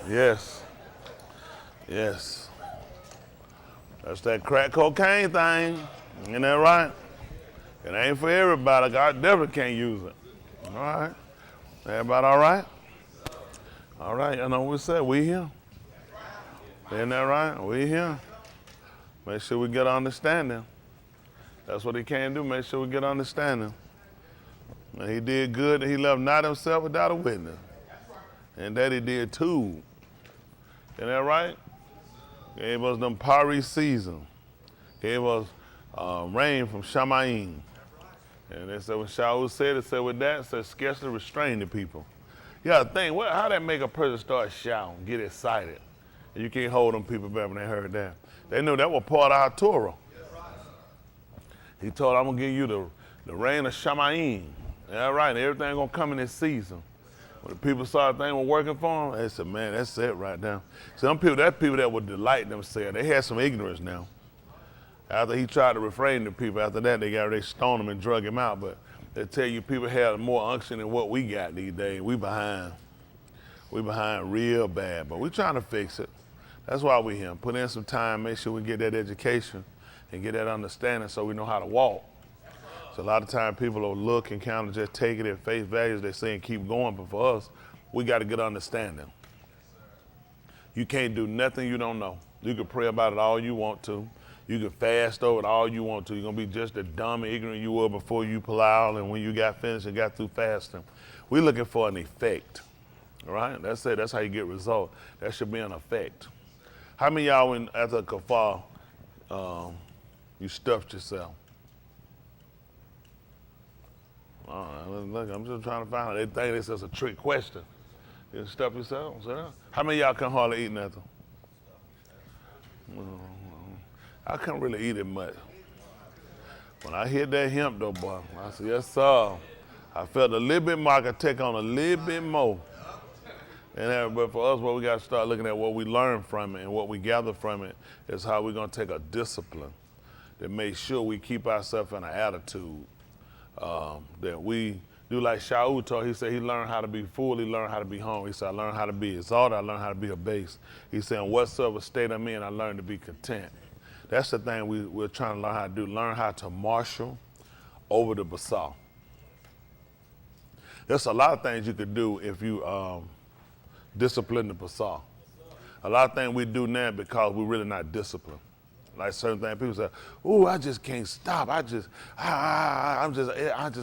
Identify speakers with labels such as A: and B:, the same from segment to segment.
A: Yes. Yes. That's that crack cocaine thing. Ain't that right? It ain't for everybody. God definitely can't use it. All right. Everybody all right? All right. You know what we said? We here. Ain't that right? We here. Make sure we get understanding. That's what he can do. Make sure we get understanding. And he did good. He left not himself without a witness. And that he did too. Isn't that right? Gave us them Pari season. Gave us rain from Shamayim. And they said when Shaul said it, said with that, it said scarcely restrain the people. You gotta think, how that make a person start shouting, get excited? And you can't hold them people back when they heard that. They knew that was part of our Torah. He told them, I'm gonna give you the rain of Shamayim. Yeah, right, everything gonna come in this season. When the people saw the thing was working for them, they said, man, that's it right now. Some people, that's people that would delight themselves. They had some ignorance now. After he tried to refrain the people, after that, they stoned him and drug him out. But they tell you people had more unction than what we got these days. We behind. We behind real bad, but we trying to fix it. That's why we here. Put in some time, make sure we get that education and get that understanding so we know how to walk. So a lot of times people will look and kind of just take it at face value. They say and keep going, but for us, we got to get understanding. You can't do nothing you don't know. You can pray about it all you want to. You can fast over it all you want to. You're going to be just as dumb and ignorant you were before you pull out and when you got finished and got through fasting. We're looking for an effect, all right? That's it. That's how you get results. That should be an effect. How many of y'all, after a kafar, you stuffed yourself? All right, look, I'm just trying to find out. They think this is a trick question. You stuff yourself? How many of y'all can hardly eat nothing? I couldn't really eat it much. When I hit that hemp though, boy, I said, yes, sir. I felt a little bit more, I could take on a little bit more. But for us, what we got to start looking at what we learn from it and what we gather from it is how we're going to take a discipline that makes sure we keep ourselves in an attitude that we do like Shaul taught. He said he learned how to be full, he learned how to be hungry. He said, I learned how to be exalted, I learned how to be abased. He said, in whatsoever state I'm in, I learned to be content. That's the thing we're trying to learn how to do, learn how to marshal over the basar. There's a lot of things you could do if you discipline the basar. A lot of things we do now because we're really not disciplined. Like certain things, people say, "Ooh, I just can't stop. I'm just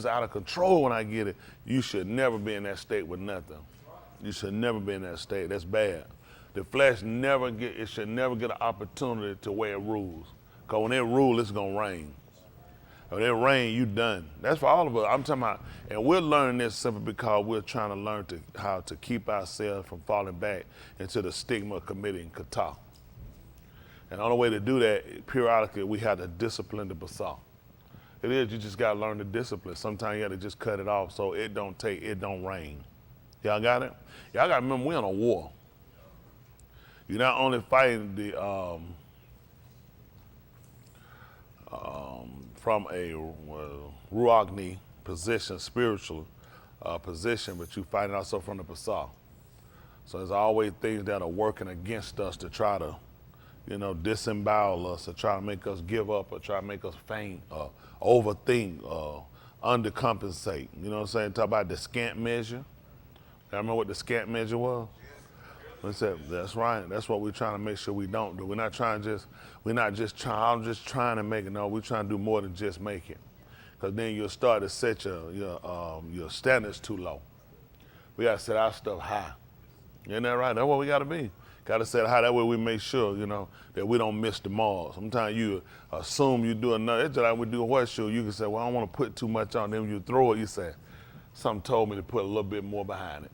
A: out of control when I get it." You should never be in that state with nothing. You should never be in that state. That's bad. The flesh should never get an opportunity to wear rules. Because when it rules, it's gonna rain. When it rain, you done. That's for all of us. I'm talking about, and we're learning this simply because we're trying to learn how to keep ourselves from falling back into the stigma of committing kata. And the only way to do that, periodically, we have to discipline the basar. It is, you just gotta learn the discipline. Sometimes you gotta just cut it off so it don't rain. Y'all got it? Y'all gotta remember, we're in a war. You're not only fighting from a ruagni position, spiritual position, but you're fighting also from the basar. So there's always things that are working against us to try to, disembowel us, or try to make us give up, or try to make us faint, overthink, undercompensate. You know what I'm saying? Talk about the scant measure. Y'all remember what the scant measure was? I said, that's right. That's what we're trying to make sure we don't do. I'm just trying to make it. No, we're trying to do more than just make it. Because then you'll start to set your standards too low. We got to set our stuff high. Isn't that right? That's what we got to be. Got to set it high. That way we make sure, that we don't miss the mark. Sometimes you assume you do another. It's just like we do a horseshoe. You can say, well, I don't want to put too much on. Then when you throw it, you say, something told me to put a little bit more behind it.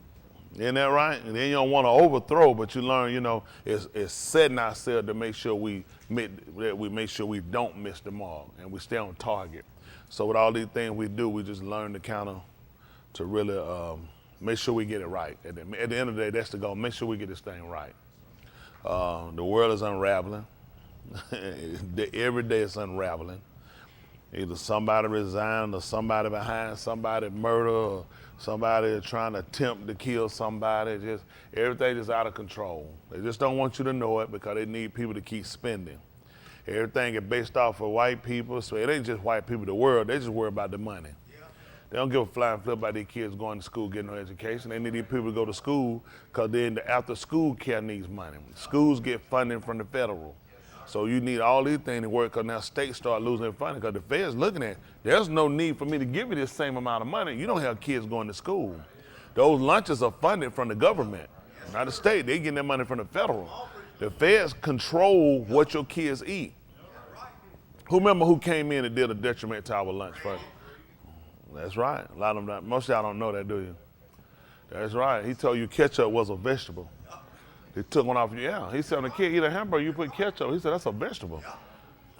A: Isn't that right? And then you don't want to overthrow, but you learn, it's setting ourselves to make sure we make sure we don't miss the mark and we stay on target. So with all these things we do, we just learn to really make sure we get it right. At the end of the day, that's the goal. Make sure we get this thing right. The world is unraveling. Every day it's unraveling. Either somebody resigned or somebody behind somebody murder or somebody trying to attempt to kill somebody. Just everything is out of control. They just don't want you to know it because they need people to keep spending. Everything is based off of white people, so it ain't just white people, the world, they just worry about the money. They don't give a flying flip about these kids going to school, getting no education. They need these people to go to school because then the after school care needs money. Schools get funding from the federal. So you need all these things to work because now states start losing their funding because the feds looking at, there's no need for me to give you this same amount of money. You don't have kids going to school. Those lunches are funded from the government, not the state. They getting their money from the federal. The feds control what your kids eat. Who remember who came in and did a detriment to our lunch first? That's right. A lot of them, most of y'all don't know that, do you? That's right. He told you ketchup was a vegetable. He took one off you. Yeah, he said when a kid eat a hamburger, you put ketchup. He said that's a vegetable.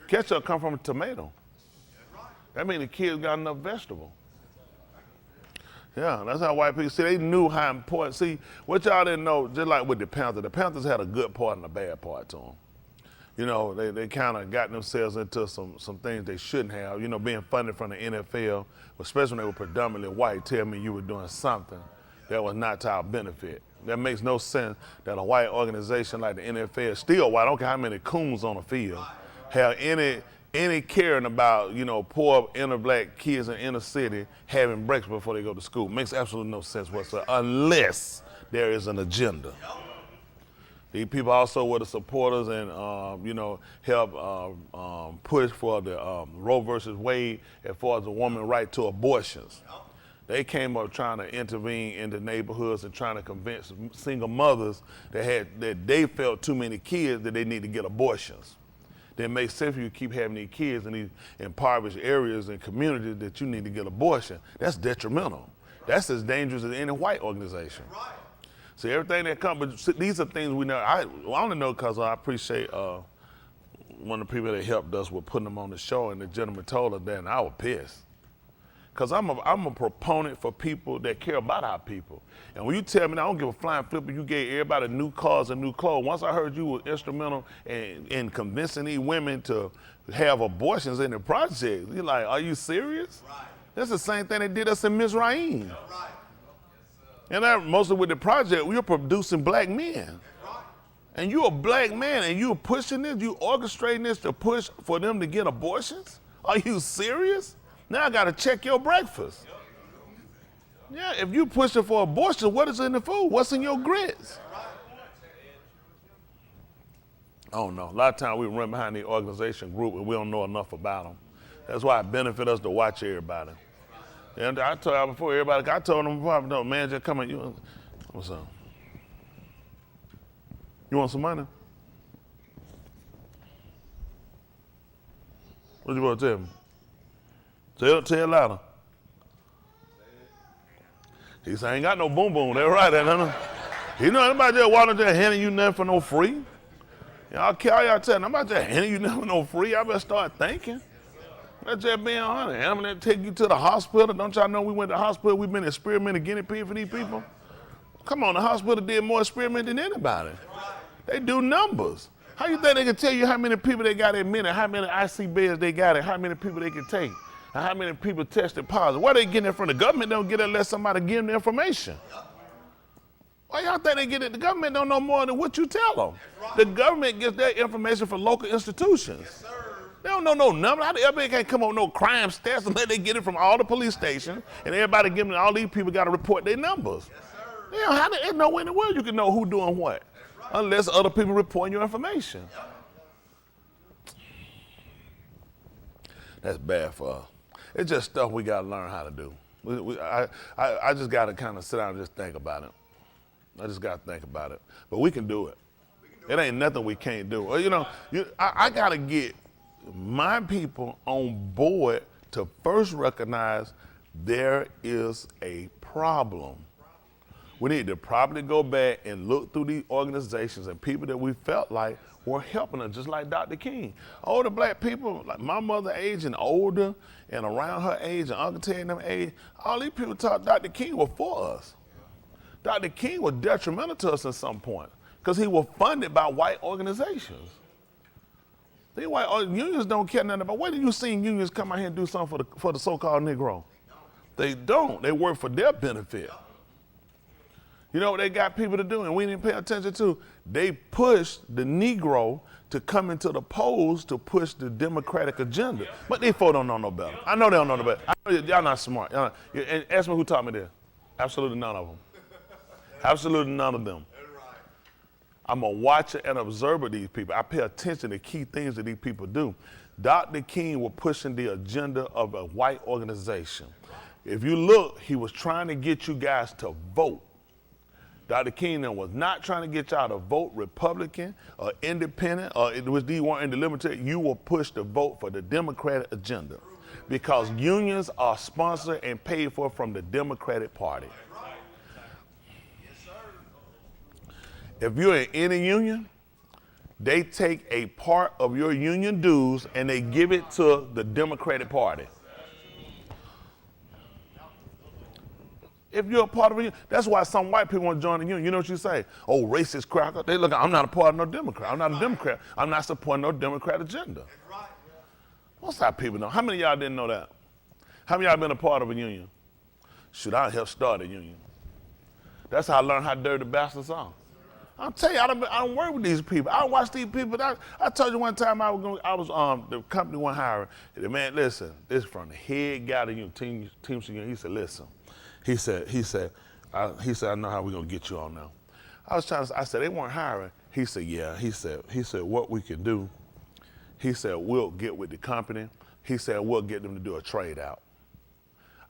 A: Ketchup come from a tomato. That means the kids got enough vegetable. Yeah, that's how white people see. They knew how important. See, what y'all didn't know, just like with the Panthers had a good part and a bad part to them. You know, they kind of got themselves into some things they shouldn't have. You know, being funded from the NFL, especially when they were predominantly white, tell me you were doing something that was not to our benefit. That makes no sense that a white organization like the NFL, still white, I don't care how many coons on the field, have any caring about, you know, poor inner black kids in inner city having breakfast before they go to school. Makes absolutely no sense whatsoever, unless there is an agenda. These people also were the supporters and, you know, help push for the Roe versus Wade as far as the woman's right to abortions. They came up trying to intervene in the neighborhoods and trying to convince single mothers that they felt too many kids that they need to get abortions. Then it makes sense for you to keep having these kids in these impoverished areas and communities that you need to get abortion. That's detrimental. That's as dangerous as any white organization. See, everything that comes, but these are things we know. I only know because I appreciate one of the people that helped us with putting them on the show, and the gentleman told us that, and I was pissed. Because I'm a proponent for people that care about our people. And when you tell me, I don't give a flying flip, you gave everybody new cars and new clothes. Once I heard you were instrumental in convincing these women to have abortions in the project, you're like, are you serious? Right. That's the same thing they did us in Mizraim. Right. And that, mostly with the project, we were producing black men. Right. And you're a black man and you're pushing this, you orchestrating this to push for them to get abortions? Are you serious? Now I got to check your breakfast. Yeah, if you pushing for abortion, what is in the food? What's in your grits? I don't know. A lot of times we run behind the organization group and we don't know enough about them. That's why it benefits us to watch everybody. And I told you before, everybody, I told them before, no, man, just come in. What's up? You want some money? What you want to tell me? Tell louder. He said, I ain't got no boom boom. That's right. You know, anybody just walking there handing you nothing for no free? Y'all tell them, I'm not just handing you nothing for no free. I better start thinking. That's just being honest. I'm going to take you to the hospital. Don't y'all know we went to the hospital? We've been experimenting guinea pig for these people. Come on, the hospital did more experiment than anybody. They do numbers. How you think they can tell you how many people they got admitted, how many IC beds they got, and how many people they can take? How many people tested positive? Why they getting it from the government? Don't get it unless somebody give them the information. Why y'all think they get it? The government don't know more than what you tell them. The government gets their information from local institutions. Yes, they don't know no number. How the FBI can't come up with no crime stats unless they get it from all the police stations and everybody giving all these people got to report their numbers. Yes, there's no way in the world you can know who doing what unless other people reporting your information. That's bad for us. It's just stuff we got to learn how to do. I just got to kind of sit down and just think about it. I just got to think about it. But we can do it. It ain't nothing we can't do. Well, you know, I got to get my people on board to first recognize there is a problem. We need to probably go back and look through these organizations and people that we felt like were helping us, just like Dr. King. Older black people, like my mother age and older, and around her age, and Uncle Ted and them age, all these people thought Dr. King was for us. Dr. King was detrimental to us at some point, because he was funded by white organizations. They white unions don't care nothing about. Where do you seen unions come out here and do something for the so-called Negro? They don't. They work for their benefit. You know what they got people to do and we didn't pay attention to? They push the Negro to come into the polls to push the Democratic agenda. But these folks don't know no better. I know they don't know no better. I know y'all not smart. And ask me who taught me this. Absolutely none of them. Absolutely none of them. I'm a watcher and observer of these people. I pay attention to key things that these people do. Dr. King was pushing the agenda of a white organization. If you look, he was trying to get you guys to vote. Dr. King was not trying to get y'all to vote Republican or independent, or it was these weren't in the libertarian. You will push the vote for the Democratic agenda because unions are sponsored and paid for from the Democratic Party. If you're in any union, they take a part of your union dues and they give it to the Democratic Party. If you're a part of a union, that's why some white people want to join the union. You know what you say? Oh, racist cracker. They look, I'm not a part of no Democrat. I'm not a Democrat. I'm not supporting no Democrat agenda. Most of our people know. How many of y'all didn't know that? How many of y'all been a part of a union? Should I help start a union? That's how I learned how dirty bastards are. I'll tell you, I don't work with these people. I don't watch these people. I told you one time the company went hiring. The man, listen, this is from the head guy to you, team union. He said, listen. He said, I know how we're gonna get you on now. I said, they weren't hiring. He said, yeah. He said, what we can do, he said, we'll get with the company. He said, we'll get them to do a trade out.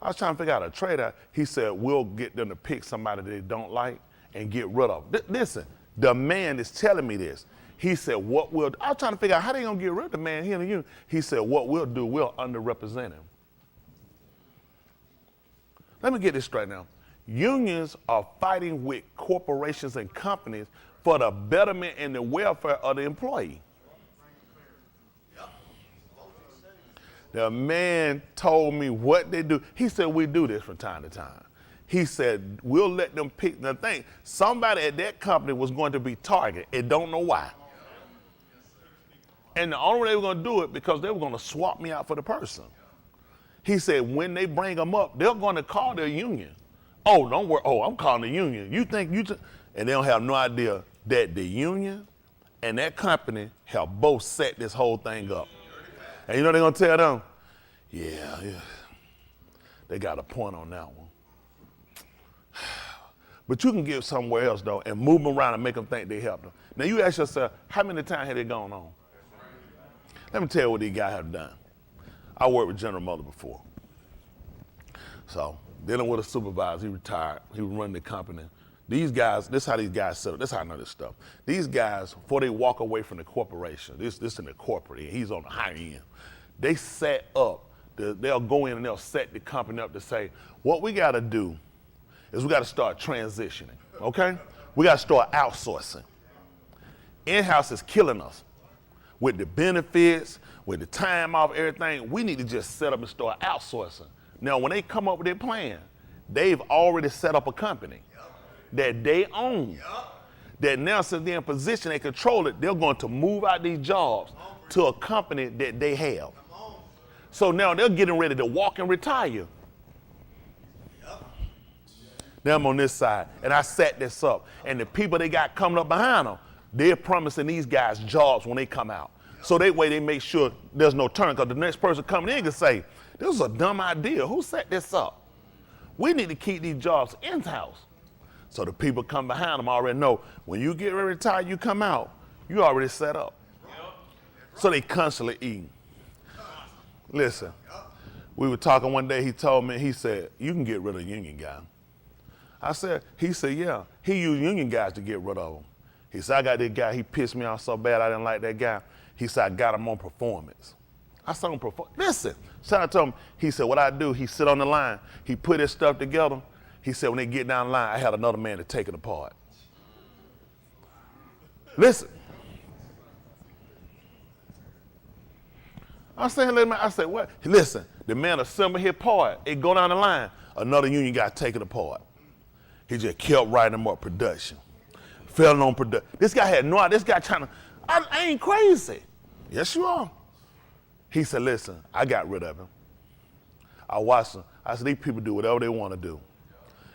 A: I was trying to figure out a trade out. He said, we'll get them to pick somebody they don't like and get rid of them. Listen, the man is telling me this. He said, I was trying to figure out how they gonna get rid of the man here in the union. He said, what we'll do, we'll underrepresent him. Let me get this straight now. Unions are fighting with corporations and companies for the betterment and the welfare of the employee. The man told me what they do. He said, we do this from time to time. He said, we'll let them pick the thing. Somebody at that company was going to be targeted and don't know why. And the only way they were going to do it because they were going to swap me out for the person. He said, when they bring them up, they're going to call their union. Oh, don't worry. Oh, I'm calling the union. You think and they don't have no idea that the union and that company have both set this whole thing up. And you know they're going to tell them, yeah, they got a point on that one. But you can get somewhere else, though, and move them around and make them think they helped them. Now, you ask yourself, how many times have they gone on? Let me tell you what these guys have done. I worked with General Motors before. So, dealing with a supervisor, he retired. He was running the company. These guys, this is how these guys set up. This is how I know this stuff. These guys, before they walk away from the corporation, this in the corporate, and he's on the higher end, they set up, they'll go in and they'll set the company up to say, what we got to do is we got to start transitioning, okay? We got to start outsourcing. In-house is killing us with the benefits, with the time off, everything. We need to just set up and start outsourcing. Now, when they come up with their plan, they've already set up a company that they own. That now, since they're in position, they control it, they're going to move out these jobs to a company that they have. So now they're getting ready to walk and retire. Now I'm on this side, and I set this up. And the people they got coming up behind them, they're promising these guys jobs when they come out. So that way they make sure there's no turn, because the next person coming in can say, this is a dumb idea. Who set this up? We need to keep these jobs in-house. So the people come behind them already know, when you get ready to retire, you come out, you already set up. So they constantly eating. Listen, we were talking one day, he told me, he said, you can get rid of a union guy. He said, yeah, he used union guys to get rid of them. He said, I got this guy, he pissed me off so bad I didn't like that guy. He said, I got him on performance. I saw him perform. Listen, so I told him, he said, what I do, he sit on the line, he put his stuff together. He said, when they get down the line, I had another man to take it apart. Listen. I said, what? Listen, the man assembled his part. It go down the line, another union guy take it apart. He just kept writing them up production. Fell on production. This guy had no idea. This guy trying to, I ain't crazy. Yes, you are. He said, listen, I got rid of him. I watched them. I said, these people do whatever they want to do.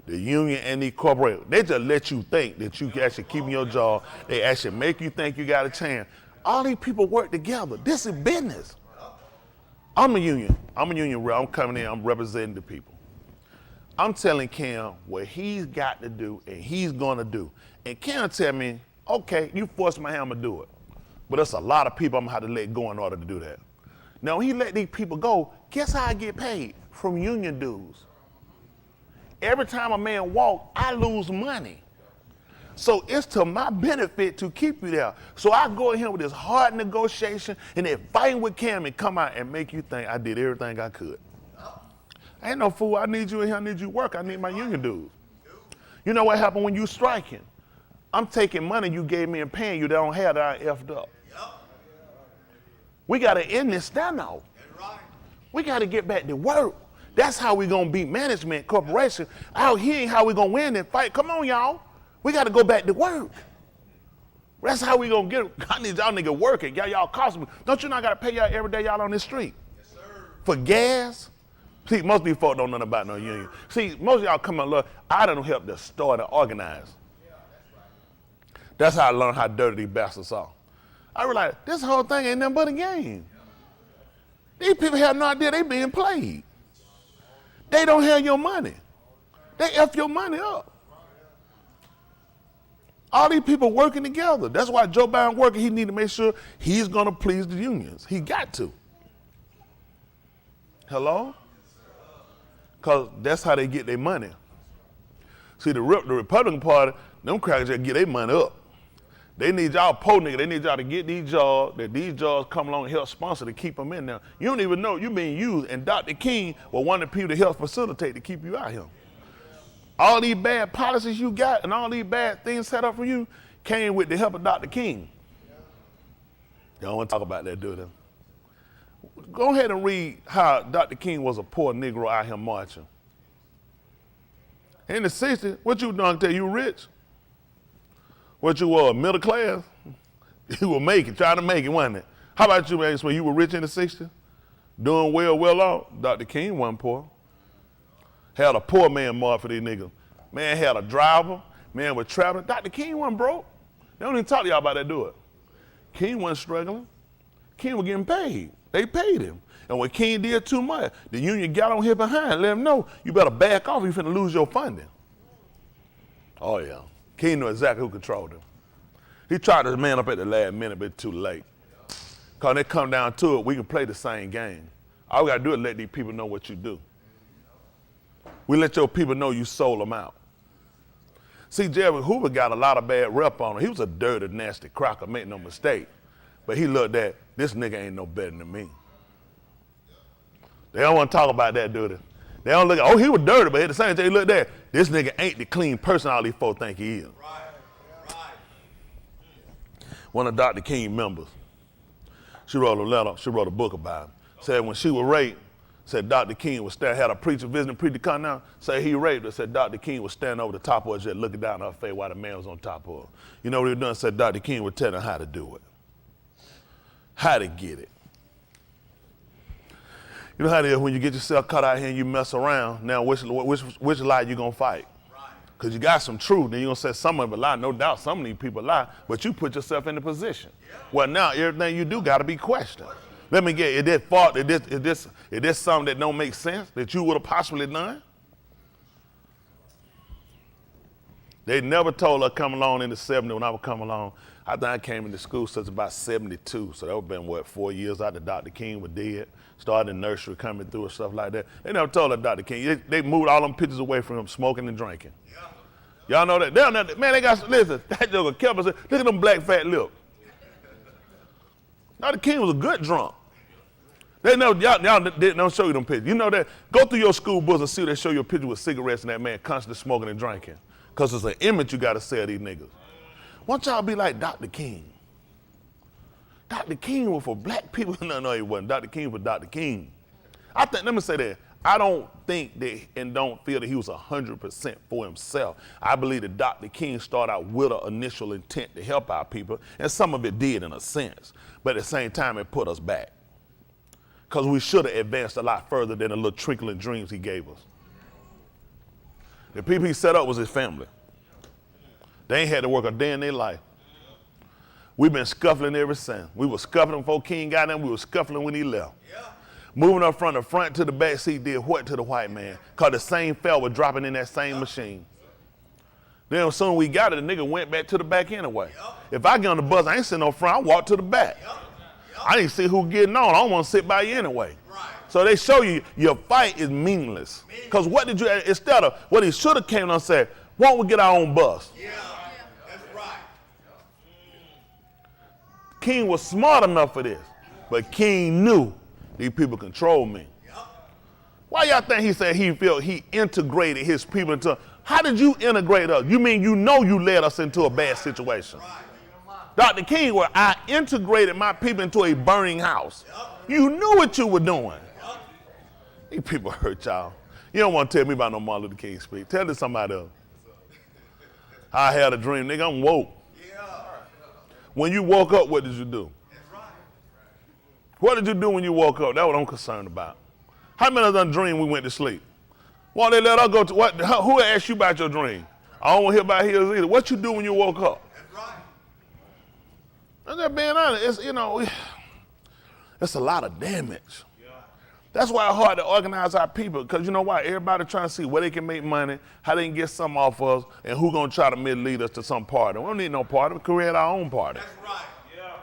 A: The union and the corporation, they just let you think that you can actually keep your job. They actually make you think you got a chance. All these people work together. This is business. I'm a union. I'm a union rep. I'm coming in. I'm representing the people. I'm telling Cam what he's got to do and he's going to do. And Cam tell me, okay, you forced my hand to do it. But there's a lot of people I'm going to have to let go in order to do that. Now, when he let these people go, guess how I get paid? From union dues. Every time a man walks, I lose money. So it's to my benefit to keep you there. So I go in here with this hard negotiation and then fighting with Cam and come out and make you think I did everything I could. I ain't no fool. I need you in here. I need you to work. I need my union dues. You know what happened when you striking? I'm taking money you gave me and paying you that I don't have that I effed up. We got to end this standoff. We got to get back to work. That's how we going to beat management, corporation. Out here ain't how we going to win and fight. Come on, y'all. We got to go back to work. That's how we going to get. I need y'all niggas working. Y'all cost me. Don't you know I got to pay y'all every day y'all on this street? Yes, sir. For gas? See, most of these folks don't know nothing about no union. See, most of y'all come and look, I done help to start and organize. Yeah, that's how I learned how dirty these bastards are. I realized this whole thing ain't nothing but a game. These people have no idea they being played. They don't have your money. They F your money up. All these people working together. That's why Joe Biden working, he need to make sure he's going to please the unions. He got to. Hello? Because that's how they get their money. See, the Republican Party, them crackers just get their money up. They need y'all poor niggas. They need y'all to get these jobs, that these jobs come along and help sponsor to keep them in there. You don't even know you being used, and Dr. King was one of the people to help facilitate to keep you out here. All these bad policies you got and all these bad things set up for you came with the help of Dr. King. They don't want to talk about that, do they? Go ahead and read how Dr. King was a poor Negro out here marching. In the 60s, what you done tell you rich? What you were, middle class? You were making, trying to make it, wasn't it? How about you, man? When you were rich in the 60s? Doing well off? Dr. King wasn't poor. Had a poor man march for these niggas. Man had a driver, man was traveling. Dr. King wasn't broke. They don't even talk to y'all about that, do it. King wasn't struggling. King was getting paid. They paid him. And when King did too much, the union got on here behind, let him know, you better back off, you finna lose your funding. Oh yeah. King knew exactly who controlled him. He tried to man up at the last minute, but too late. Because when it come down to it, we can play the same game. All we got to do is let these people know what you do. We let your people know you sold them out. See, Jerry Hoover got a lot of bad rep on him. He was a dirty, nasty cracker, make no mistake. But he looked at, this nigga ain't no better than me. They don't want to talk about that, do they? They don't look at, oh, he was dirty, but at the same time, they look at, this nigga ain't the clean person all these folks think he is. Right. One of Dr. King's members, she wrote a letter, she wrote a book about him. Said when she was raped, said Dr. King was standing, had a preacher visiting, preacher come down, said he raped her, said Dr. King was standing over the top of her, just looking down her face while the man was on top of her. You know what he was doing? Said Dr. King was telling her how to do it. How to get it. You know how it is when you get yourself caught out here and you mess around, now which lie you gonna fight? Because you got some truth, then you're gonna say some of it lie. No doubt some of these people lie, but you put yourself in the position. Well, now everything you do gotta be questioned. Let me get, is this fault, is this something that don't make sense that you would have possibly done? They never told her come along in the 70s when I would come along. I think I came into school since about 72, so that would have been, what, 4 years after Dr. King was dead. Started in nursery, coming through and stuff like that. They never told her Dr. King. They moved all them pictures away from him, smoking and drinking. Yeah. Y'all know that? Man, they got, listen, that joker kept us, look at them black fat lips. Dr. King was a good drunk. They never, y'all don't show you them pictures. You know that? Go through your school books and see they show you a picture with cigarettes and that man constantly smoking and drinking. Because it's an image you got to sell these niggas. Why don't y'all be like Dr. King? Dr. King was for black people. No, he wasn't. Dr. King was Dr. King. Let me say that. I don't think that and don't feel that he was 100% for himself. I believe that Dr. King started out with an initial intent to help our people, and some of it did in a sense. But at the same time, it put us back. Because we should have advanced a lot further than the little trickling dreams he gave us. The people he set up was his family. They ain't had to work a day in their life. We've been scuffling ever since. We were scuffling before King got in, we were scuffling when he left. Yeah. Moving up from the front to the back seat did what to the white man? Because the same fell was dropping in that same machine. Then as soon as we got it, the nigga went back to the back anyway. If I get on the bus, I ain't sitting up front, I walk to the back. I need to see who getting on. I don't want to sit by you anyway. Right. So they show you your fight is meaningless. Because what did you, instead of what he should have came on and said, why don't we get our own bus? Yeah, that's right. King was smart enough for this, but King knew these people control me. Yep. Why y'all think he said he integrated his people into, how did you integrate us? You mean you know you led us into a bad situation. Right. Dr. King, where I integrated my people into a burning house. Yep. You knew what you were doing. Yep. These people hurt y'all. You don't want to tell me about no Martin Luther King speech. Tell this somebody else. I had a dream, nigga, I'm woke. Yeah. When you woke up, what did you do? That's right. What did you do when you woke up? That's what I'm concerned about. How many of them dream we went to sleep? Why they let us go to, what? Who asked you about your dream? I don't want to hear about his either. What you do when you woke up? I'm just being honest, it's a lot of damage. Yeah. That's why it's hard to organize our people, because you know why? Everybody trying to see where they can make money, how they can get something off us, and who gonna try to mislead us to some party. We don't need no party, we create our own party. That's right. Yeah.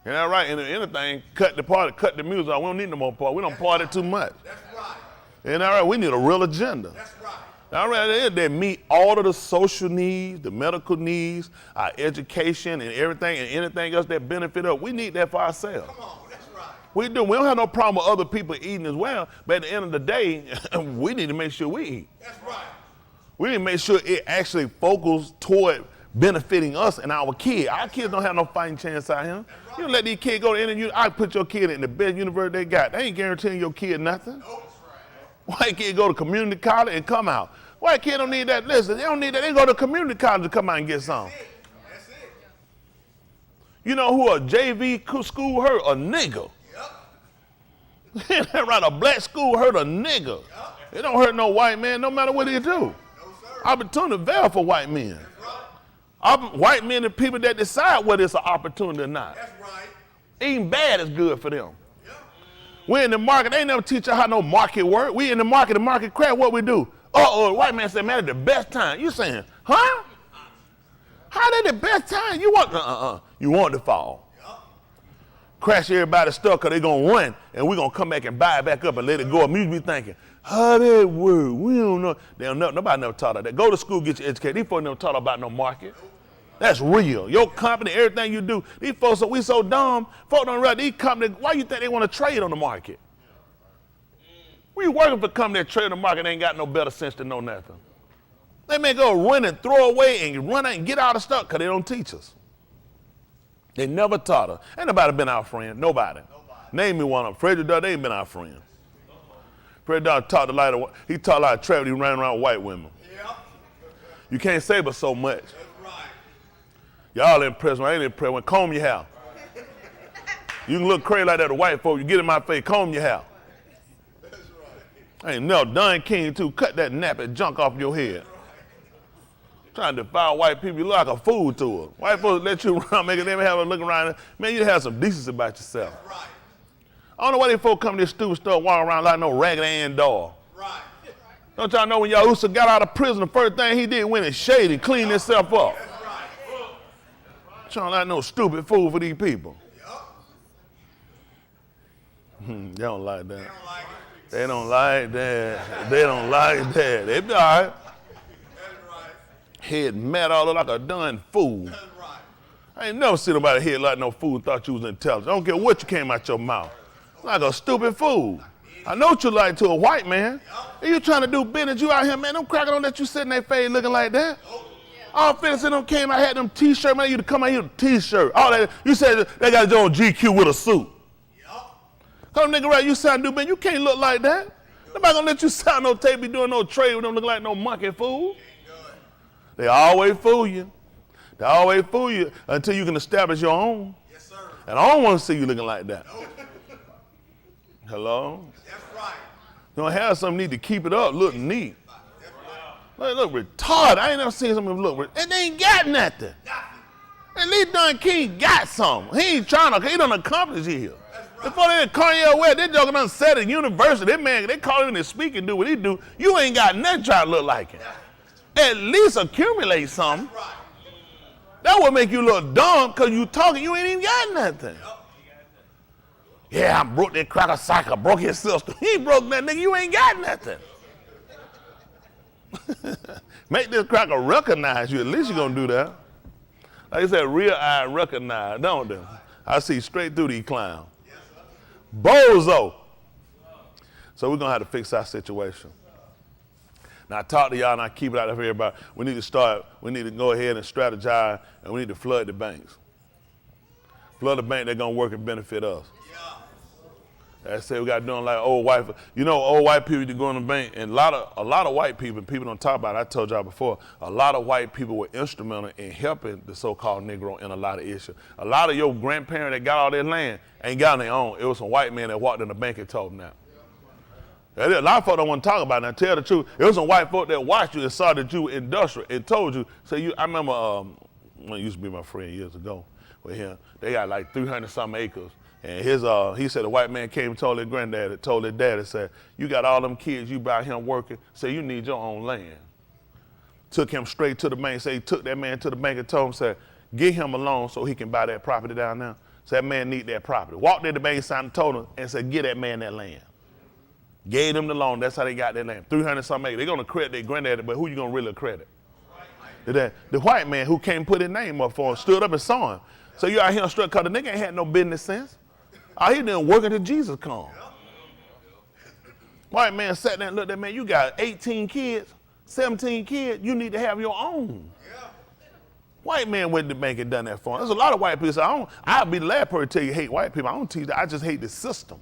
A: Isn't that right? And if anything, cut the party, cut the music off. We don't need no more party. We don't party too much. That's right. Isn't that right? We need a real agenda. That's right. All right, they meet all of the social needs, the medical needs, our education and everything and anything else that benefit us. We need that for ourselves. Come on, that's right. We do. We don't have no problem with other people eating as well, but at the end of the day, we need to make sure we eat. That's right. We need to make sure it actually focuses toward benefiting us and our kids. Our kids don't have no fighting chance out here. Right. You don't let these kids go to any, I put your kid in the best university they got. They ain't guaranteeing your kid nothing. Nope. White kid go to community college and come out. White kid don't need that. Listen, they don't need that. They go to community college to come out and get some. That's it. You know who a JV school hurt? A nigga. Yep. Right, a black school hurt a nigga. Yep. It don't hurt no white man no matter what he do. No, opportunity there for white men. Right. White men are people that decide whether it's an opportunity or not. That's right. Eating bad is good for them. We in the market, they never teach us how no market work. We in the market crap, what we do? The white man said, man, it's the best time. You saying, huh? How they the best time? You want, you want to fall. Crash everybody's stuff because they going to run, and we going to come back and buy it back up and let it go. And you be thinking, how that work? We don't know. Nobody never taught us that. Go to school, get your education. These folks never taught about no market. That's real. Your company, everything you do, these folks, we so dumb, folks don't realize these companies, why you think they want to trade on the market? We working for a company that trade on the market ain't got no better sense to know nothing. They may go run and throw away and run out and get out of stuff because they don't teach us. They never taught us. Ain't nobody been our friend. Nobody. Name me one of them. Frederick Dodd, they ain't been our friend. Frederick Dodd taught he taught a lot of travel. He ran around with white women. Yep. You can't say but so much. That's right. Y'all impressed me. I ain't impressed. When comb your hair. You can look crazy like that to white folks. You get in my face, comb your hair. Ain't no Don King too. Cut that nappy junk off your head. Trying to defile white people, you look like a fool to them. White folks let you around, make them have a look around. Man, you have some decency about yourself. Right. I don't know why these folks come to this stupid stuff, walk around like no Raggedy Ann doll. Right. Don't y'all know when Yahushua got out of prison, the first thing he did went and shaved and cleaned himself up. That's right. Trying like no stupid fool for these people. Yep. They don't like that. They don't like that. They don't like that. They be all right. That's right. Head mad all like a done fool. That's right. I ain't never seen nobody head like no fool and thought you was intelligent. I don't care what you came out your mouth. Like a stupid fool. I know what you like to a white man. Yep. You trying to do business, you out here, man. Them crackers don't let you sit in their face looking like that. Oh. All fitness in them came, I had them t-shirt, man. You to come out here with a t-shirt. All that. You said they got to go on GQ with a suit. Come nigga right, you sound new, man. You can't look like that. Nobody gonna let you sell no tape, be doing no trade with them look like no monkey fool. They always fool you. They always fool you until you can establish your own.
B: Yes, sir.
A: And I don't want to see you looking like that.
B: No.
A: Hello?
B: That's right.
A: You don't have something need to keep it up, look neat.
B: That's right.
A: Look retarded. I ain't never seen something look, and they ain't got nothing. At least Don King got something. He ain't trying to, he done accomplished it here. Right. Before they Kanye West, they joking done said at university, that man, they call him to speak and do what he do. You ain't got nothing trying to look like him. At least accumulate something.
B: That's right.
A: That would make you look dumb because you talking, you ain't even got nothing. Yeah, I broke that cracker cycle, broke his sister. He broke that nigga, you ain't got nothing. Make this cracker recognize you, at least you're gonna do that. Like I said, real eye recognize, don't they? I see straight through these clowns. Bozo. So we're gonna have to fix our situation. Now I talk to y'all and I keep it out of everybody. We need to go ahead and strategize, and we need to flood the banks. Flood the bank, they're gonna work and benefit us. I say we got to do like old white, old white people to go in the bank, and a lot of white people don't talk about it. I told y'all before, a lot of white people were instrumental in helping the so-called Negro in a lot of issues. A lot of your grandparents that got all their land ain't got their own. It was some white men that walked in the bank and told them that. A lot of folks don't want to talk about it. Now, tell the truth, it was some white folk that watched you and saw that you were industrial and told you. I remember one used to be my friend years ago with him. They got like 300-something acres. And he said a white man came and told their daddy, said, you got all them kids, you by him working, so you need your own land. Took him straight to the bank, he took that man to the bank and told him, said, give him a loan so he can buy that property down there. So that man need that property. Walked in the bank, signed and told him, and said, give that man that land. Gave them the loan, that's how they got that land. 300-something acres. They're gonna credit their granddaddy, but who you gonna really credit? The white man who came put his name up for him, stood up and saw him. So you out here struck, cause the nigga ain't had no business sense. All he done working till Jesus come. White man sat there and looked at man, you got 18 kids, 17 kids, you need to have your own. White man went to the bank and done that for him. There's a lot of white people say, I'll be the last person to tell you hate white people. I don't teach that, I just hate the system.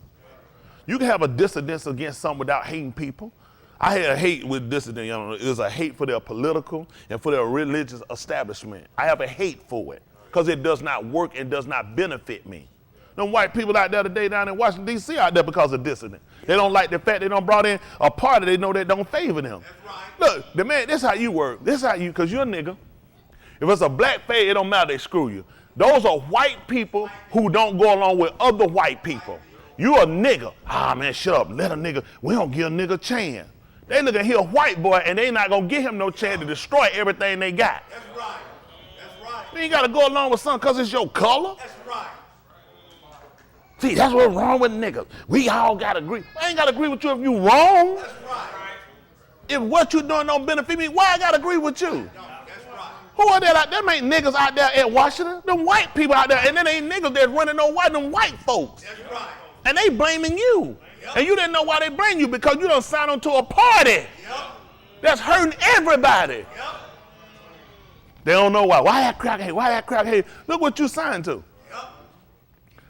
A: You can have a dissidence against something without hating people. I had a hate with dissident, it was a hate for their political and for their religious establishment. I have a hate for it because it does not work and does not benefit me. Them white people out there today down in Washington, D.C. out there because of dissident. They don't like the fact they don't brought in a party they know that don't favor them.
B: That's right.
A: Look, the man, this how you work. This how you, because you're a nigga. If it's a black fade, it don't matter, they screw you. Those are white people who don't go along with other white people. You a nigga. Ah, man, shut up. Let a nigga, we don't give a nigga a chance. They look at here a white boy and they not going to give him no chance to destroy everything they got.
B: That's right. That's right.
A: You ain't got to go along with something because it's your color.
B: That's right.
A: See, that's what's wrong with niggas. We all got to agree. I ain't got to agree with you if you wrong.
B: That's right.
A: If what you doing don't benefit me, why I got to agree with you?
B: No, that's right.
A: Who are that out there? Them ain't niggas out there at Washington. Them white people out there. And then ain't niggas that's running no white, them white folks.
B: That's right.
A: And they blaming you. Yep. And you didn't know why they blame you because you done signed on to a party.
B: Yep.
A: That's hurting everybody.
B: Yep.
A: They don't know why. Why that crackhead? Why that crackhead? Look what you signed to.
B: Yep.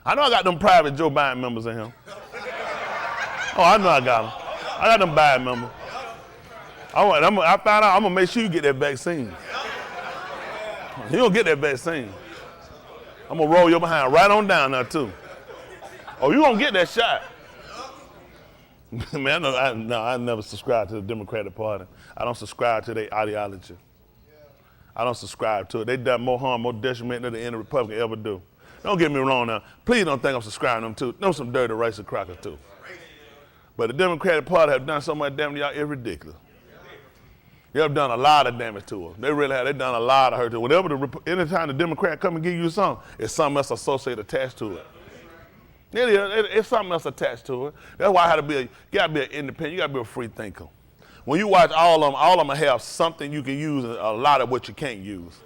A: I know I got them private Joe Biden members in here. Oh, I know I got them. I got them Biden members. I found out I'm going to make sure you get that vaccine. You don't get that vaccine. I'm going to roll your behind right on down there, too. Oh, you going to get that shot. Man, I never subscribe to the Democratic Party. I don't subscribe to their ideology. I don't subscribe to it. They done more harm, more detriment than any Republican ever do. Don't get me wrong now. Please don't think I'm subscribing them too. Know some dirty racist crackers too. But the Democratic Party have done so much damage to y'all, it's ridiculous. They have done a lot of damage to us. They really have. They done a lot of hurt to us. Anytime the Democrat come and give you something, it's something else associated attached to it. It's something else attached to it. That's why you gotta be an independent, you gotta be a free thinker. When you watch all of them have something you can use and a lot of what you can't use.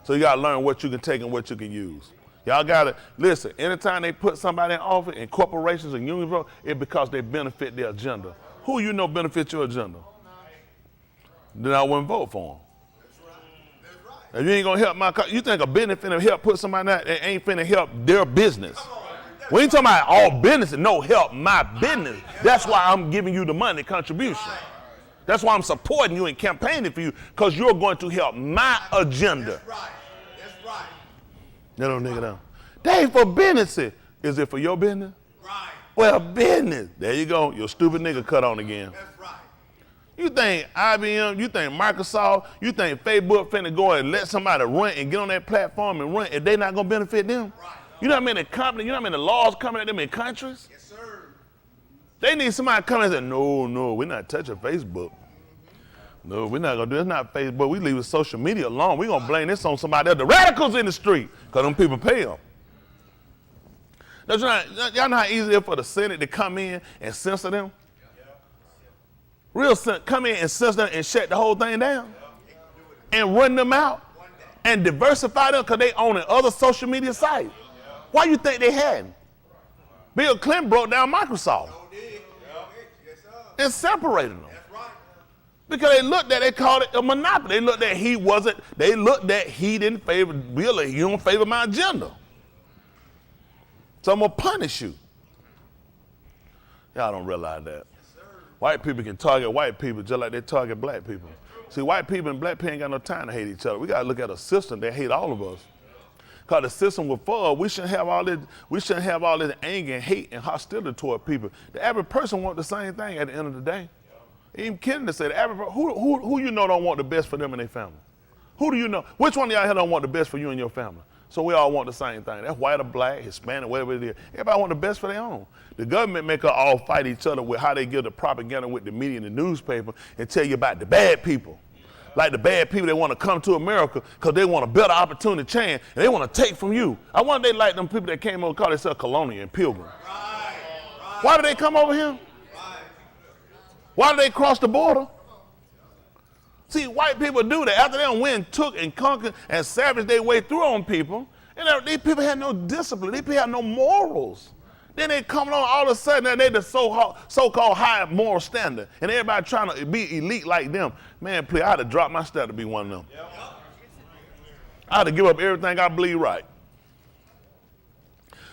A: So you gotta learn what you can take and what you can use. Y'all gotta, listen, anytime they put somebody in office, in corporations and unions, it's because they benefit their agenda. Who you know benefits your agenda? Then I wouldn't vote for them. That's right. If you ain't gonna help you think a business finna help put somebody out that ain't finna help their business. We ain't talking about all business. No, help my business. That's why I'm giving you the money contribution. That's why I'm supporting you and campaigning for you, because you're going to help my agenda.
B: That's right. That's right.
A: They don't nigga down. That ain't for business. Is it for your business?
B: Right.
A: Well, business. There you go. Your stupid nigga cut on again.
B: That's right.
A: You think IBM, you think Microsoft, you think Facebook finna go and let somebody run and get on that platform and run, and they not gonna benefit them?
B: Right.
A: You know how many companies, you know how many laws coming at them in countries?
B: Yes, sir.
A: They need somebody coming and say, no, we're not touching Facebook. No, we're not gonna do it. It's not Facebook. We leave social media alone. We're gonna blame this on somebody else. The radicals in the street, because them people pay them. Y'all know how easy it is for the Senate to come in and censor them? Real Senate come in and censor them and shut the whole thing down and run them out and diversify them because they own other social media sites. Why you think they hadn't? Bill Clinton broke down Microsoft and separated them. Because they called it a monopoly. They looked at he didn't favor Bill, he don't favor my agenda. So I'm gonna punish you. Y'all don't realize that. White people can target white people just like they target black people. See, white people and black people ain't got no time to hate each other. We gotta look at a system that hate all of us. Because the system will fall. We shouldn't have all this anger and hate and hostility toward people. The average person wants the same thing at the end of the day. Even Kennedy said, who you know don't want the best for them and their family? Who do you know? Which one of y'all here don't want the best for you and your family? So we all want the same thing. That's white or black, Hispanic, whatever it is. Everybody want the best for their own. The government make us all fight each other with how they give the propaganda with the media and the newspaper and tell you about the bad people. Like the bad people that want to come to America because they want a better opportunity chance and they want to take from you. I wonder if they like them people that came over called themselves colonial and pilgrim. Right. Why did they come over here? Right. Why did they cross the border? See, white people do that. After they done went, took, and conquered, and savaged their way through on people, and these people had no discipline. These people had no morals. Then they come along all of a sudden, and they the so-called high moral standard, and everybody trying to be elite like them. Man, please, I had to drop my standard to be one of them. Yep. I had to give up everything I believe right.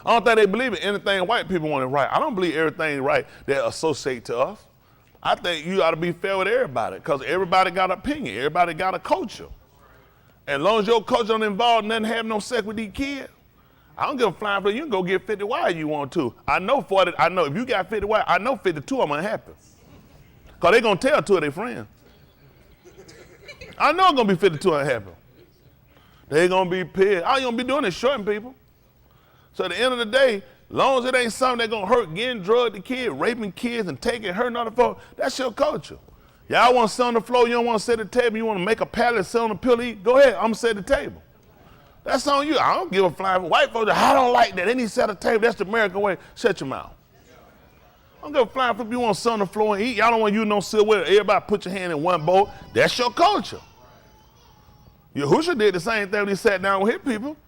A: I don't think they believe in anything white people want it right. I don't believe everything right that associate to us. I think you ought to be fair with everybody because everybody got an opinion. Everybody got a culture. As long as your culture don't involve nothing having no sex with these kids, I don't give a flying for you. You can go get 50 wives you want to. I know if you got 50 wives, I know 52 of them unhappy. Because they're going to tell 2 of their friends. I know it's going to be 52 unhappy. They're going to be pissed. All you're going to be doing is shorting people. So at the end of the day, as long as it ain't something that's going to hurt, getting drugged the kid, raping kids, and taking, hurting other folks, that's your culture. Y'all want to sit on the floor, you don't want to sit at the table, you want to make a pallet, sit on the pillow, eat, go ahead, I'm going to sit at the table. That's on you. I don't give a flying. White folks, I don't like that. They need to sit at the table. That's the American way. Shut your mouth. I don't give a flying if you want to sit on the floor and eat. Y'all don't want you no silverware. Everybody put your hand in one bowl. That's your culture. Yahushua did the same thing when he sat down with his people.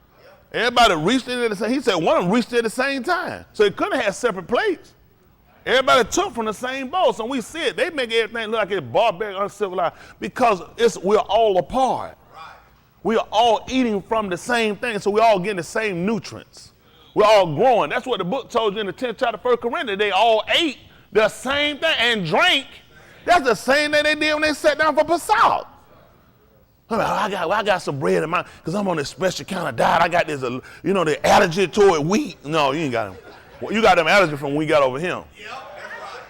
A: Everybody reached in at the same. He said one of them reached at the same time. So it couldn't have separate plates. Everybody took from the same bowl. So we see it. They make everything look like it's barbaric, uncivilized because we're all apart. We are all eating from the same thing, so we're all getting the same nutrients. We're all growing. That's what the book told you in the 10th chapter of 1 Corinthians. They all ate the same thing and drank. That's the same thing they did when they sat down for Pesach. I got some bread in mine because I'm on this special kind of diet. I got this, the allergy toward wheat. No, you ain't got them. Well, you got them allergy from when we got over here.
B: Yep, that's right.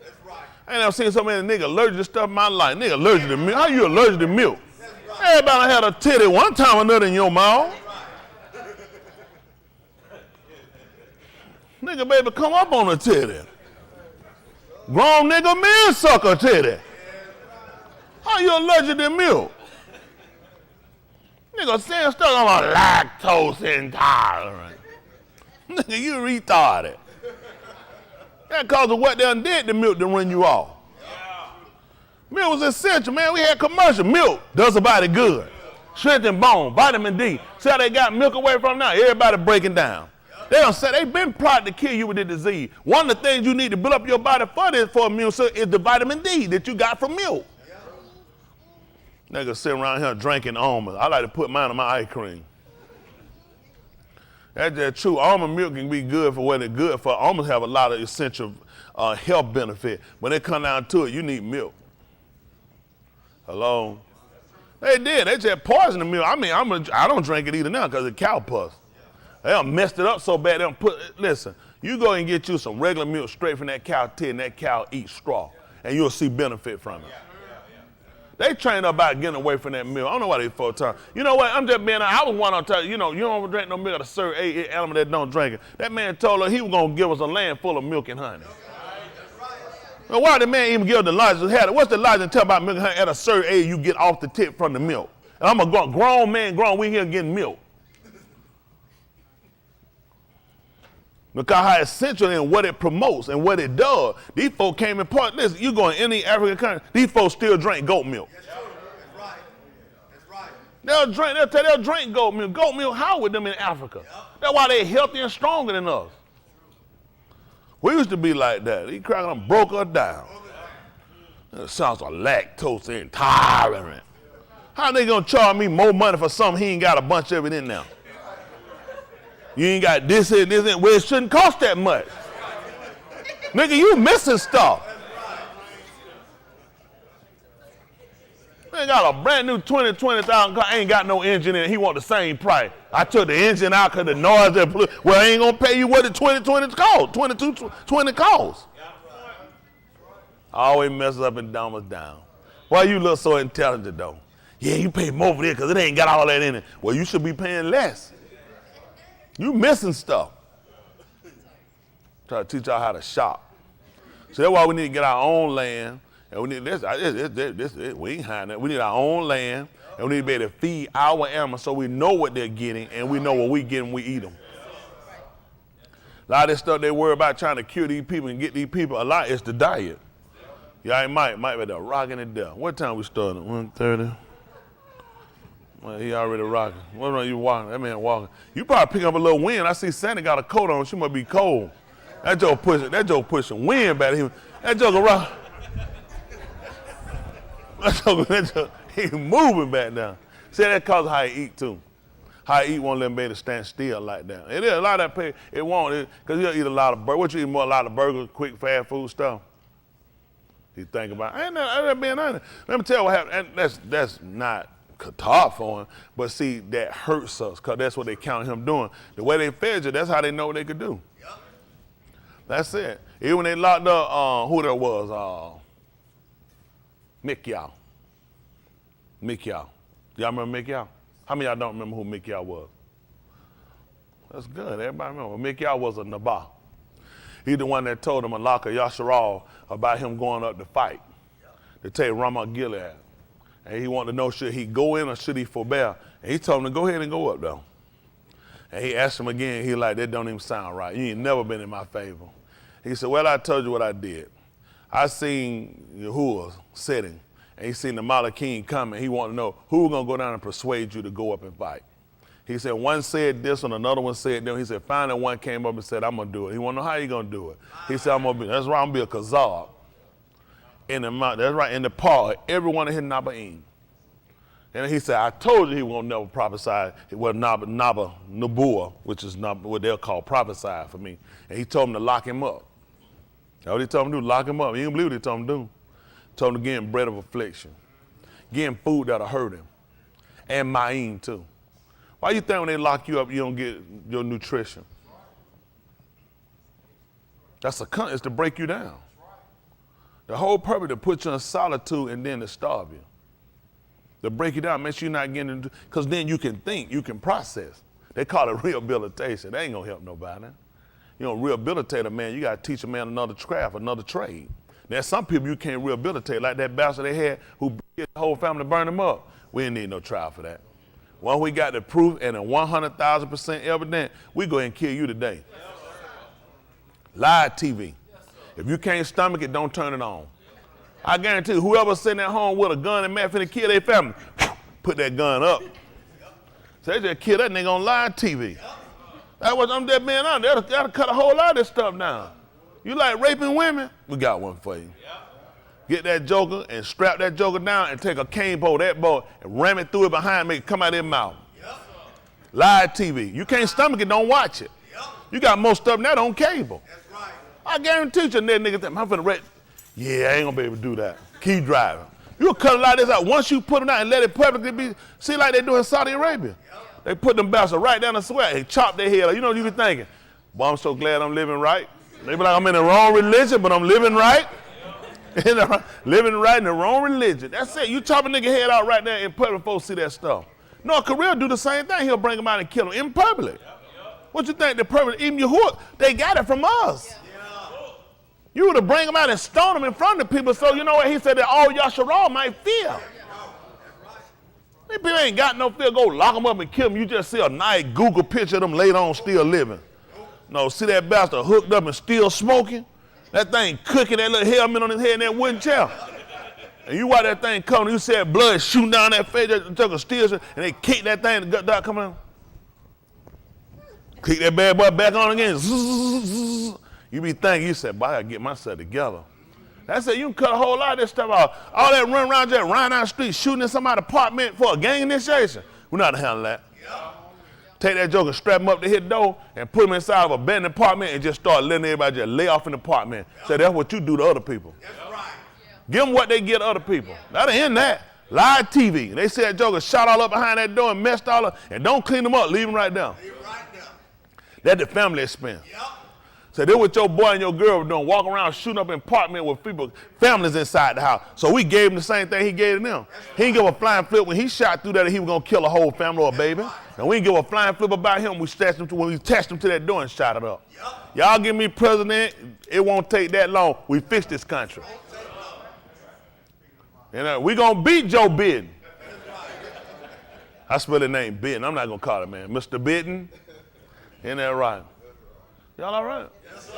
B: That's right.
A: I ain't never seen so many niggas allergic to stuff in my life. Nigga allergic to milk. How you allergic to milk? Everybody had a titty one time or another in your mouth. Nigga, baby, come up on a titty. Grown nigga men suck a titty. How you allergic to milk? Nigga saying stuff about lactose intolerant. Nigga, you retarded. That cause of what they done did to milk to run you off. Milk was essential, man. We had commercial. Milk does a body good. Strength and bone, vitamin D. See how they got milk away from now? Everybody breaking down. They've been plotting to kill you with the disease. One of the things you need to build up your body for immune system is the vitamin D that you got from milk. Niggas sitting around here drinking almonds. I like to put mine on my ice cream. That's just true. Almond milk can be good for what it's good for. Almonds have a lot of essential health benefit. When it come down to it, you need milk. Hello? They did. They just poisoned the milk. I mean, I don't drink it either now because it's cow pus. They done messed it up so bad. They done listen, you go and get you some regular milk straight from that cow tit, and that cow eats straw, and you'll see benefit from it. They trained up about getting away from that milk. I don't know why they full time. You know what? I'm just being, I was one on time. You know, you don't drink no milk at a certain animal that don't drink it. That man told her he was going to give us a land full of milk and honey. Now, why did the man even give the logic? What's the logic to tell about milk and honey? At a certain age, you get off the tip from the milk. And I'm a grown man, we here getting milk. Because how essential and what it promotes and what it does. These folks came in part. Listen, you go in any African country, these folks still drink goat milk.
B: Yes, sir. That's right. That's right.
A: They'll drink goat milk. Goat milk, how with them in Africa? Yep. That's why they're healthy and stronger than us. We used to be like that. These crackers done broke us down. That sounds like lactose intolerant. How they gonna charge me more money for something he ain't got a bunch of it in now? You ain't got this and this and well, it shouldn't cost that much. Nigga, you missing stuff. Man got a brand new 20,000 car, ain't got no engine in it. He want the same price. I took the engine out because the noise that blew. Well, I ain't gonna pay you what the 2020 cost. 2220 costs. Always mess up and dumb us down. Why you look so intelligent though? Yeah, you pay more for this because it ain't got all that in it. Well, you should be paying less. You missing stuff. Try to teach y'all how to shop. So that's why we need to get our own land. And we need we ain't hiding that. We need our own land, and we need to be able to feed our animals so we know what they're getting, and we know what we get when we eat them. A lot of this stuff they worry about trying to cure these people and get these people, a lot is the diet. Y'all might be there rocking it down. What time we started? 1:30? Well, he already rocking. What are you walking? That man walking. You probably pick up a little wind. I see Sandy got a coat on. She must be cold. That joke pushing wind back at him. That joke rock. That joke, he moving back now. See, that cause how he eat too. How he eat won't let him be able to stand still like that. It is a lot of that pay. It won't, because he'll eat a lot of burgers. What you eat more? A lot of burgers, quick, fast food stuff. He think about, I ain't being honest. Let me tell you what happened. And that's not Qatar for him, but see, that hurts us because that's what they count him doing. The way they fed you, that's how they know what they could do. Yep. That's it. Even when they locked up, who there was, Mashiyach. Y'all remember Mashiyach? How many of y'all don't remember who Mashiyach was? That's good, everybody remember. Mashiyach was a Nabah. He's the one that told him Malaka Yasharal about him going up to fight, to take Ramoth Gilead. And he wanted to know, should he go in or should he forbear? And he told him to go ahead and go up though. And he asked him again, he like, that don't even sound right. You ain't never been in my favor. He said, well, I told you what I did. I seen Yahuwah sitting, and he seen the Malachim coming. He wanted to know, who gonna go down and persuade you to go up and fight? He said, one said this and another one said that. He said, finally one came up and said, I'm gonna do it. He wanna know how you gonna do it. He said, that's right, I'm gonna be a Khazar. In the mountain, that's right, in the paw, every one of his Nabaim. And he said, I told you he won't never prophesy. Well, Nabuah, which is what they'll call prophesy for me. And he told him to lock him up. That's what he told him to do, lock him up. He didn't believe what he told him to do. Told him to give him bread of affliction. Give him food that'll hurt him. And Ma'im too. Why you think when they lock you up, you don't get your nutrition? It's to break you down. The whole purpose to put you in solitude and then to starve you. To break you down, make sure you're not getting, because then you can think, you can process. They call it rehabilitation. That ain't gonna help nobody. You don't rehabilitate a man, you gotta teach a man another craft, another trade. There's some people you can't rehabilitate, like that bastard they had who beat the whole family, burned him up. We didn't need no trial for that. Once we got the proof and a 100,000% evidence, we go ahead and kill you today. Live TV. If you can't stomach it, don't turn it on. I guarantee you, whoever's sitting at home with a gun and mad finna kill their family, put that gun up. So they just kill that nigga on live TV. That's what I'm just being honest. That'll cut a whole lot of this stuff down. You like raping women? We got one for you. Get that joker and strap that joker down and take a cane pole, that boy, and ram it through it behind, make it come out of his mouth. Live TV. You can't stomach it, don't watch it. You got more stuff than that on cable.
B: That's right.
A: I guarantee you, that nigga, I'm finna rent. Yeah, I ain't gonna be able to do that. Keep driving. You'll cut a lot of this out. Once you put them out and let it publicly be, see like they do in Saudi Arabia. They put them bastards right down the sweat and chop their head. You know what you be thinking? Boy, I'm so glad I'm living right. They be like, I'm in the wrong religion, but I'm living right. Living right in the wrong religion. That's it. You chop a nigga head out right there in public, folks see that stuff. North Korea do the same thing. He'll bring them out and kill them in public. What you think the public, even Yahuwah, they got it from us. You would have bring them out and stone them in front of people, so you know what? He said that all Yasharal might fear. These people ain't got no fear. Go lock them up and kill them. You just see a nice Google picture of them later on still living. No, see that bastard hooked up and still smoking? That thing cooking, that little helmet on his head in that wooden chair. And you watch that thing coming, you see that blood shooting down that face, they took a steel, and they kick that thing, the gut dot coming out. Kick that bad boy back on again. You be thinking, you said, boy, I gotta get myself together. That's it, you can cut a whole lot of this stuff out. All that run around just riding down the street, shooting in somebody's apartment for a gang initiation. We're not handling that. Take that joker, strap him up to his door, and put him inside of a abandoned apartment and just start letting everybody just lay off in the apartment. So that's what you do to other people.
B: That's right.
A: Give them what they get to other people. That'll end that. Live TV. They see that joker shot all up behind that door and messed all up, and don't clean them up, leave them right down.
B: Leave right there.
A: That's the family expense.
B: Yep.
A: So that's what your boy and your girl were doing, walking around shooting up in apartment with people, families inside the house. So we gave him the same thing he gave to them. He didn't give a flying flip when he shot through that he was gonna kill a whole family or a baby. And we didn't give a flying flip about him. We attached him to that door and shot it up. Y'all give me president, it won't take that long. We fix this country. And we gonna beat Joe Biden. I spell his name Biden. I'm not gonna call him man. Mr. Biden. Ain't that right? Y'all all right? Yes, sir.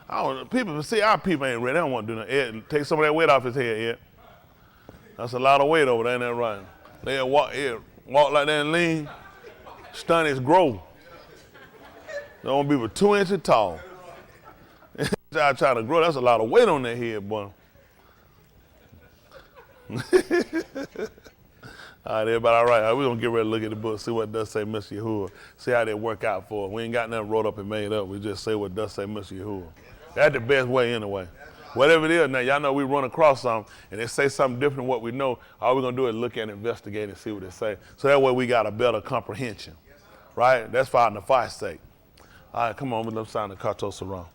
A: I don't, people see our people ain't ready. They don't want to do nothing. Ed, take some of that weight off his head, Ed. That's a lot of weight over there, ain't that right? They walk like that and lean. Stun his growth. They want to be 2 inches tall. Trying to grow, that's a lot of weight on their head, boy. All right, everybody, all right. We're going to get ready to look at the book, see what does say Mr. Yahuwah, see how they work out for us. We ain't got nothing wrote up and made up. We just say what does say Mr. Yahuwah. That's the best way anyway. Whatever it is, now, y'all know we run across something, and they say something different than what we know. All we're going to do is look at it, investigate, and see what they say. So that way we got a better comprehension, right? That's for our nefarious sake. All right, come on, let's sign the Kato Saram.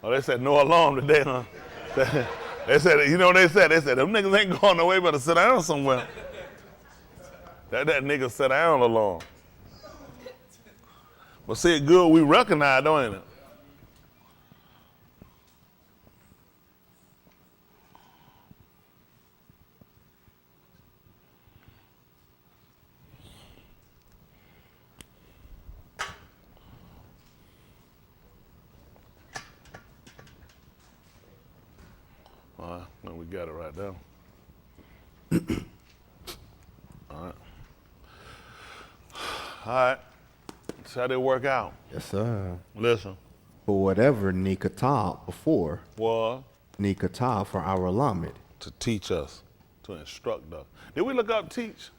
A: Oh, they said no alarm today, huh? They said, you know what they said? They said, them niggas ain't going nowhere, better sit down somewhere. That nigga sit down alarm. But see, it good we recognize, don't it? No, we got it right there. All right. All right. That's how they work out.
C: Yes, sir.
A: Listen.
C: But whatever Nikata before,
A: Was
C: Nikata for our Lamed.
A: to teach us, to instruct us. Did we look up teach?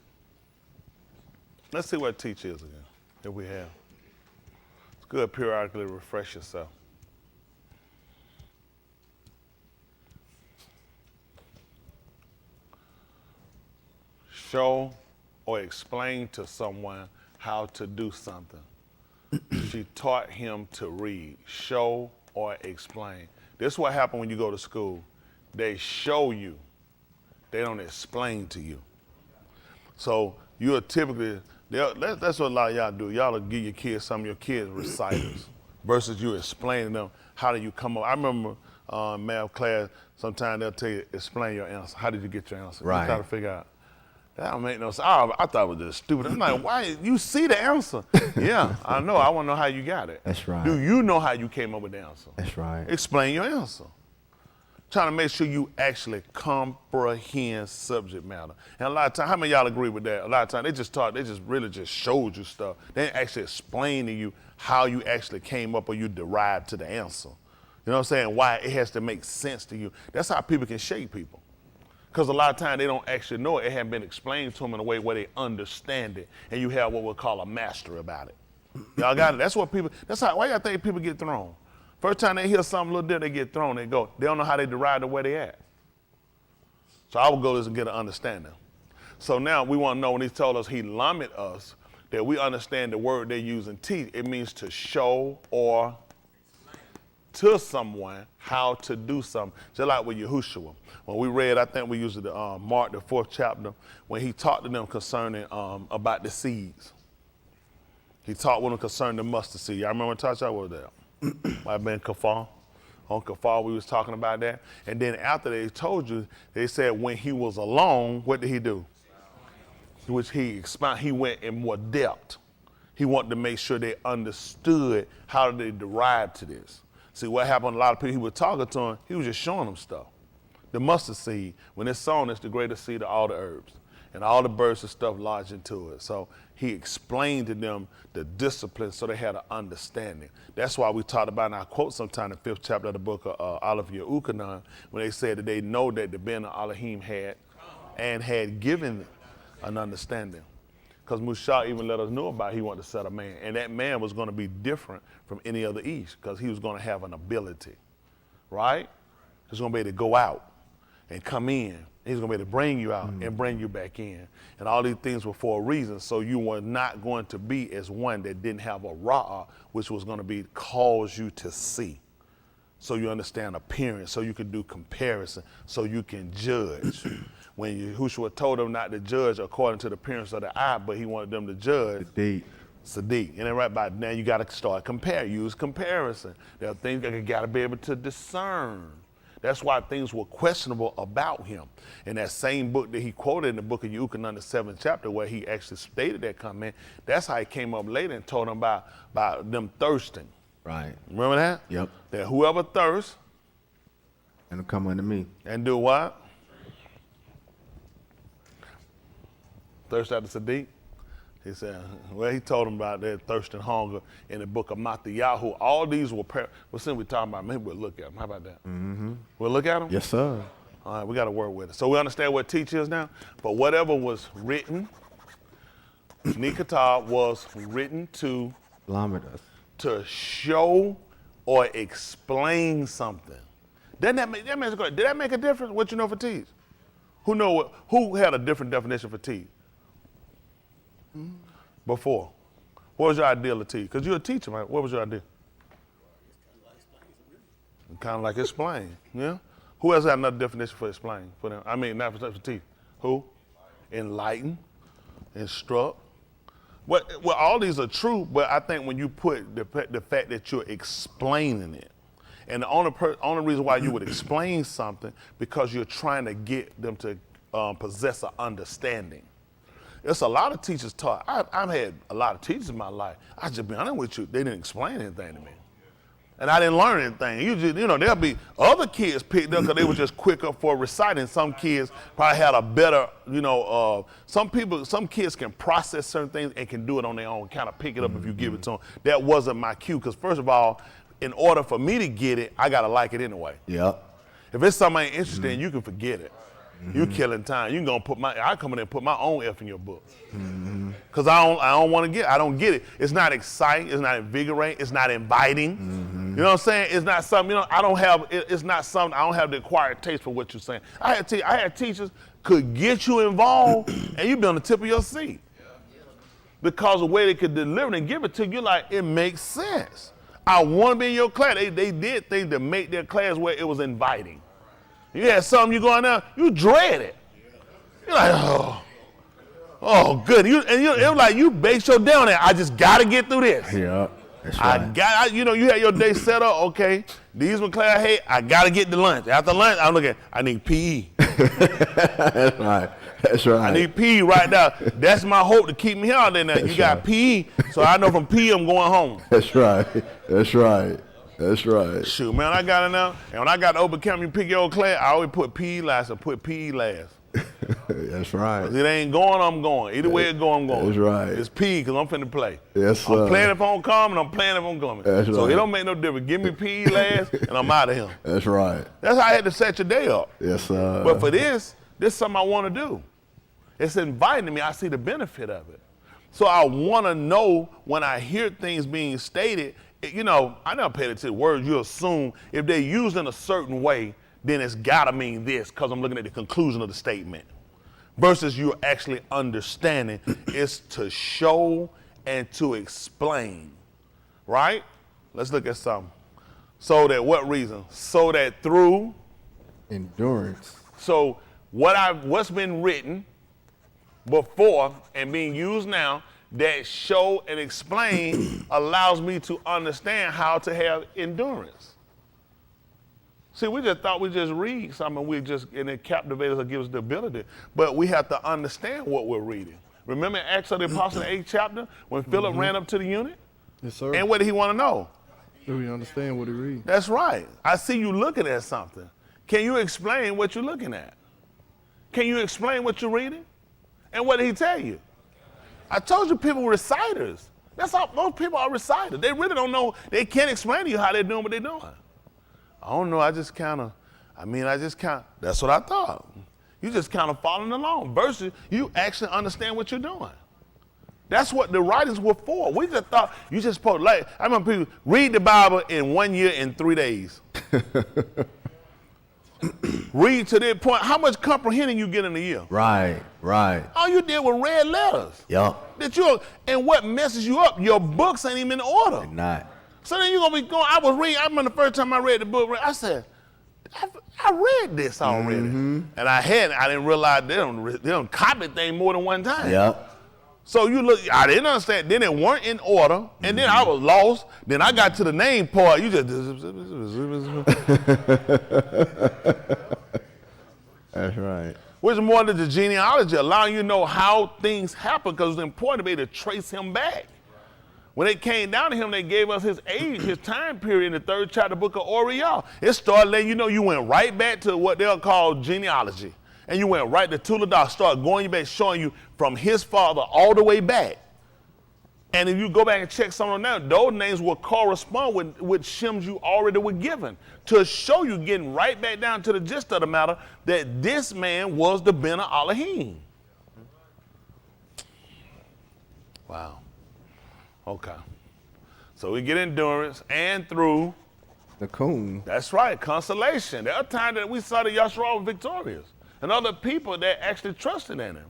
A: Let's see what teach is again, if we have. It's good periodically refresh yourself. Show or explain to someone how to do something. She taught him to read. Show or explain. This is what happens when you go to school. They show you. They don't explain to you. So you're typically, that's what a lot of y'all do. Y'all will give your kids, some of your kids reciters versus you explaining them how do you come up. I remember math class, sometimes they'll tell you, explain your answer. How did you get your answer?
C: Right.
A: You try to figure out. That don't make no sense. I thought it was just stupid. I'm like, why? You see the answer. Yeah, I know. I want to know how you got it.
C: That's right.
A: Do you know how you came up with the answer?
C: That's right.
A: Explain your answer. Trying to make sure you actually comprehend subject matter. And a lot of times, how many of y'all agree with that? A lot of times they just really showed you stuff. They didn't actually explain to you how you actually came up or you derived to the answer. You know what I'm saying? Why it has to make sense to you. That's how people can shake people. Because a lot of times they don't actually know it. It hasn't been explained to them in a way where they understand it. And you have what we'll call a mastery about it. Y'all got it? Why y'all think people get thrown? First time they hear something a little different, they get thrown. They don't know how they derive to where they at. So our goal is to get an understanding. So now we want to know when he told us he lamed us, that we understand the word they use in teach. It means to show or to someone how to do something. Just like with Yahushua. When we read, I think we used it Mark the 4th chapter, when he talked to them concerning about the seeds. He talked with them concerning the mustard seed. Y'all remember when I taught y'all what was that? Might have been Kafar. On Kafar, we was talking about that. And then after they told you, they said when he was alone, what did he do? Which he went in more depth. He wanted to make sure they understood how they derived to this. See, what happened, a lot of people he was talking to them, he was just showing them stuff. The mustard seed, when it's sown, it's the greatest seed of all the herbs. And all the birds and stuff lodge into it. So he explained to them the discipline so they had an understanding. That's why we talked about, and I quote sometime in the 5th chapter of the book of Aleph Yehukanan, when they said that they know that the Ben Elohim had given an understanding. Because Mashiyach even let us know about he wanted to set a man. And that man was going to be different from any other East because he was going to have an ability, right? He was going to be able to go out and come in. He's going to be able to bring you out and bring you back in. And all these things were for a reason. So you were not going to be as one that didn't have a ra'ah, which was going to be cause you to see. So you understand appearance, so you can do comparison, so you can judge. When Yahushua told them not to judge according to the appearance of the eye, but he wanted them to judge. Sadiq. And then right about now you got to start use comparison. There are things that you got to be able to discern. That's why things were questionable about him. In that same book that he quoted in the book of Yucatan, the 7th chapter, where he actually stated that comment, that's how he came up later and told them about them thirsting.
C: Right.
A: Remember that?
C: Yep.
A: That whoever thirsts.
C: And come unto me.
A: And do what? Thirst after Sadiq. He said, well, he told them about their thirst and hunger in the book of Mashiyach. All these were, since we're talking about, maybe we'll look at them. How about that? Mm-hmm. We'll look at them?
C: Yes, sir.
A: All right, we got to work with it. So we understand what teach is now. But whatever was written, Nikatab was written to show or explain something. Did that make a difference? What you know for teach? Who had a different definition for teach? Before. What was your idea of teach? Because you're a teacher, right? What was your idea? Kind of like explain, yeah? Who else had another definition for explain for them? I mean, not for teach. Who? Enlighten, instruct. Well, all these are true, but I think when you put the fact that you're explaining it, and the only reason why you would explain something, because you're trying to get them to possess an understanding. It's a lot of teachers taught. I've had a lot of teachers in my life. I just be honest with you, they didn't explain anything to me. And I didn't learn anything. There'll be other kids picked up because they were just quicker for reciting. Some kids probably had a better, some kids can process certain things and can do it on their own, kind of pick it up if you give it to them. That wasn't my cue, because first of all, in order for me to get it, I gotta like it anyway.
C: Yep.
A: If it's something I ain't interested in, you can forget it. You killing time. You can I come in and put my own F in your book. Cause I don't get it. It's not exciting, it's not invigorating, it's not inviting. You know what I'm saying? It's not something, it's not something, I don't have the acquired taste for what you're saying. I had teachers could get you involved and you'd be on the tip of your seat. Because the way they could deliver it and give it to you, like, it makes sense. I want to be in your class. They did things to make their class where it was inviting. You had something you going down, you dread it. You're like, oh, good. It was like you baked your down there. I just got to get through this.
C: Yeah, that's right.
A: You had your day set up. Okay, these were class. Hey, I got to get to lunch. After lunch, I'm looking. I need PE.
C: That's right. That's right.
A: I need PE right now. That's my hope to keep me here all day now. You got PE, so I know from PE I'm going home.
C: That's right. That's right. That's right.
A: Shoot, man, I got it now. And when I got to open camp, you pick your old class, I always put PE last. I put PE last.
C: That's right.
A: If it ain't going, I'm going. Either way it go, I'm going.
C: That's right.
A: It's PE because I'm finna play.
C: Yes, sir.
A: I'm playing if I'm coming, I'm playing if I'm coming.
C: That's
A: so
C: right.
A: it don't make no difference. Give me PE last, and I'm out of here.
C: That's right.
A: That's how I had to set your day up.
C: Yes, sir.
A: But for this is something I want to do. It's inviting me. I see the benefit of it. So I want to know when I hear things being stated, you know, I never paid attention to words. You assume if they're used in a certain way, then it's got to mean this because I'm looking at the conclusion of the statement. Versus you actually understanding is to show and to explain, right? Let's look at something. So that what reason? So that through
C: endurance.
A: So what's been written before and being used now that show and explain allows me to understand how to have endurance. See, we just thought we just read something, and it captivates us or gives us the ability. But we have to understand what we're reading. Remember in Acts of the Apostle, the 8th chapter, when Philip ran up to the eunuch?
D: Yes, sir.
A: And what did he want to know?
D: Do we understand what he reads?
A: That's right. I see you looking at something. Can you explain what you're looking at? Can you explain what you're reading? And what did he tell you? I told you people were reciters. That's how most people are reciters. They really don't know. They can't explain to you how they're doing what they're doing. I don't know. That's what I thought. You just kind of following along versus you actually understand what you're doing. That's what the writings were for. We just thought you just supposed to, like, I remember people read the Bible in 1 year in 3 days. Read to that point. How much comprehending you get in a year?
C: Right.
A: All you did was read letters.
C: Yup.
A: And what messes you up, your books ain't even in order.
C: They're not.
A: So then you're going to be going, I remember the first time I read the book, I said, I read this already. Mm-hmm. And I didn't realize they don't copy things more than one time.
C: Yep.
A: So I didn't understand. Then it weren't in order. And then I was lost. Then I got to the name part. You just.
C: That's right.
A: Which is more than the genealogy, allowing you to know how things happen because it's important to be able to trace him back. When they came down to him, they gave us his age, his time period in the 3rd chapter book of Oriel. It started letting you know you went right back to what they'll call genealogy. And you went right to Tuladah, started going back, showing you from his father all the way back. And if you go back and check some of them now, those names will correspond with Shems you already were given to show you getting right back down to the gist of the matter that this man was the Ben of Elohim. Wow. Okay. So we get endurance and through
C: the coon.
A: That's right, consolation. There are times that we saw that Yahshua was victorious and other people that actually trusted in him.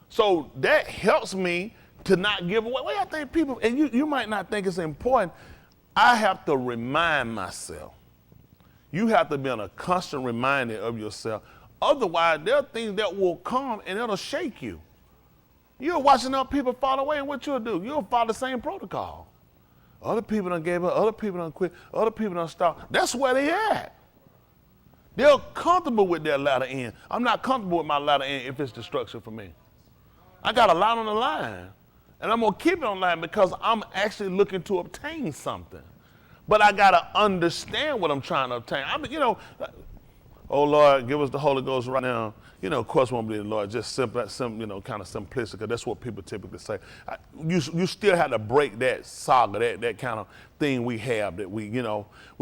A: So that helps me to not give away. Well, I think people, and you might not think it's important, I have to remind myself. You have to be on a constant reminder of yourself. Otherwise, there are things that will come and it'll shake you. You're watching other people fall away, and what you'll do, you'll follow the same protocol. Other people done gave up, other people done quit, other people done stopped. That's where they at. They're comfortable with their latter end. I'm not comfortable with my latter end if it's destruction for me. I got a lot on the line, and I'm gonna keep it on the line because I'm actually looking to obtain something. But I gotta understand what I'm trying to obtain. Oh Lord, give us the Holy Ghost right now. Of course, won't be the Lord, just simple, kind of simplistic, because that's what people typically say. You still have to break that saga, that kind of thing we have that we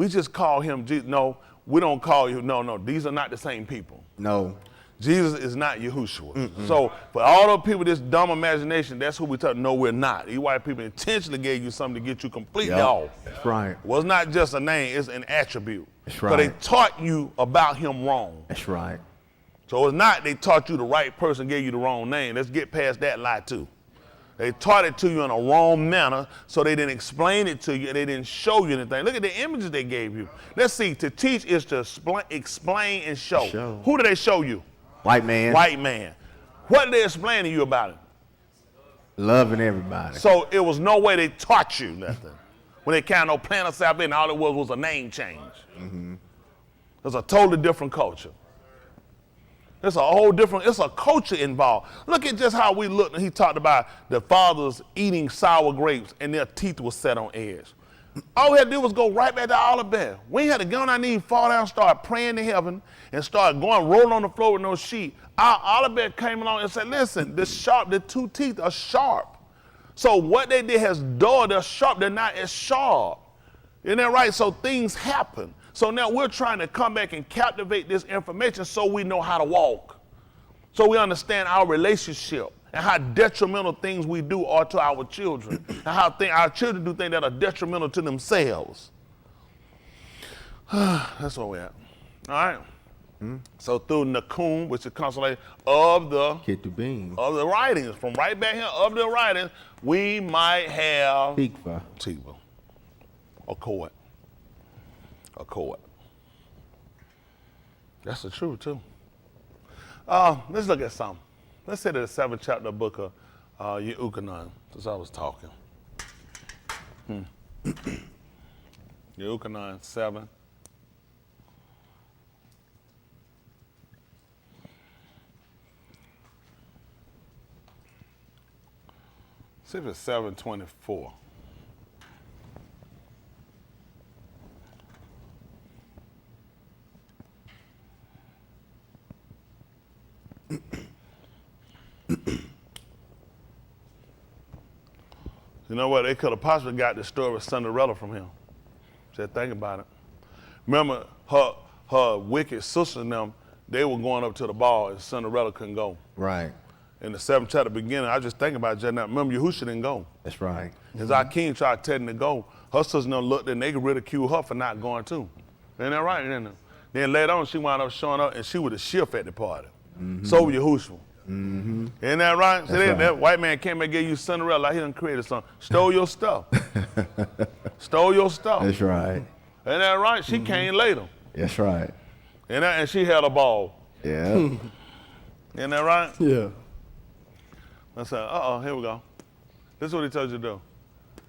A: just call him Jesus. No, we don't call you, no, these are not the same people.
C: No.
A: Jesus is not Yahushua. Mm-mm. So for all those people, this dumb imagination, that's who we talk. No, we're not. These white people intentionally gave you something to get you completely off.
C: That's right.
A: Well, it's not just a name, it's an attribute.
C: That's right.
A: So they taught you about him wrong.
C: That's right.
A: So it's not they taught you the right person, gave you the wrong name. Let's get past that lie too. They taught it to you in a wrong manner, so they didn't explain it to you and they didn't show you anything. Look at the images they gave you. Let's see, to teach is to explain and show. Who do they show you?
C: White man.
A: White man. What did they explain to you about it?
C: Loving everybody.
A: So it was no way they taught you nothing. When they kind of plan us out there, and all it was a name change. Mm-hmm. It's a totally different culture. It's a culture involved. Look at just how we looked, and he talked about the fathers eating sour grapes and their teeth were set on edge. All we had to do was go right back to olive bed. We had to get on our knees, fall down, start praying to heaven, and start going, rolling on the floor with no sheet. Our olive bed came along and said, listen, the two teeth are sharp. So what they did has dull, they're sharp, they're not as sharp. Isn't that right? So things happen. So now we're trying to come back and captivate this information so we know how to walk. So we understand our relationship and how detrimental things we do are to our children, and how our children do things that are detrimental to themselves. That's where we're at. All right? So through Nakum, which is consolation of the
C: Ketubim.
A: of the writings, from right back here of the writings, we might have Tikva. Accord. That's the truth too. Let's look at something. Let's say the 7th chapter of the book of Yehukanan, since I was talking. Yehukanan 7. See if it's 7:24. You know what? They could have possibly got the story of Cinderella from him. Said, think about it. Remember, her wicked sister and them, they were going up to the ball and Cinderella couldn't go.
C: Right.
A: In the 7th chapter beginning, I just thinking about it just now. Remember, Yahusha didn't go.
C: That's right.
A: As our king tried to tell him to go, her sister and them looked and they could ridicule her for not going too. Ain't that right? Then later on, she wound up showing up and she was the shift at the party. So was Yahushua. Isn't that right? So
C: right.
A: That white man came and gave you Cinderella like he done created something. Stole your stuff. Stole your stuff.
C: That's right.
A: Ain't that right? She came later.
C: That's right.
A: And she had a ball.
C: Yeah.
A: Isn't that right?
D: Yeah.
A: I said, here we go. This is what he told you to do.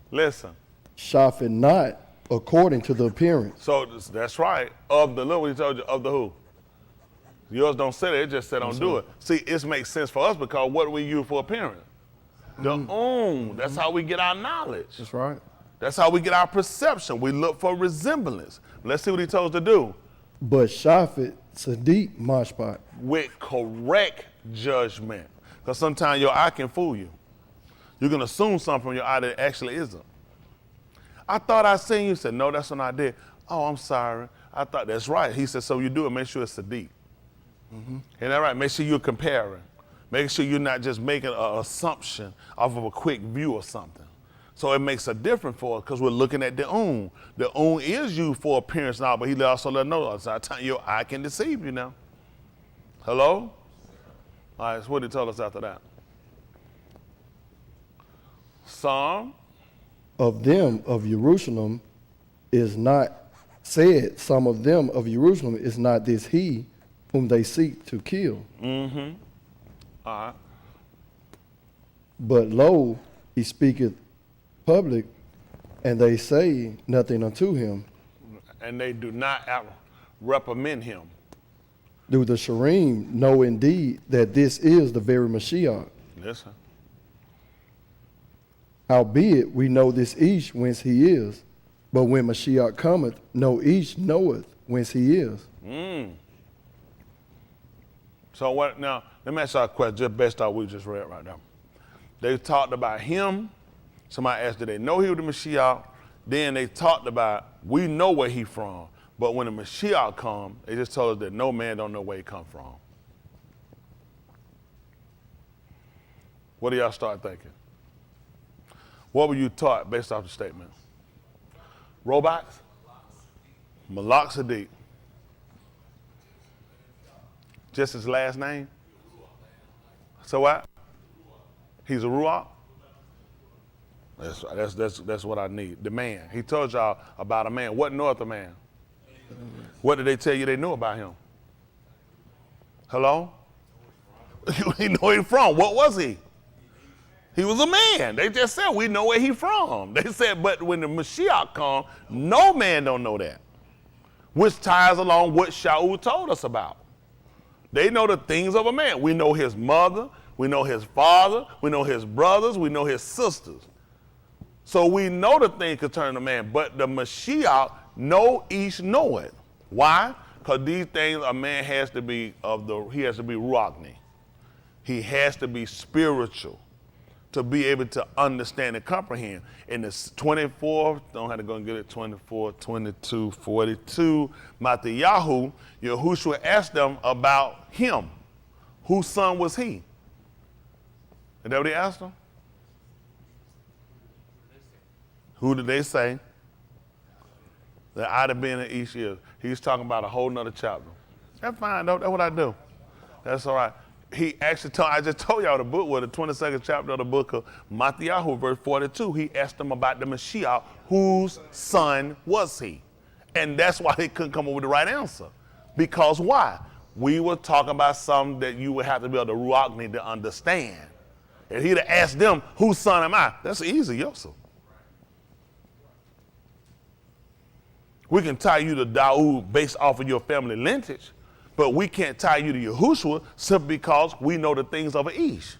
A: Listen.
D: Shafet not according to the appearance.
A: So that's right. Of the, look what he told you, of the who? Yours don't say that, it just said don't do it. See, it makes sense for us because what do we use for appearance? The that's how we get our knowledge.
D: That's right.
A: That's how we get our perception. We look for resemblance. Let's see what he told us to do.
D: But Shafet Sadiq Mashpat.
A: With correct judgment. Because sometimes your eye can fool you. You can assume something from your eye that actually isn't. I thought I seen you. He said, no, that's what I did. Oh, I'm sorry. I thought that's right. He said, so you do it, make sure it's Sadiq. Isn't that right? Make sure you're comparing. Make sure you're not just making an assumption off of a quick view or something. So it makes a difference for us because we're looking at the own. The own is used for appearance now, but he also let us know sometimes your eye can deceive you now. Hello? All right, so what did he tell us after that? Psalm.
D: Of them of Jerusalem is not said, some of them of Jerusalem is not this he whom they seek to kill.
A: All right.
D: But lo, he speaketh public, and they say nothing unto him.
A: And they do not reprimand him.
D: Do the Sharim know indeed that this is the very Mashiyach?
A: Listen.
D: Howbeit we know this each whence he is, but when Mashiach cometh, no each knoweth whence he is.
A: So what now? Let me ask you a question, just based on what we just read right now. They talked about him. Somebody asked, did they know he was the Mashiach? Then they talked about, we know where he from. But when the Mashiach come, they just told us that no man don't know where he come from. What do y'all start thinking? What were you taught based off the statement? Robots? Malak Sadiq. Just his last name? So what? He's a Ruach? That's what I need. The man. He told y'all about a man. What knoweth a man? What did they tell you they knew about him? Hello? You know where he from. What was he? He was a man. They just said we know where he from. They said, but when the Mashiach come, no man don't know that. Which ties along what Shaul told us about. They know the things of a man. We know his mother, we know his father, we know his brothers, we know his sisters. So we know the thing concerning the man, but the Mashiyach know each know it. Why? Because these things a man has to be he has to be ruachni. He has to be spiritual to be able to understand and comprehend. In the 24th, don't have to go and get it, 24, 22, 42, Matayahu, Yahushua asked them about him. Whose son was he? Is that what he asked them? Who did they say that I'd have been in each year? He's talking about a whole nother chapter. That's fine, though. That's what I do. That's all right. He actually I just told y'all the book was the 22nd chapter of the book of Matayahu, verse 42. He asked them about the Mashiyach, whose son was he? And that's why he couldn't come up with the right answer. Because why? We were talking about something that you would have to be able to ruachni to understand. And he'd have asked them, whose son am I? That's easy, Yosef. We can tie you to Daud based off of your family lineage, but we can't tie you to Yahushua simply because we know the things of an Ish.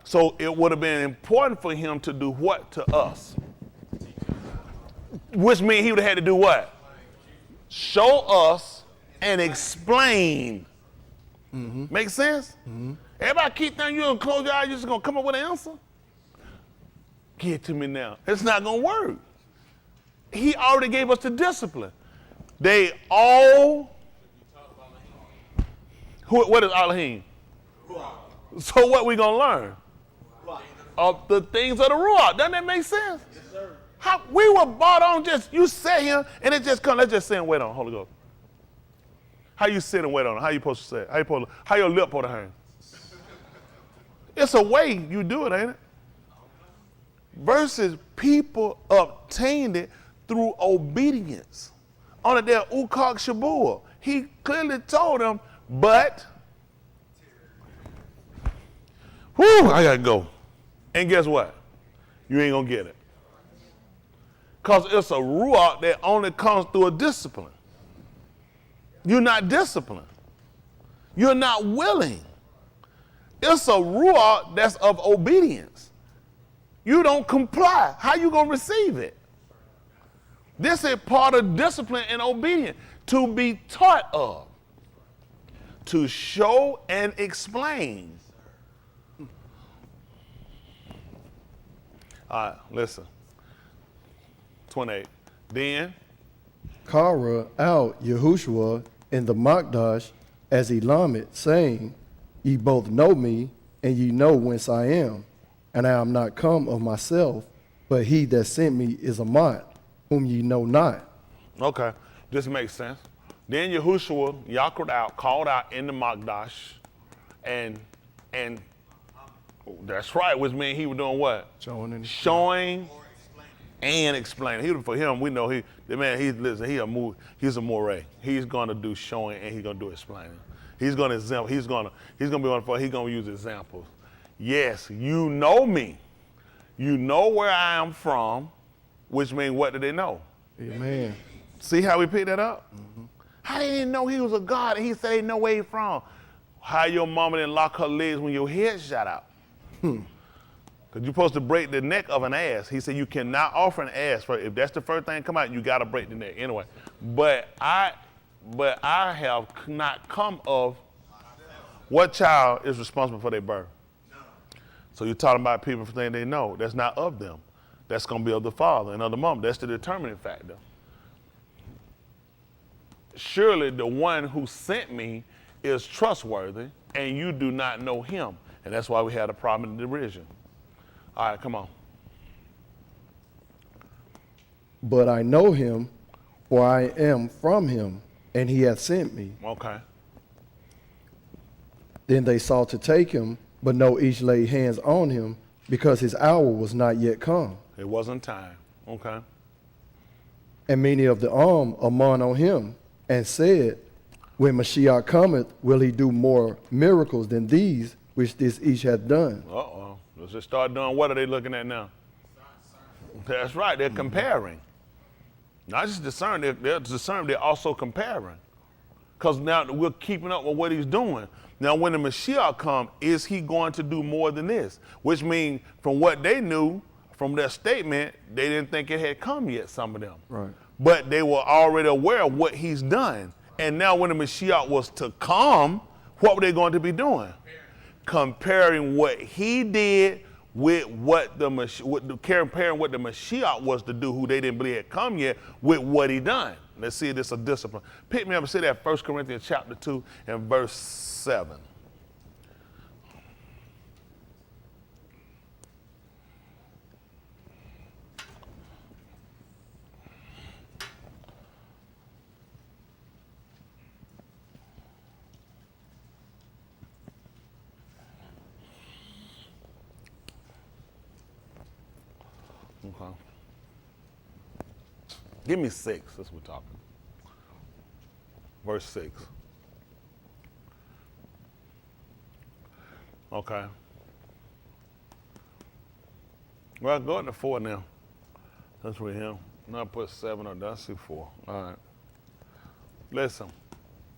A: So it would have been important for him to do what to us? Which means he would have had to do what? Show us and explain. Mm-hmm. Make sense? Mm-hmm. Everybody keep thinking you're going to close your eyes, you're just going to come up with an answer? Give it to me now. It's not going to work. He already gave us the discipline. They all, what is Elohim? So what we going to learn? Of the things of the Ruach. Doesn't that make sense? Yes, sir. How, we were bought on you sit here and it just comes, let's just sit and wait on Holy Ghost. How you sit and wait on it? How you supposed to say it? How your lip supposed to hang? It's a way you do it, ain't it? Versus people obtained it through obedience. On their Ukak Shabur, he clearly told them, but, I gotta go. And guess what? You ain't gonna get it. Because it's a ruach that only comes through a discipline. You're not disciplined. You're not willing. It's a ruach that's of obedience. You don't comply. How you gonna receive it? This is part of discipline and obedience, to be taught of, to show and explain. All right, listen. 28. Then
D: Kara out Yahushua in the Makdash as Elamet, saying, Ye both know me, and ye know whence I am, and I am not come of myself, but he that sent me is Amat, whom ye know not.
A: Okay, this makes sense. Then Yahushua Yaakov out, called out in the Makdash, and that's right, which means he was doing what? Showing and explaining. For him, we know he's a moray. He's gonna do showing and he's gonna do explaining. He's gonna use examples. Yes, you know me. You know where I am from, which means what do they know?
D: Amen.
A: See how we pick that up? Mm-hmm. How they didn't know he was a God and he said they know where he's from? How your mama didn't lock her legs when your head shot out? Because you're supposed to break the neck of an ass. He said you cannot offer an ass. If that's the first thing come out, you got to break the neck. Anyway, but I have not come of what child is responsible for their birth? So you're talking about people for things they know. That's not of them. That's going to be of the father and of the mom. That's the determining factor. Surely the one who sent me is trustworthy, and you do not know him. And that's why we had a problem in the derision. All right, come on.
D: But I know him, for I am from him, and he hath sent me.
A: Okay.
D: Then they sought to take him, but no each laid hands on him, because his hour was not yet come.
A: It wasn't time. Okay.
D: And many of the among on him, and said, When Mashiyach cometh, will he do more miracles than these which this each hath done?
A: Uh-oh. Let's just start doing, what are they looking at now? That's right, they're comparing. Not just discerning, they're discerning, they're also comparing. Because now we're keeping up with what he's doing. Now when the Mashiyach comes, is he going to do more than this? Which means from what they knew, from their statement, they didn't think it had come yet, some of them.
D: Right.
A: But they were already aware of what he's done. And now when the Mashiyach was to come, what were they going to be doing? Comparing what he did with what comparing what the Mashiyach was to do, who they didn't believe had come yet, with what he done. Let's see if this is a discipline. Pick me up and say that 1 Corinthians chapter 2 and verse 7. Okay. Give me 6, that's what we're talking. Verse 6. Okay. Well, go into 4 now. That's with him. Now put 7 on, that's 4. All right. Listen.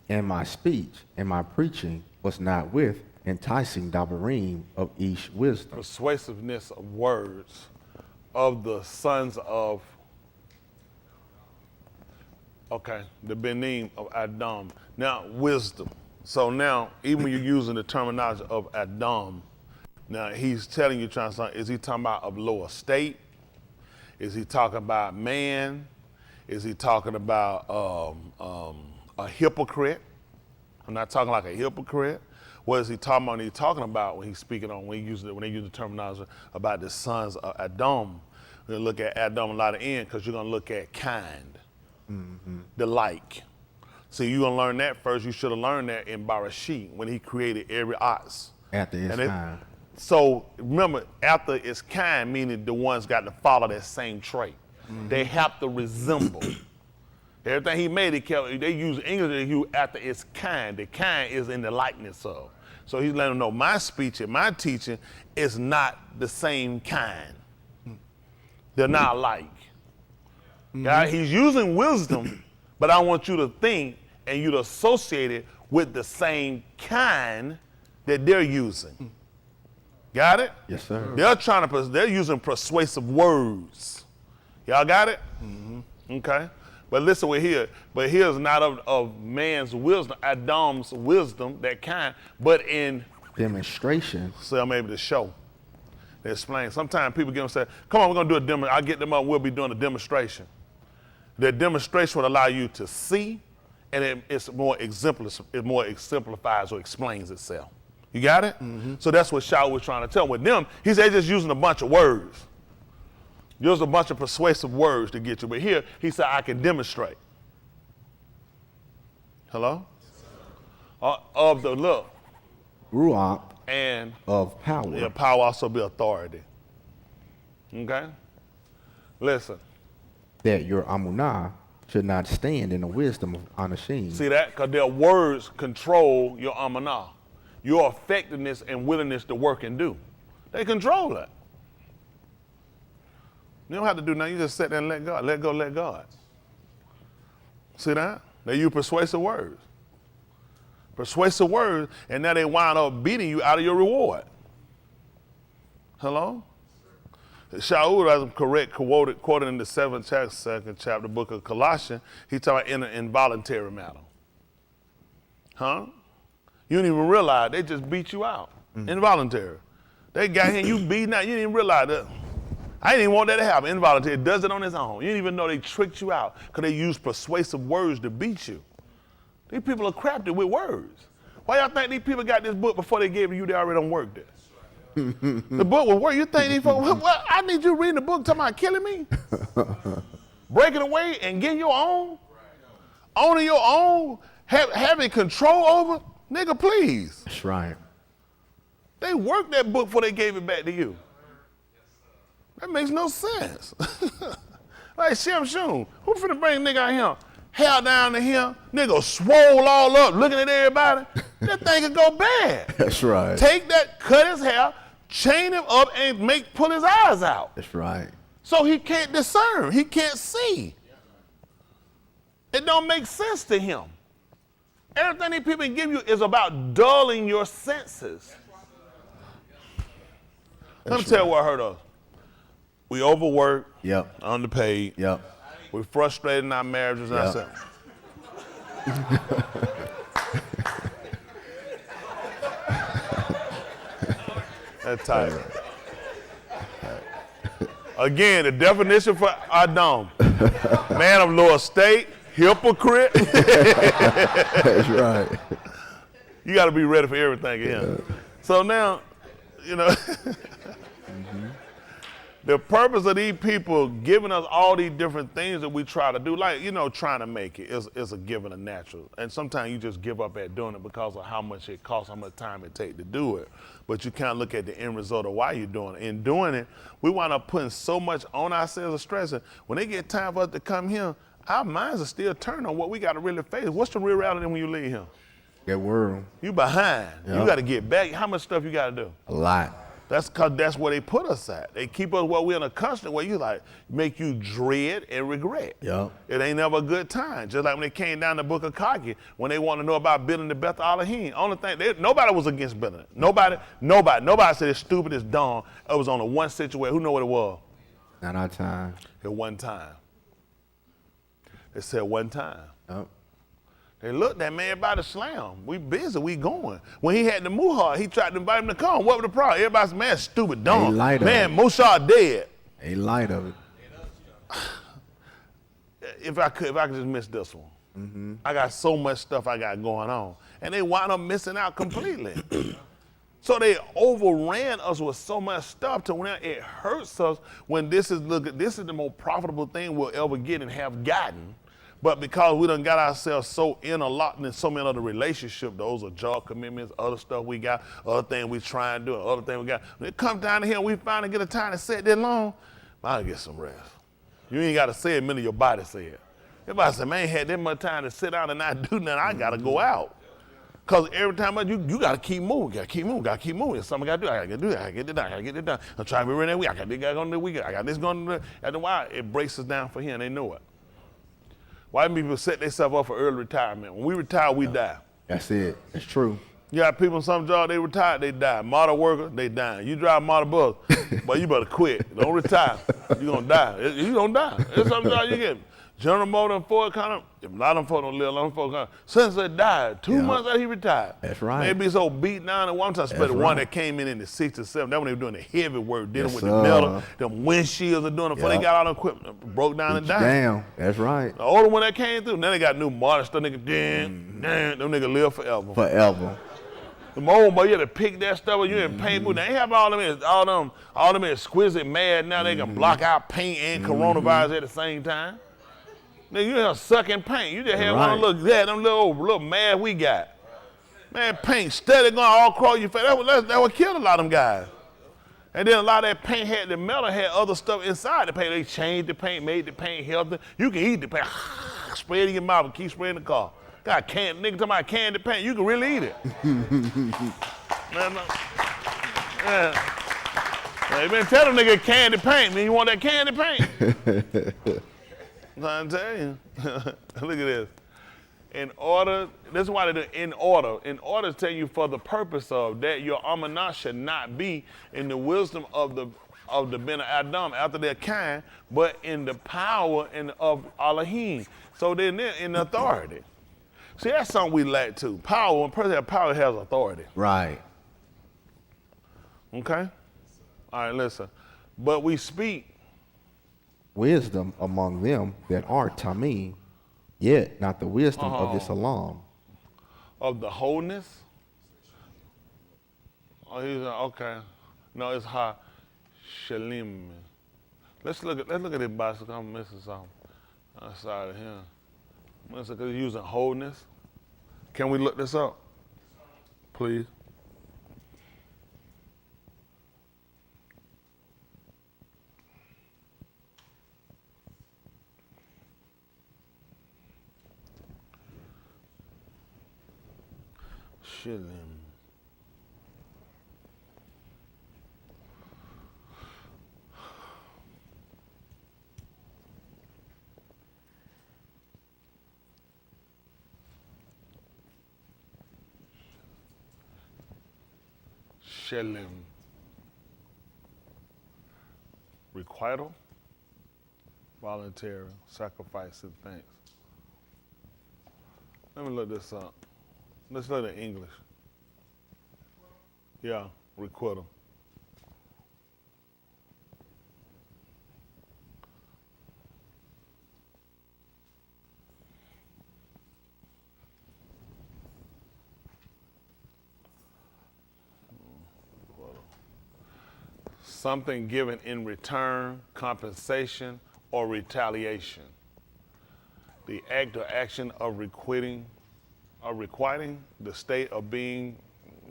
C: And my speech and my preaching was not with enticing dabarim of each wisdom.
A: Persuasiveness of words of the sons of, the benim of Adam. Now, wisdom. So now, even when you're using the terminology of Adam, now he's telling you, is he talking about of lower state? Is he talking about man? Is he talking about a hypocrite? I'm not talking like a hypocrite. What is he talking about when he's talking about when he's speaking on, when they use the terminology about the sons of Adam? We're gonna look at Adam a lot of end because you're gonna look at kind, the like. So you're gonna learn that first. You should have learned that in Bereshit when he created every ox.
C: After his kind.
A: So remember, after it's kind, meaning the ones got to follow that same trait. They have to resemble. Everything he made, they use English after it's kind. The kind is in the likeness of. So he's letting them know my speech and my teaching is not the same kind. They're not alike. God, he's using wisdom, but I want you to think and you to associate it with the same kind that they're using. Got it?
C: Yes, sir.
A: They're using persuasive words. Y'all got it? Okay. But listen, we're here. But here's not of man's wisdom, Adam's wisdom, that kind, but in
C: demonstration.
A: So I'm able to show. They explain. Sometimes people get them and say, come on, we're going to do a demo. I'll get them up, we'll be doing a demonstration. The demonstration will allow you to see, and it more exemplifies or explains itself. You got it? So that's what Shaul was trying to tell. With them, he said just using a bunch of words. Use a bunch of persuasive words to get you. But here, he said, I can demonstrate. Hello? Of the look.
C: Ruach
A: And
C: of power.
A: Yeah, power also be authority. Okay? Listen.
C: That your amunah should not stand in the wisdom of Anashim.
A: See that? Because their words control your amanah, your effectiveness and willingness to work and do. They control it. You don't have to do nothing. You just sit there and let God. Let go, let God. See that? They use persuasive words. Persuasive words, and now they wind up beating you out of your reward. Hello? Shaul, as I'm correct, quoted in the 2nd chapter, book of Colossians, he talking about in an involuntary manner. Huh? You didn't even realize they just beat you out. Involuntary. They got here, you beating out, you didn't even realize that. I didn't even want that to happen. Involuntary. It does it on its own. You didn't even know they tricked you out because they used persuasive words to beat you. These people are crafted with words. Why y'all think these people got this book before they gave it to you? They already done worked it. The book will work. You think these folks, well, I need you reading the book talking about killing me? Breaking away and getting your own? Owning your own? Having control over? Nigga, please.
C: That's right.
A: They worked that book before they gave it back to you. That makes no sense. Like Shem Shun, who finna bring nigga out here? Hair down to here, nigga swole all up, looking at everybody. That thing could go bad.
C: That's right.
A: Take that, cut his hair, chain him up, and pull his eyes out.
C: That's right.
A: So he can't discern, he can't see. It don't make sense to him. Everything these people give you is about dulling your senses. Let me tell you what hurt us. We overwork.
C: Yep.
A: Underpaid.
C: Yep.
A: We're frustrated in our marriages. And I
C: Yep.
A: said, that's tight. Again, the definition for Adam, man of low estate, hypocrite.
C: That's right.
A: You got to be ready for everything again. So now, you know, the purpose of these people giving us all these different things that we try to do, like, you know, trying to make it is a given a natural. And sometimes you just give up at doing it because of how much it costs, how much time it takes to do it. But you can't look at the end result of why you're doing it. In doing it, we wind up putting so much on ourselves and stressing. When they get time for us to come here, our minds are still turned on what we got to really face. What's the real reality when you leave here?
C: That word.
A: You behind.
C: Yep.
A: You got to get back. How much stuff you got to do?
C: A lot.
A: That's because that's where they put us at. They keep us where we're in a constant way. You like make you dread and regret.
C: Yep.
A: It ain't never a good time. Just like when they came down the book of Kaki, when they want to know about building the Beth Elohim. Only thing, nobody was against building it. Nobody said it's stupid, it's dumb. It was on the one situation. Who know what it was?
C: Not our time.
A: At one time. They said one time.
C: Yep.
A: They looked, that man about to slam. We busy, we going. When he had the Muhar, he tried to invite him to come. What was the problem? Everybody said, man, stupid, dumb. Man, Moshe dead.
C: A light of it.
A: If I could just miss this one. I got so much stuff I got going on. And they wind up missing out completely. So they overran us with so much stuff to when it hurts us when this is the most profitable thing we'll ever get and have gotten. But because we done got ourselves so interlocked in so many other relationships, those are job commitments, other stuff we got, other things we try and do, other things we got. When it comes down to here and we finally get a time to sit that long, I'll get some rest. You ain't got to say it, many of your body say it. Everybody say, man, I ain't had that much time to sit down and not do nothing. I got to go out. Because every time you got to keep moving, got to keep moving. There's something I got to do. I got to do that. I got to get it done. I got to get it done. I'm trying to be ready that week. I got this guy going to the weekend. I got this going to the After a while, it breaks us down for him. They know it. White people set themselves up for early retirement. When we retire, we die.
C: That's it. It's true.
A: You got people in some job, they retire, they die. Model worker, they die. You drive a model bus, but you better quit. Don't retire. You're going to die. You're going to die. There's some job you get. General Motors and Ford kind of, a lot of them folks don't live, a lot of them folks kind of, since they died, 2 months after he retired.
C: That's right.
A: Maybe so beat down at one time, especially the one that came in the 67. That's when they were doing the heavy work, dealing with the metal, them windshields and doing it before they got all the equipment, broke down and died.
C: Damn, that's right.
A: The older one that came through, now they got new modern stuff, nigga, damn, them niggas live forever.
C: Forever.
A: The old boy, you had to pick that stuff when you in paint booth. They have all them exquisite mad now. They can block out paint and coronavirus at the same time. Nigga, you have sucking paint. You just have one look that them little mad we got. Man, paint steady going all across your face. That would kill a lot of them guys. And then a lot of that paint had the metal had other stuff inside the paint. They changed the paint, made the paint healthy. You can eat the paint, spray it in your mouth and keep spraying the car. Got nigga talking about candy paint, you can really eat it. They been telling nigga candy paint, man, you want that candy paint? I'm trying to tell you. Look at this. This is why they do in order to tell you for the purpose of that your amanah should not be in the wisdom of the Ben Adam after their kind, but in the power of Elohim. So then they're in authority. See, that's something we lack too. Power, when a person has power, has authority.
C: Right.
A: Okay? All right, listen. But we speak
C: wisdom among them that are tamim, yet not the wisdom of this alam.
A: Of the wholeness? Oh, he's okay. No, it's ha shalim. Let's look at this bicycle. I'm missing something outside of here. Because he's using wholeness. Can we look this up? Please. Shilim. Shelim. requital, voluntary, sacrifice, and thanks. Let me look this up. Let's look at English. Yeah, requital. Something given in return, compensation, or retaliation. The act or action of requiting, the state of being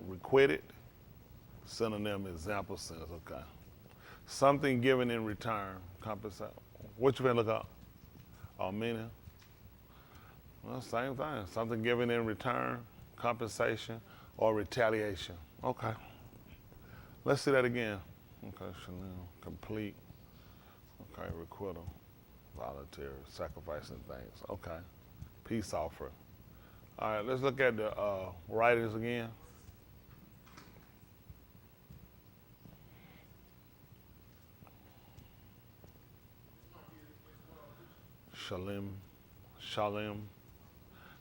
A: requited. Synonym, example, sense, okay. Something given in return, compensation. What you been look up? Oh, meaning? Well, same thing. Something given in return, compensation, or retaliation. Okay. Let's see that again. Okay, Chanel, complete. Okay, requital, voluntary, sacrificing things. Okay, peace offering. All right, let's look at the writings again. Shalem,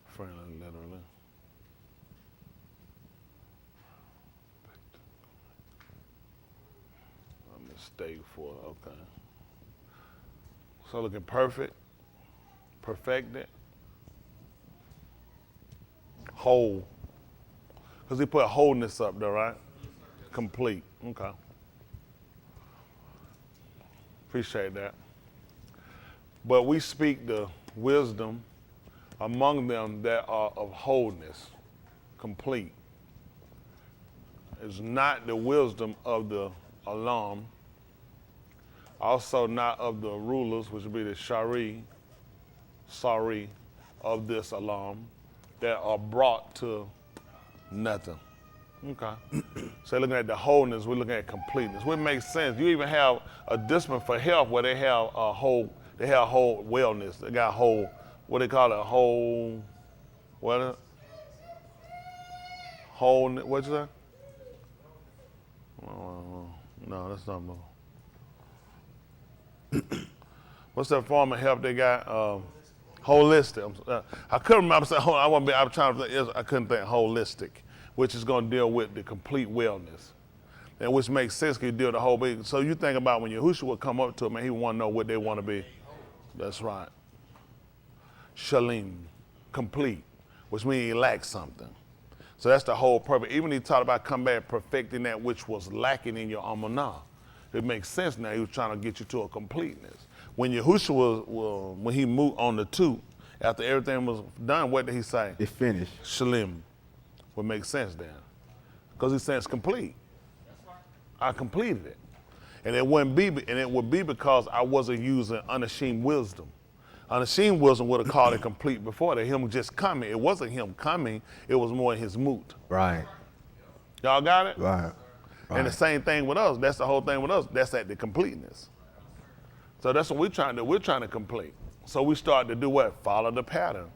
A: friendly, literally. A mistake for, okay. So looking perfect, perfected, whole. Because he put wholeness up there, right? Complete, okay. Appreciate that. But we speak the wisdom among them that are of wholeness, complete. It's not the wisdom of the alam, also not of the rulers, which would be the sari of this alam, that are brought to nothing. Okay. So looking at the wholeness, we're looking at completeness, which makes sense. You even have a discipline for health where they have a whole, wellness. They got whole, what they call it, whole, what's that? No, that's not more. What's that form of health they got? Holistic. I couldn't remember saying I couldn't think holistic, which is going to deal with the complete wellness. And which makes sense because you deal with the whole big. So you think about when Yahushua would come up to him and he would want to know what they want to be. That's right. Shalem, complete, which means he lacks something. So that's the whole purpose. Even he taught about come back perfecting that which was lacking in your amanah. It makes sense now. He was trying to get you to a completeness. When Yahushua when he moved on the two, after everything was done, what did he say?
C: It finished.
A: Shalem. Would make sense then. Because he said it's complete. I completed it. And it would be because I wasn't using unashamed wisdom. Unashamed wisdom would have called it complete before that. Him just coming. It wasn't him coming, it was more his moot.
C: Right.
A: Y'all got it?
C: Right.
A: And the same thing with us. That's the whole thing with us. That's at the completeness. So that's what we're trying to do. We're trying to complete. So we start to do what? Follow the pattern.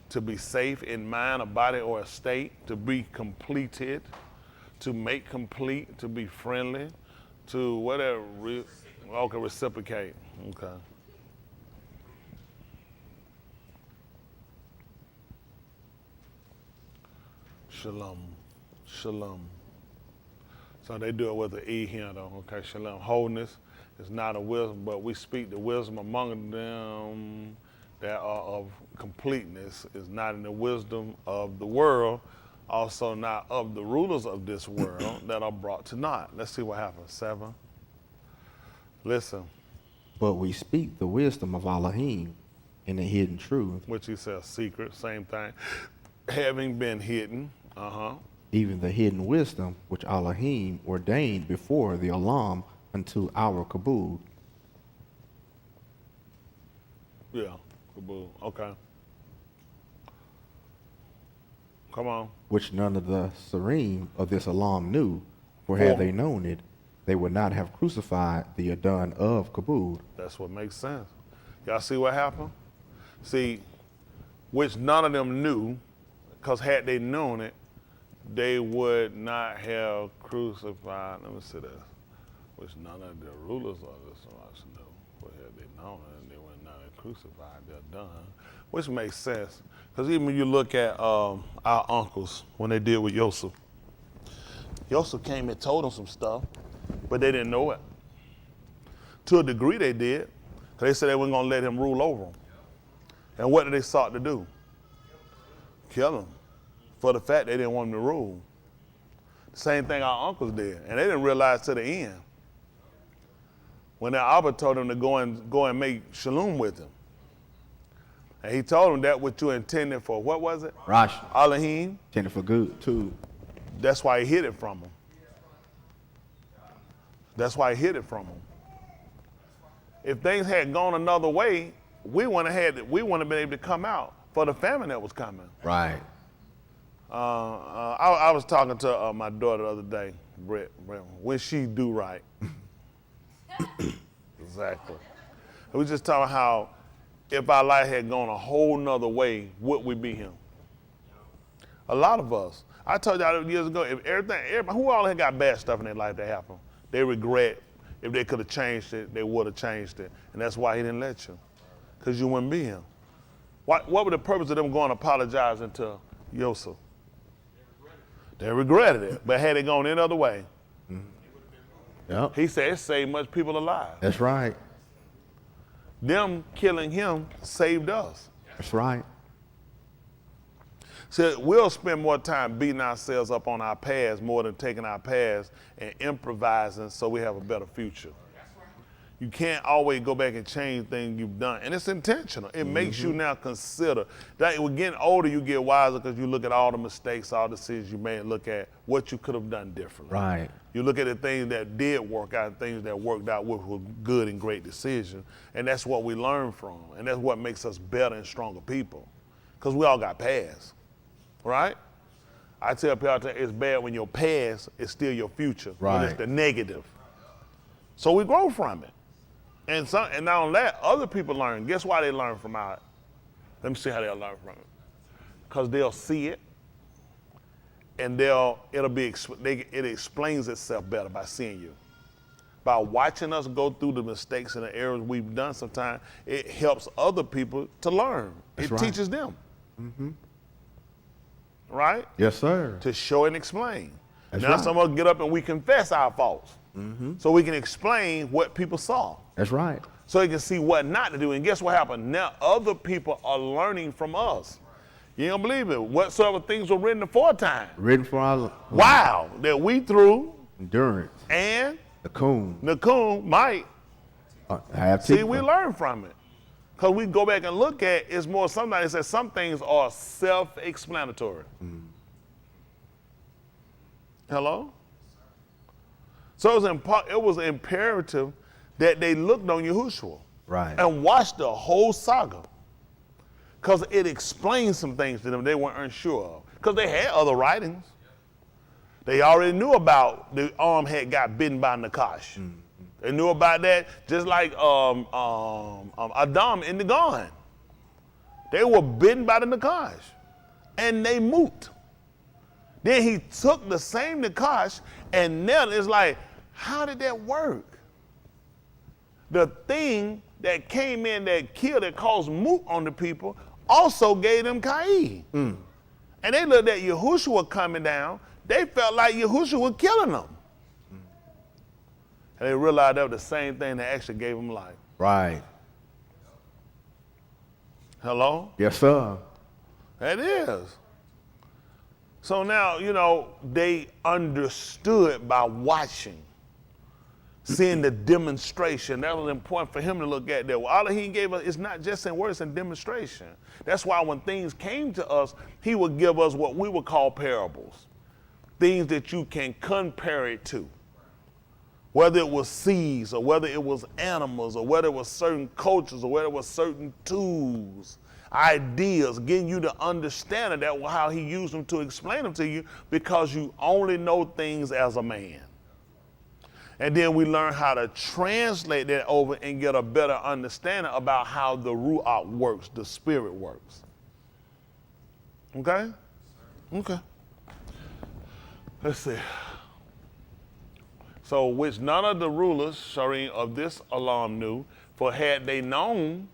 A: To be safe in mind, a body, or a state, to be completed, to make complete, to be friendly, to whatever, reciprocate. Okay. Shalom. So they do it with an E here though, okay, shalom. Wholeness is not a wisdom, but we speak the wisdom among them that are of completeness, is not in the wisdom of the world, also not of the rulers of this world that are brought to naught. Let's see what happens. 7. Listen.
C: But we speak the wisdom of Elohim in the hidden truth.
A: Which he says secret, same thing. Having been hidden,
C: Even the hidden wisdom which Elohim ordained before the Alam unto our kabul.
A: Yeah, kabul. Okay. Come on.
C: Which none of the Sarim of this Alam knew, for had they known it, they would not have crucified the Adon of Kabul.
A: That's what makes sense. Y'all see what happened? See, which none of them knew, because had they known it, they would not have crucified. Let me see this. which none of the rulers of this much knew, for had they known it, and they went not and crucified, they're done. Which makes sense, because even when you look at our uncles, when they did with Joseph, Joseph came and told them some stuff, but they didn't know it. To a degree they did, because they said they weren't going to let him rule over them. And what did they sought to do? Kill him, for the fact they didn't want him to rule. The same thing our uncles did, and they didn't realize to the end. When their Abba told them to go and make shalom with him. And he told them that what you intended for, what was it?
C: Rashi.
A: Elohim.
C: Intended for good, too.
A: That's why he hid it from them. That's why he hid it from them. If things had gone another way, we wouldn't have been able to come out for the famine that was coming.
C: Right.
A: I was talking to my daughter the other day, Brett, when she do right. Exactly. We just talking how if our life had gone a whole nother way, would we be him? A lot of us. I told y'all years ago, if everybody, who all had got bad stuff in their life that happened, they regret if they could have changed it, they would have changed it. And that's why he didn't let you, because you wouldn't be him. What was the purpose of them going apologizing to Yosef? They regretted it, but had it gone any other way,
C: Yep.
A: he said it saved much people alive.
C: That's right.
A: Them killing him saved us.
C: That's right.
A: So we'll spend more time beating ourselves up on our past more than taking our past and improvising so we have a better future. You can't always go back and change things you've done. And it's intentional. It makes you now consider. That when getting older, you get wiser because you look at all the mistakes, all the decisions you made, look at what you could have done differently.
C: Right.
A: You look at the things that did work out and things that worked out which were good and great decisions. And that's what we learn from. And that's what makes us better and stronger people. Because we all got past, right? I tell people all the time, it's bad when your past is still your future. When it's
C: Right.
A: the negative. So we grow from it. And not only that, other people learn. Guess why they learn from it? Let me see how they'll learn from it. Because they'll see it, and it explains itself better by seeing you. By watching us go through the mistakes and the errors we've done sometimes, it helps other people to learn.
C: That's
A: it
C: right.
A: teaches them. Right?
C: Yes, sir.
A: To show and explain.
C: That's
A: now
C: right.
A: some of us get up and we confess our faults. So we can explain what people saw.
C: That's right.
A: So they can see what not to do. And guess what happened? Now other people are learning from us. You don't believe it. Whatsoever things were written aforetime.
C: Written for our
A: Wow. That we through
C: endurance.
A: and
C: Nakum.
A: might.
C: Have
A: See,
C: tikva.
A: we learn from it. Because we go back and look at it's more somebody says some things are self-explanatory. Hello? So it was imperative that they looked on Yahushua
C: Right.
A: and watched the whole saga. Because it explained some things to them they weren't unsure of. Because they had other writings. They already knew about the arm had got bitten by Nakash. They knew about that just like Adam in the garden. They were bitten by the Nakash. And they moot. Then he took the same Nakash and nailed it. It's like, how did that work? The thing that came in that killed, that caused moot on the people, also gave them Cain. And they looked at Yahushua coming down. They felt like Yahushua was killing them. And they realized that was the same thing that actually gave them life.
C: Right.
A: Hello?
C: Yes, sir.
A: It is. So now, they understood by watching, seeing the demonstration. That was important for him to look at that. All he gave us is not just in words and demonstration. That's why when things came to us, he would give us what we would call parables. Things that you can compare it to. Whether it was seeds or whether it was animals or whether it was certain cultures or whether it was certain tools, ideas, getting you to understand that how he used them to explain them to you because you only know things as a man. And then we learn how to translate that over and get a better understanding about how the Ruach works, the spirit works. Okay? Okay. Let's see. So which none of the rulers, Sharim, of this alarm knew, for had they known,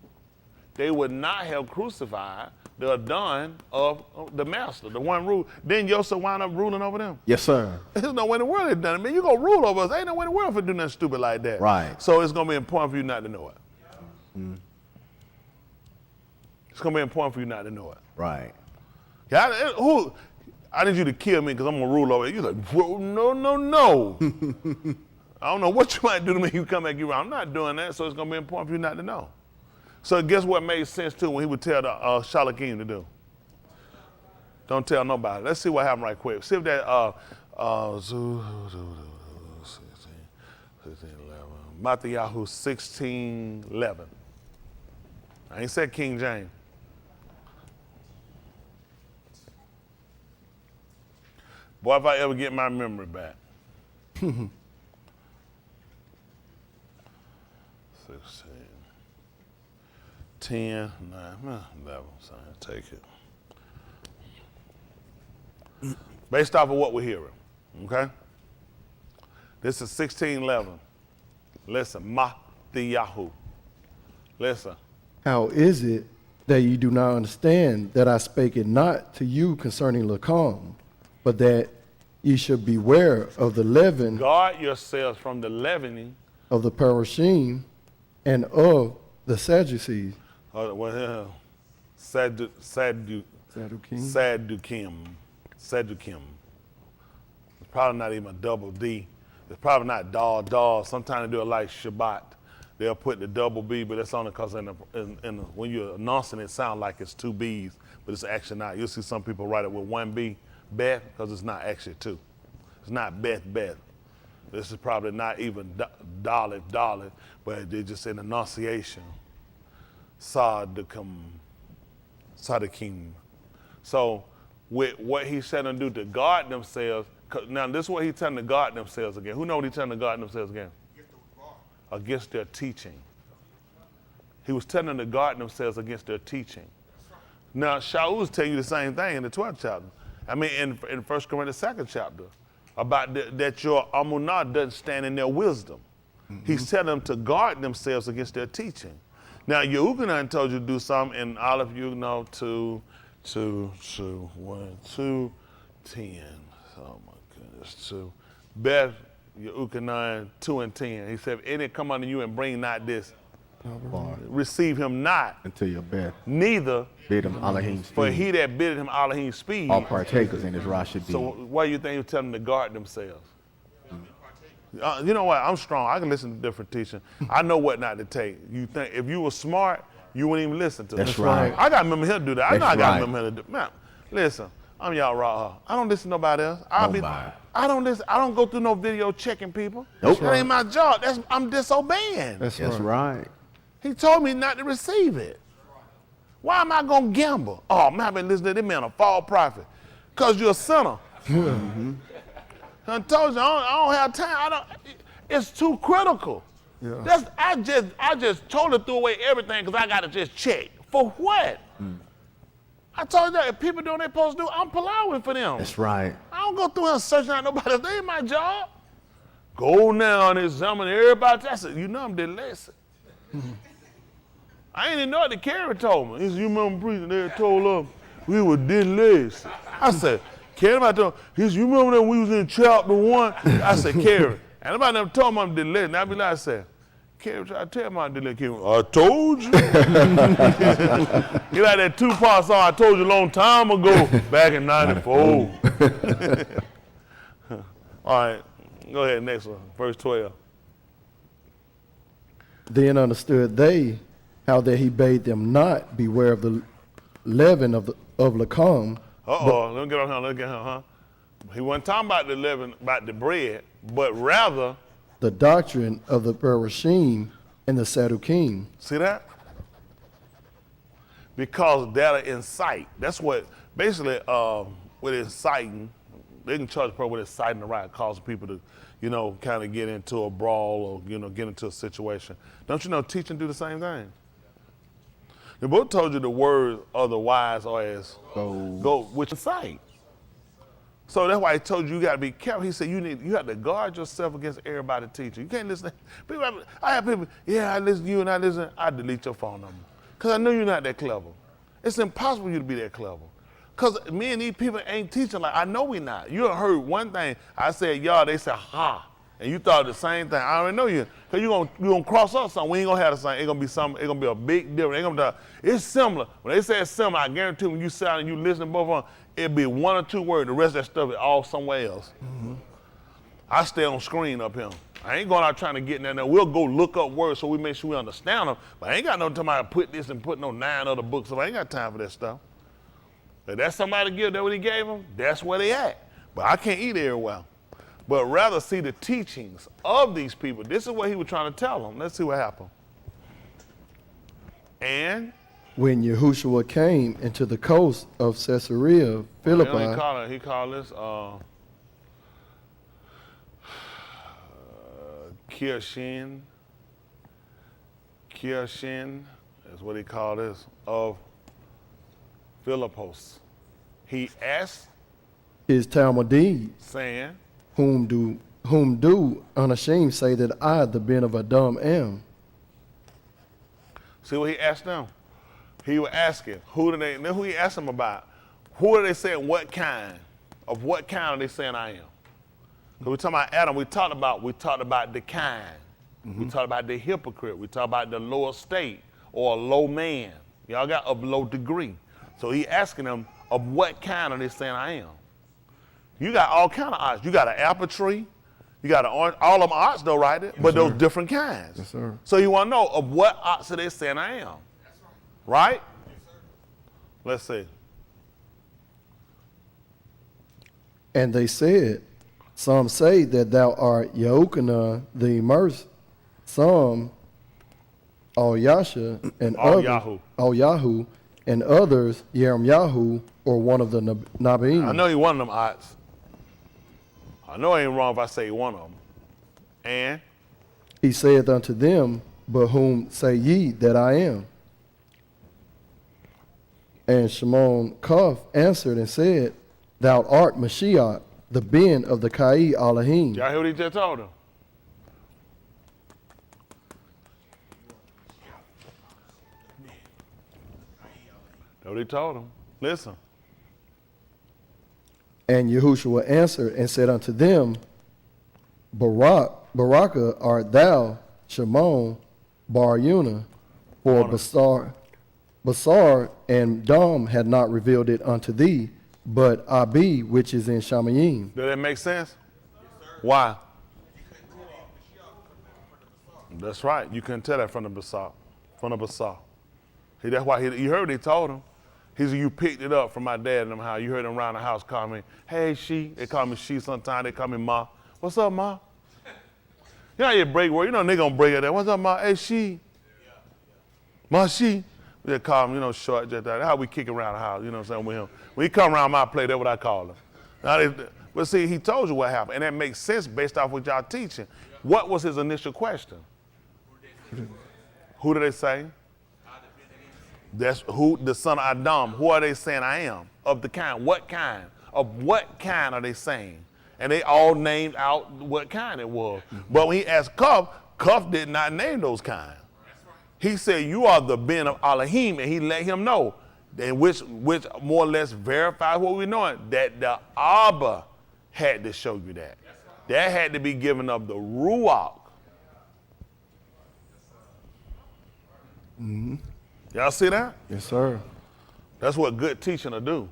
A: they would not have crucified the Adon of the master, the one rule. Then Yosef wind up ruling over them.
C: Yes, sir.
A: There's no way in the world they've done it, man. You gonna rule over us. Ain't no way in the world for do nothing stupid like that.
C: Right.
A: So it's gonna be important for you not to know it. It's gonna be important for you not to know it.
C: Right.
A: Yeah, I need you to kill me because I'm gonna rule over you. You're like, whoa, no. I don't know what you might do to me. You come back, I'm not doing that. So it's gonna be important for you not to know. So guess what made sense too when he would tell the Shalakim to do? Don't tell nobody. Let's see what happened right quick. See if that 16, 11. Matthew 16:11. I ain't said King James. Boy, if I ever get my memory back. 16. 10, 9, 11, so take it. Based off of what we're hearing, okay? This is 16:11. Listen, Matthew. Listen.
D: How is it that you do not understand that I spake it not to you concerning Lacom, but that ye should beware of the leaven
A: Guard yourselves from the leavening
D: of the Parashim and of the Sadducees.
A: Saddukim. It's probably not even a double D. It's probably not dal. Sometimes they do it like Shabbat. They'll put the double B, but that's only because when you're announcing it sounds like it's two B's, but it's actually not. You'll see some people write it with one B, Beth, because it's not actually two. It's not Beth. This is probably not even Dalit, but they just in enunciation. Sadikim. So with what he's telling them to do to guard themselves, now this is what he's telling them to guard themselves again. Who knows what he's telling them to guard themselves again? Against their teaching. He was telling them to guard themselves against their teaching. Now Shaul's telling you the same thing in the 12th chapter. I mean in 1 Corinthians 2nd chapter about that your amunah doesn't stand in their wisdom. He's telling them to guard themselves against their teaching. Now, Yehukanan told you to do something, and all of you know 2, 1, 2, 10. Oh my goodness, 2. Beth, Yehukanan 2 and 10. He said, if any come unto you and bring not this, receive him not
C: Until your bed.
A: neither
C: Bid him Elohim speed.
A: for he that biddeth him Elohim speed.
C: All partakers in his Rashi
A: So why do you think he was telling them to guard themselves? You know what? I'm strong. I can listen to different teaching. I know what not to take. You think if you were smart, you wouldn't even listen to it.
C: That's right.
A: I got to remember him to do that. I know I
C: That's
A: got to
C: right.
A: remember him to do. Man, listen. I'm y'all raw. I don't listen to nobody else.
C: Nobody.
A: I don't listen. I don't go through no video checking people.
C: Nope.
A: That ain't my job. I'm disobeying.
D: That's
C: That's
D: right.
C: right.
A: He told me not to receive it. Why am I gonna gamble? Oh man, I've been listening to this man a false prophet. Cause you're a sinner. I told you I don't have time. It's too critical.
D: Yeah.
A: I just totally threw away everything because I gotta just check. For what? I told you that if people doing what they're supposed to do, I'm plowing for them.
C: That's right.
A: I don't go through and searching out nobody else. They ain't my job. Go now and examine everybody. I said, you know I'm dyslexic. I ain't even know what the carrier told me. He said, you remember preaching, they told us we were dyslexic. I said, Carrie, I told him, he said, you remember that we was in chapter 1? I said, Carrie. And nobody never told me I'm dyslexic. And I be like, I said, Carrie, try to tell me I'm dyslexic. I told you. He like that Tupac song, I told you a long time ago, back in 94. All right, go ahead, next one, verse 12.
D: Then understood they how that he bade them not beware of the leaven of Lacom.
A: Let me get on here, He wasn't talking about the leaven, about the bread, but rather,
D: The doctrine of the Parashim and the Sadducees.
A: see that? Because that'll incite. That's what, basically, with inciting, they can charge people with inciting the right, causing people to, kind of get into a brawl or, get into a situation. Don't you know teaching do the same thing? The book told you the words of the wise are as go, which incite. So that's why he told you got to be careful. He said you have to guard yourself against everybody teaching. You can't listen. I have people, I listen to you and I listen. I delete your phone number because I know you're not that clever. It's impossible for you to be that clever. Because me and these people ain't teaching like, I know we not. You done heard one thing. I said, y'all, they said, ha. And you thought the same thing. I already know you. Because you gonna cross up something. We ain't going to have the same. It's going to be something. It's going to be a big difference. It's similar. When they say it's similar, I guarantee when you sit down and you listen to both of them, it'll be one or two words. The rest of that stuff is all somewhere else. Mm-hmm. I stay on screen up here. I ain't going out trying to get in there. We'll go look up words so we make sure we understand them. But I ain't got no time to put this and put no 9 other books up. I ain't got time for that stuff. If that's somebody to give, that what he gave them, that's where they at. But I can't eat everywhere. But rather see the teachings of these people. This is what he was trying to tell them. Let's see what happened. And
D: when Yahushua came into the coast of Caesarea Philippi,
A: he called this Kirshin is what he called this, of Philippos. He asked
D: his Talmudid,
A: saying,
D: whom do unashamed say that I, the ben of Adam, am.
A: See what he asked them? He was asking, who he asked them about? Who are they saying what kind? Of what kind are they saying I am? Because we're talking about Adam, we talked about the kind. Mm-hmm. We talked about the hypocrite. We talked about the lower state or a low man. Y'all got of low degree. So he asking them, of what kind are they saying I am? You got all kind of arts. You got an apple tree. You got an orange. All of them arts though, right? Yes, but those different kinds.
C: Yes, sir.
A: So you want to know of what arts are they saying I am? That's right. Right? Yes, sir. Let's see.
D: And they said, some say that thou art Yahukanah the immersed, some Al-Yasha, and others Al-Yahu, and others Yirmiyahu, or one of the Nabiim.
A: I know he one of them arts. I know it ain't wrong if I say one of them. And
D: he saith unto them, but whom say ye that I am? And Shimon Kof answered and said, thou art Mashiyach, the ben of the Kai Elohim.
A: Y'all hear what he just told him? That's what he told him. Listen.
D: And Yahushua answered and said unto them, Baraka art thou, Shimon Bar Yuna, for Basar and Dom had not revealed it unto thee, but Abi, which is in Shamayim.
A: Does that make sense? Yes, why? That's right. You couldn't tell that from the Basar. That's why you heard what he told him. He said, you picked it up from my dad and them house. You heard them around the house call me, hey, she. They call me she sometimes. They call me ma. What's up, ma? You know how you break word. You know nigga gonna break it there. What's up, ma? Hey, she. Ma, she. We just call him, short, just that. That's how we kick around the house, you know what I'm saying, with him. When he come around my place, that's what I call him. But see, he told you what happened, and that makes sense based off what y'all teaching. What was his initial question? Who did they say? That's who, the son of Adam. Who are they saying I am? Of the kind. What kind? Of what kind are they saying? And they all named out what kind it was. But when he asked Cuff did not name those kinds. He said, you are the ben of Elohim, and he let him know, and which more or less verifies what we're knowing, that the Abba had to show you that. That had to be given of the Ruach.
D: Mm-hmm.
A: Y'all see that?
D: Yes, sir.
A: That's what good teaching will do.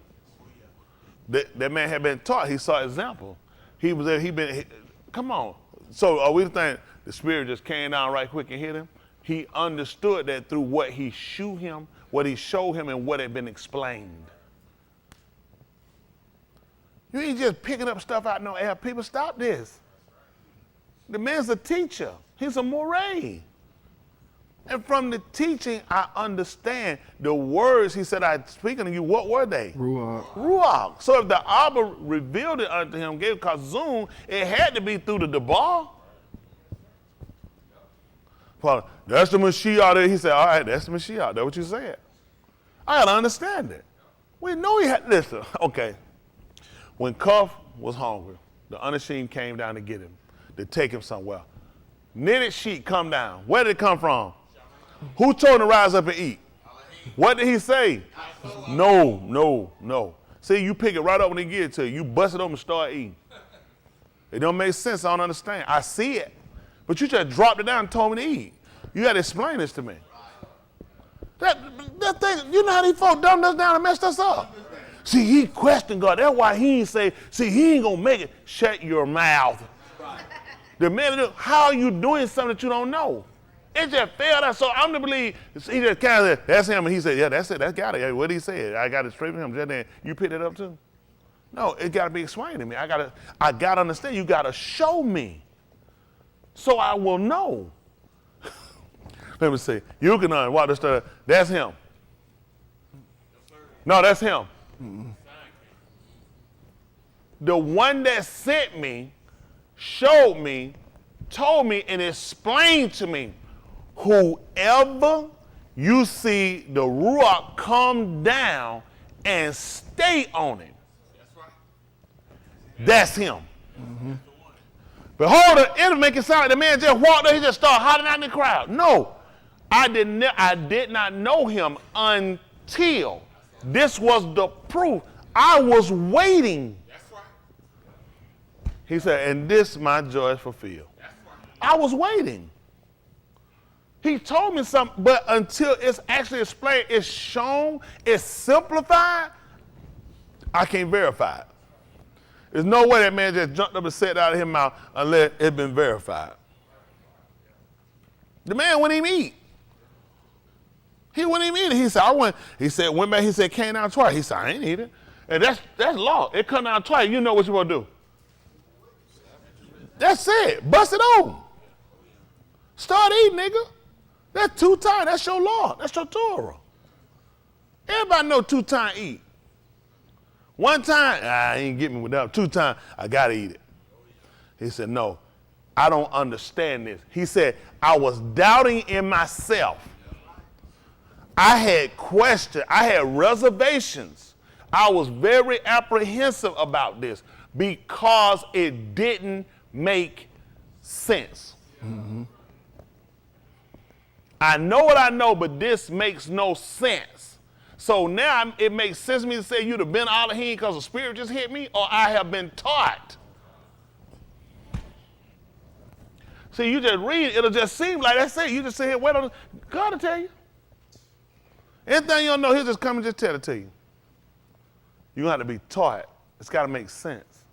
A: That man had been taught. He saw example. He was there. Come on. So are we think the Spirit just came down right quick and hit him? He understood that through what he showed him, and what had been explained. You ain't just picking up stuff out no air. People, stop this. The man's a teacher. He's a moré. And from the teaching, I understand the words he said, I'm speaking to you, what were they? Ruach. So if the Abba revealed it unto him, gave Kazum, it had to be through the Debar. That's the Mashiyach there. He said, all right, that's the Mashiyach. That's what you said. I got to understand it. We know he had, listen, okay. When Cuff was hungry. The Anashim came down to get him, to take him somewhere. Knitted sheet come down. Where did it come from? Who told him to rise up and eat? What did he say? No. See, you pick it right up when they give it to you. You bust it open and start eating. It don't make sense. I don't understand. I see it. But you just dropped it down and told me to eat. You got to explain this to me. That thing, you know how these folks dumbed us down and messed us up? See, he questioned God. That's why he ain't say, see, he ain't going to make it. Shut your mouth. The man, how are you doing something that you don't know? It just failed us. So I'm to believe, he just kind of said, that's him. And he said, yeah, that's it. That's got it. What did he say? I got it straight from him. Just then, you picked it up too? No, it got to be explained to me. I got to understand. You got to show me so I will know. Let me see. You can walk this stuff. That's him. No, that's him. Mm-hmm. The one that sent me, showed me, told me, and explained to me, whoever you see the Ruach come down and stay on him, that's him. Mm-hmm. But hold it, it'll make it sound like the man just walked up, he just started hollering out in the crowd. No, I did not know him until this was the proof. I was waiting. That's right. He said, and this my joy is fulfilled. That's right. I was waiting. He told me something, but until it's actually explained, it's shown, it's simplified, I can't verify it. There's no way that man just jumped up and said out of his mouth unless it's been verified. The man wouldn't even eat. He wouldn't even eat it. He said, went back, he said, came down twice. He said, I ain't eat it. And that's law. It come down twice. You know what you're going to do. That's it. Bust it open. Start eating, nigga. That's 2 times. That's your law. That's your Torah. Everybody know 2 times eat. 1 time, I ain't get me with that. 2 times, I got to eat it. He said, no, I don't understand this. He said, I was doubting in myself. I had questions. I had reservations. I was very apprehensive about this because it didn't make sense. Mm-hmm. I know what I know, but this makes no sense. So now it makes sense to me to say you'd have been out of here because the Spirit just hit me, or I have been taught. See, you just read it, it'll just seem like that's it. You just sit here, wait on God to tell you. Anything you don't know, he'll just come and just tell it to you. You have to be taught. It's got to make sense.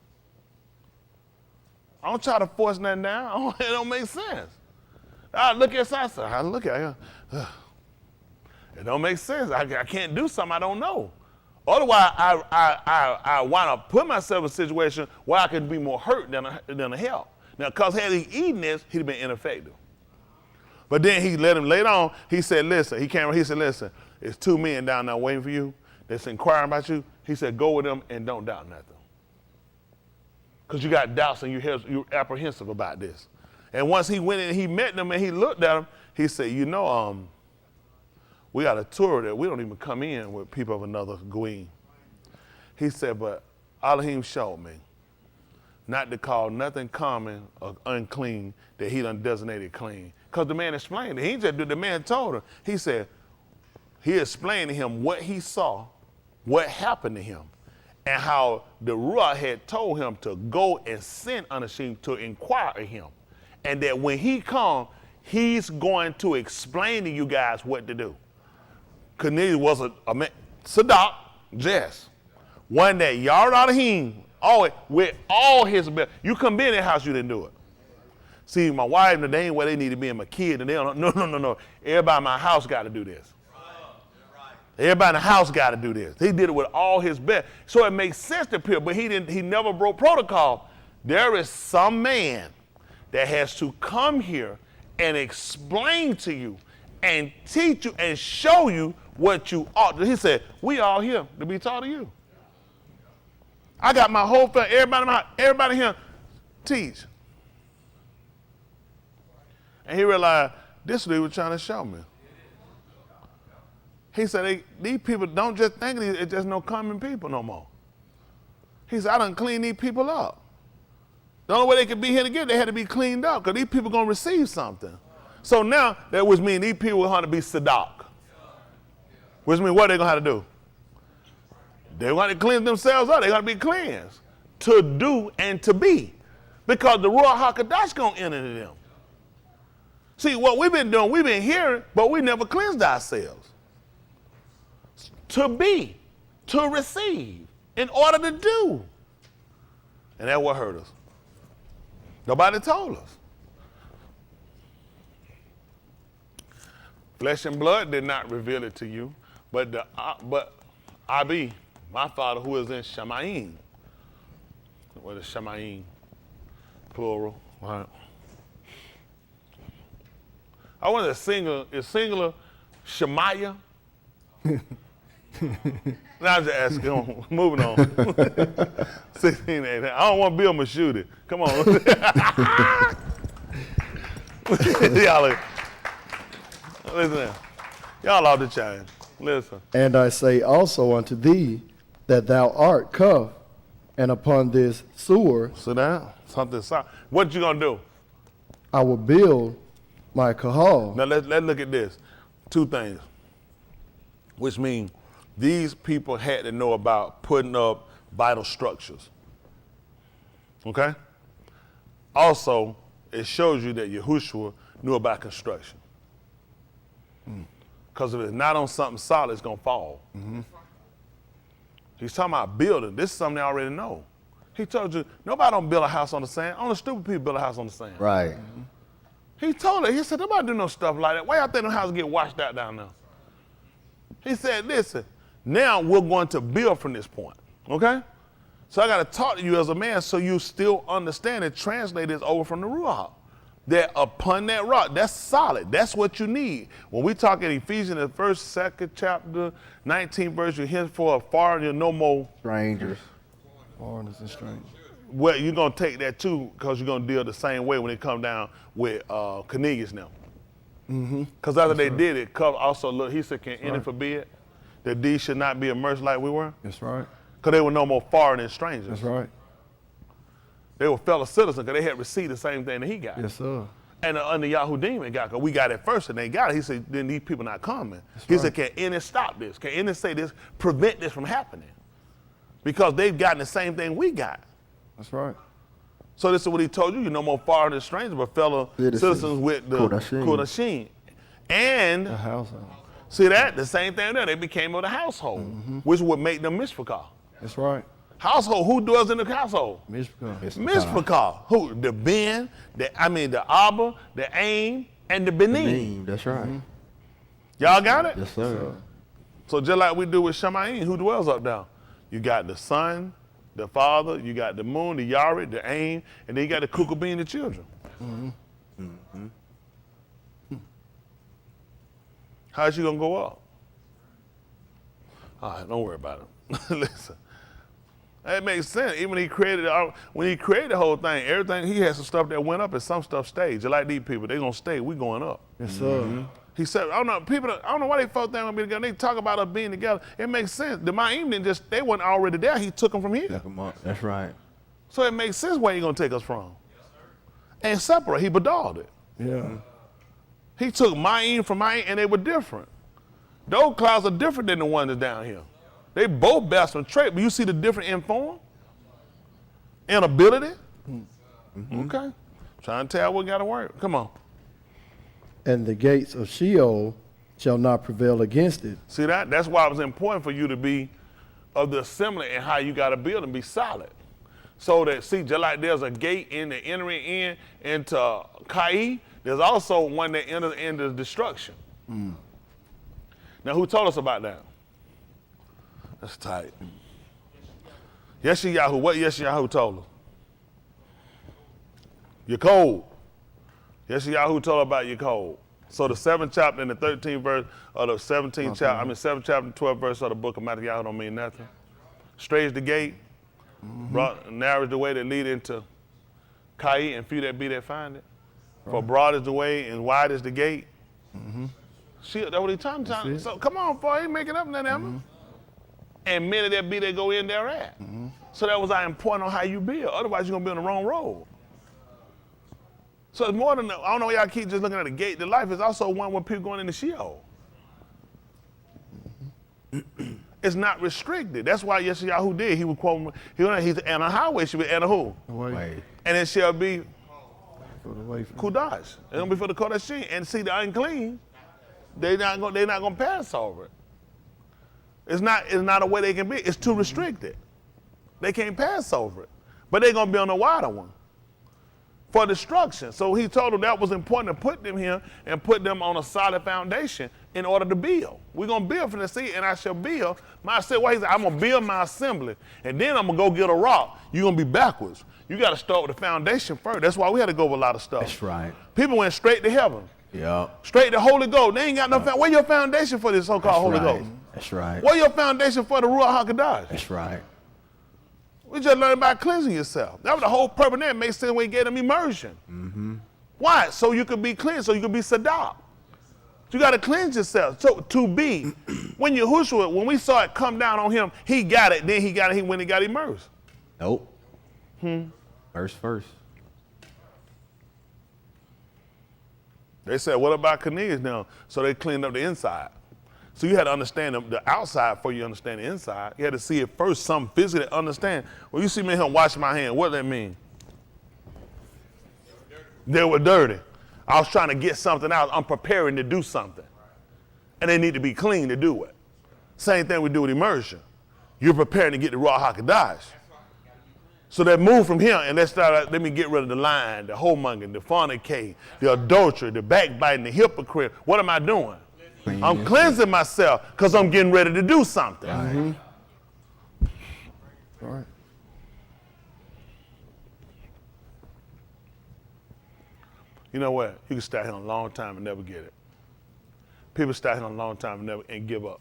A: I don't try to force nothing down. It don't make sense. I look at something. I look at it. It don't make sense. I can't do something I don't know. Otherwise, I wind up putting myself in a situation where I could be more hurt than a help. Now, because had he eaten this, he'd have been ineffective. But then he let him later on. He said, listen, he said, listen, it's 2 men down there waiting for you that's inquiring about you. He said, go with them and don't doubt nothing. Because you got doubts and you're apprehensive about this. And once he went in and he met them and he looked at them, he said, you know, we got a tour that we don't even come in with people of another Gween. He said, but Elohim showed me not to call nothing common or unclean that he done designated clean. Because the man explained it. He just did, the man told him. He said, he explained to him what he saw, what happened to him, and how the Ruach had told him to go and send Anashim to inquire of him. And that when he comes, he's going to explain to you guys what to do. Cornelius was a man, Sadak, Jess. One that Yard Elohim, always, with all his ability. You come in that house, you didn't do it. See, my wife, they ain't where they need to be, and my kid, and they don't, no. Everybody in my house got to do this. Everybody in the house got to do this. He did it with all his best. So it makes sense to people, but he never broke protocol. There is some man that has to come here and explain to you and teach you and show you what you ought to. He said, we all here to be taught of you. I got my whole family, everybody here, teach. And he realized this is what he was trying to show me. He said, these people don't just think it's just no common people no more. He said, I done cleaned these people up. The only way they could be here together, they had to be cleaned up because these people going to receive something. So now, that which means these people are going to be Sadak. Which means what they going to have to do? They're going to cleanse themselves up. They're going to be cleansed. To do and to be. Because the Ruach HaKodesh going to enter into them. See, what we've been doing, we've been hearing, but we never cleansed ourselves. To be, to receive, in order to do. And that's what hurt us. Nobody told us. Flesh and blood did not reveal it to you, but Abi, my Father who is in Shamayim. What is Shamayim? Plural. Right. I want a singular. Is singular Shemaiah? Now I'm just asking. Moving on. 16, 18. I don't want Bill Mashiyach. Come on. Y'all, listen. Y'all off the chain. Listen.
D: And I say also unto thee that thou art cuff, and upon this sewer
A: Sit down. Something solid. What you gonna do?
D: I will build my kahal.
A: Now let's look at this. Two things. Which means these people had to know about putting up vital structures. Okay? Also, it shows you that Yahushua knew about construction. Because if it's not on something solid, it's going to fall. Mm-hmm. He's talking about building. This is something they already know. He told you, nobody don't build a house on the sand. Only stupid people build a house on the sand.
C: Right.
A: Mm-hmm. He told her, he said, nobody do no stuff like that. Why y'all think them houses get washed out down there? He said, listen, now we're going to build from this point, okay? So I got to talk to you as a man so you still understand and translate this over from the Ruach. That upon that rock, that's solid. That's what you need. When we talk in Ephesians, the first, second chapter, 19th verse, you're henceforth far, you're no more
C: Strangers.
D: Foreigners and strangers.
A: Well, you're going to take that too because you're going to deal the same way when it come down with Cornelius now. Because after they did it, also look, he said, can any forbid that these should not be immersed like we were?
D: That's right.
A: Because they were no more foreign and strangers.
D: That's right.
A: They were fellow citizens because they had received the same thing that he got.
D: Yes, sir.
A: And under Yahudim it got, because we got it first and they got it. He said, then these people not coming. He said, can any stop this? Can any say this, prevent this from happening? Because they've gotten the same thing we got.
D: That's right.
A: So this is what he told you. You're no more foreign and strangers, but fellow citizens with the Kodashim. And
D: The household.
A: see that? The same thing there. They became of the household, which would make them Mishpachah.
D: That's right.
A: Household, who dwells in the household?
D: Mishpachah.
A: Mishpachah. Who? The Ben, the Abba, the Aim, and the Benin.
C: That's right.
A: Y'all got it?
C: Yes, sir.
A: So just like we do with Shamayim, who dwells up down? You got the sun, the father, you got the moon, the Yared, the Aim, and then you got the Kukubin, the children. How's you gonna go up? All right, don't worry about it. Listen, that makes sense. Even when he created the whole thing, everything, he had some stuff that went up and some stuff stayed. Just like these people, they gonna stay. We going up.
D: Yes, sir.
A: He said, I don't know why they thought they were gonna be together. They talk about us being together. It makes sense. The Ma'im didn't just, they weren't already there. He took them from here.
C: Look 'em up. That's right.
A: So it makes sense where he gonna take us from. And separate, he bedalled it.
D: Yeah.
A: He took Ma'im from Ma'im and they were different. Those clouds are different than the one that's down here. They both bear some trait, but you see the different in form and ability? Okay. Trying to tell what gotta work. Come on.
D: And the gates of Sheol shall not prevail against it.
A: See that? That's why it was important for you to be of the assembly and how you got to build and be solid. So that, see, just like there's a gate in the entering in into Kai, there's also one that enters into destruction. Now, who told us about that? That's tight. Yeshayahu, what Yeshayahu told us? Yaakov. Yeshayahu told about Yaakov. So the 7th chapter and the 13th verse of the 17th chapter, 7th chapter and 12th verse of the book of Mashiyach don't mean nothing. Straight is the gate, narrow is the way that lead into Kai, and few that be that find it. For broad is the way and wide is the gate. See, that's what he's talking about. So come on, boy, he making up nothing, Emma. And many that be that go in there at. So that was our important on how you build. Otherwise, you're going to be on the wrong road. So it's more than, I don't know why y'all keep just looking at the gate to life. It's also one where people going into Sheol. It's not restricted. That's why Yeshayahu did. He would quote, he's and a highway should be and a who?
D: Away.
A: And it shall be
D: For the way from
A: Kudash. It's going to be for the Kodashim. And see, the unclean, they're not going to pass over it. It's not a way they can be. It's too restricted. They can't pass over it. But they're going to be on the wider one for destruction. So he told them that was important to put them here and put them on a solid foundation in order to build. We're going to build from the sea, and I shall build my assembly. Well, he said, I'm going to build my assembly, and then I'm going to go get a rock. You're going to be backwards. You got to start with the foundation first. That's why we had to go over a lot of stuff.
C: That's right.
A: People went straight to heaven.
C: Yeah.
A: Straight to Holy Ghost. They ain't got no foundation. Where your foundation for this so-called Holy Ghost?
C: That's right.
A: Where your foundation for the Ruach HaKodesh?
C: That's right.
A: We just learned about cleansing yourself. That was the whole purpose there. It makes sense when you get them immersion. Mm-hmm. Why? So you could be cleansed, so you could be sadat. You got to cleanse yourself. So to be, when Yahushua, when we saw it come down on him, he got it. Then he got it when he got immersed.
C: Nope. Verse first.
A: They said, what about Cornelius now? So they cleaned up the inside. So you had to understand the outside before you understand the inside. You had to see it first, something physically to understand. Well, you see me here washing my hand, what does that mean? They were dirty. I was trying to get something out. I'm preparing to do something. And they need to be clean to do it. Same thing we do with immersion. You're preparing to get the Ruach HaKodesh. So they move from here and let me get rid of the lying, the whoremongering, the fornicating, the adultery, the backbiting, the hypocrite. What am I doing? I'm cleansing myself because I'm getting ready to do something.
D: Mm-hmm. All right.
A: You know what? You can stay here a long time and never get it. People stay here a long time and give up.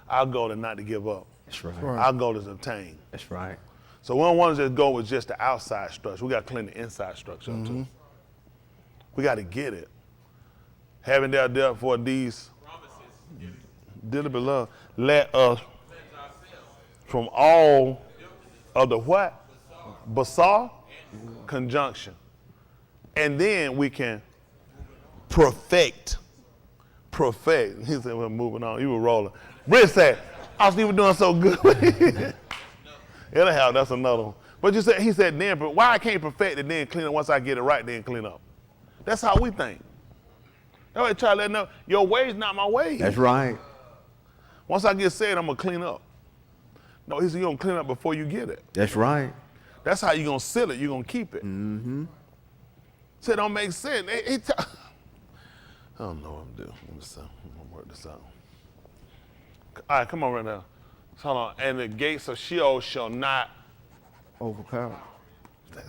A: Our goal is not to give up.
C: That's right.
A: Our goal is to obtain.
C: That's right.
A: So we don't want to just go with just the outside structure. We got to clean the inside structure up too. We got to get it. Having therefore these dearly beloved, let us from all of the what? Basar conjunction. And then we can perfect. He said, we're moving on. You were rolling. Britt said, I was even doing so good. Anyhow, that's another one. But he said, then, but why I can't perfect it, then clean up? Once I get it right, then clean up. That's how we think. That's why try to let them know, your way is not my way.
C: That's right.
A: Once I get saved, I'm going to clean up. No, he said, you're going to clean up before you get it.
C: That's right.
A: That's how you're going to seal it. You're going to keep it.
C: Mm-hmm.
A: So it don't make sense. I don't know what I'm doing. I'm going to work this out. All right, come on right now. Hold on. And the gates of Sheol shall not
D: Overpowered.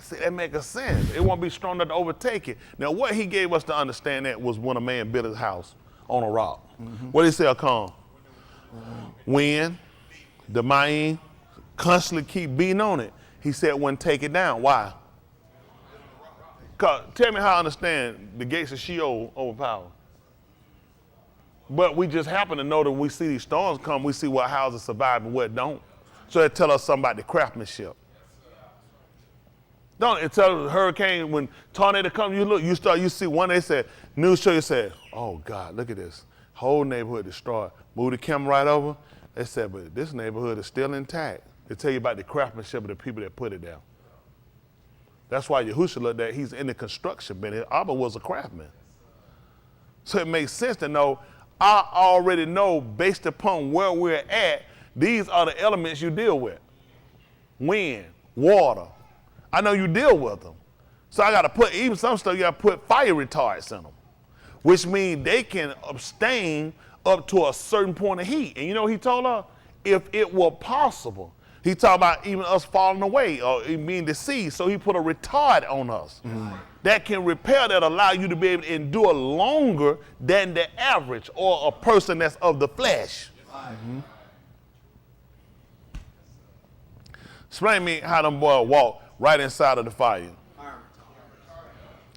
A: See, that makes sense. It won't be strong enough to overtake it. Now, what he gave us to understand that was when a man built his house on a rock. What did he say will come? Wind, the Mayim, constantly keep beating on it. He said, wouldn't take it down. Why? Tell me how I understand the gates of Sheol overpowered. But we just happen to know that when we see these storms come, we see what houses survive and what don't. So it tell us something about the craftsmanship. Don't it tell us hurricane, when tornado comes, you look, you see one, they said, news show, you said, oh God, look at this. Whole neighborhood destroyed. Move the camera right over. They said, but this neighborhood is still intact. They tell you about the craftsmanship of the people that put it down. That's why Yahushua looked at, he's in the construction business. Abba was a craftsman. So it makes sense to know, I already know based upon where we're at, these are the elements you deal with. Wind, water. I know you deal with them. So I got to put, even some stuff, you got to put fire retardants in them, which means they can abstain up to a certain point of heat. And you know what he told her? If it were possible. He talked about even us falling away or being deceived. So he put a retard on us that can repair, that allow you to be able to endure longer than the average or a person that's of the flesh. Explain me how them boys walk right inside of the fire.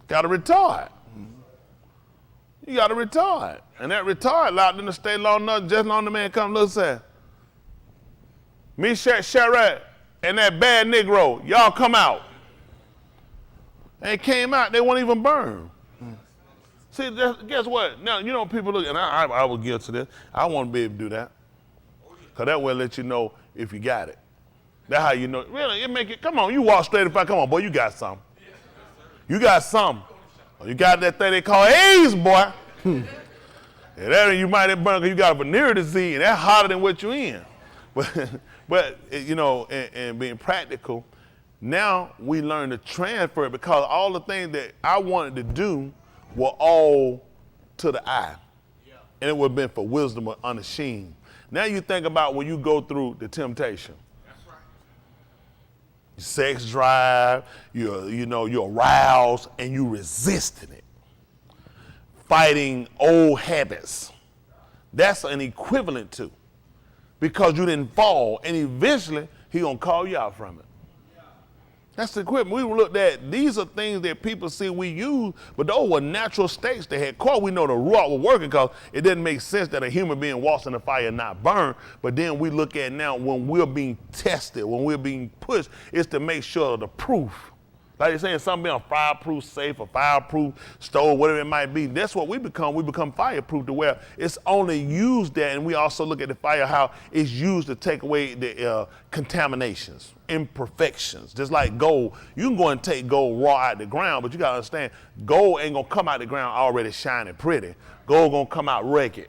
A: Got a retard. You got a retard. And that retard allowed them to stay long enough, just long the man come look and say, Meshach, Shadrach, and that bad Negro, y'all come out. And it came out, they won't even burn. See, guess what? Now, you know, people look, and I was guilty to this. I want to be able to do that. Because that will let you know if you got it. That's how you know. Really, it make it, come on, you walk straight in front, come on, boy, you got something. You got something. You got that thing they call AIDS, boy. And that you might have burned because you got a venereal disease, and that's hotter than what you're in. But you know, and being practical, now we learn to transfer it because all the things that I wanted to do were all to the eye. Yeah. And it would have been for wisdom or unashamed. Now you think about when you go through the temptation. That's right. Sex drive, you're aroused and you resisting it. Fighting old habits. That's an equivalent to. Because you didn't fall, and eventually he gonna call you out from it. That's the equipment. We looked at, these are things that people see we use, but those were natural states they had. Of course, we know the Ruach were working because it didn't make sense that a human being walks in the fire and not burn. But then we look at now when we're being tested, when we're being pushed, it's to make sure of the proof. Like they're saying something being a fireproof safe, a fireproof stove, whatever it might be. That's what we become. We become fireproof to where it's only used that, and we also look at the fire, how it's used to take away the contaminations, imperfections. Just like gold, you can go and take gold raw out the ground, but you gotta understand, gold ain't gonna come out the ground already shining pretty. Gold gonna come out rugged.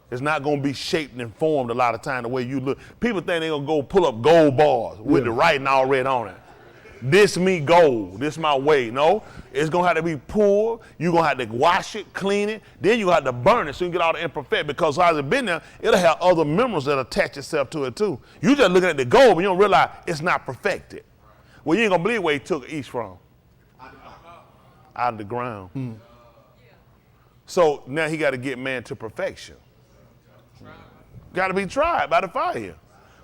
A: It's not gonna be shaped and formed a lot of time the way you look. People think they're gonna go pull up gold bars with the writing already on it. This me gold, this my way. No, it's gonna have to be poured. You're gonna have to wash it, clean it, then you have to burn it so you can get all the imperfect, because as it's been there, it'll have other minerals that attach itself to it too. You just looking at the gold, but you don't realize it's not perfected. Well, you ain't gonna believe where he took each from. Out of the ground. So now he gotta get man to perfection. Gotta be tried by the fire.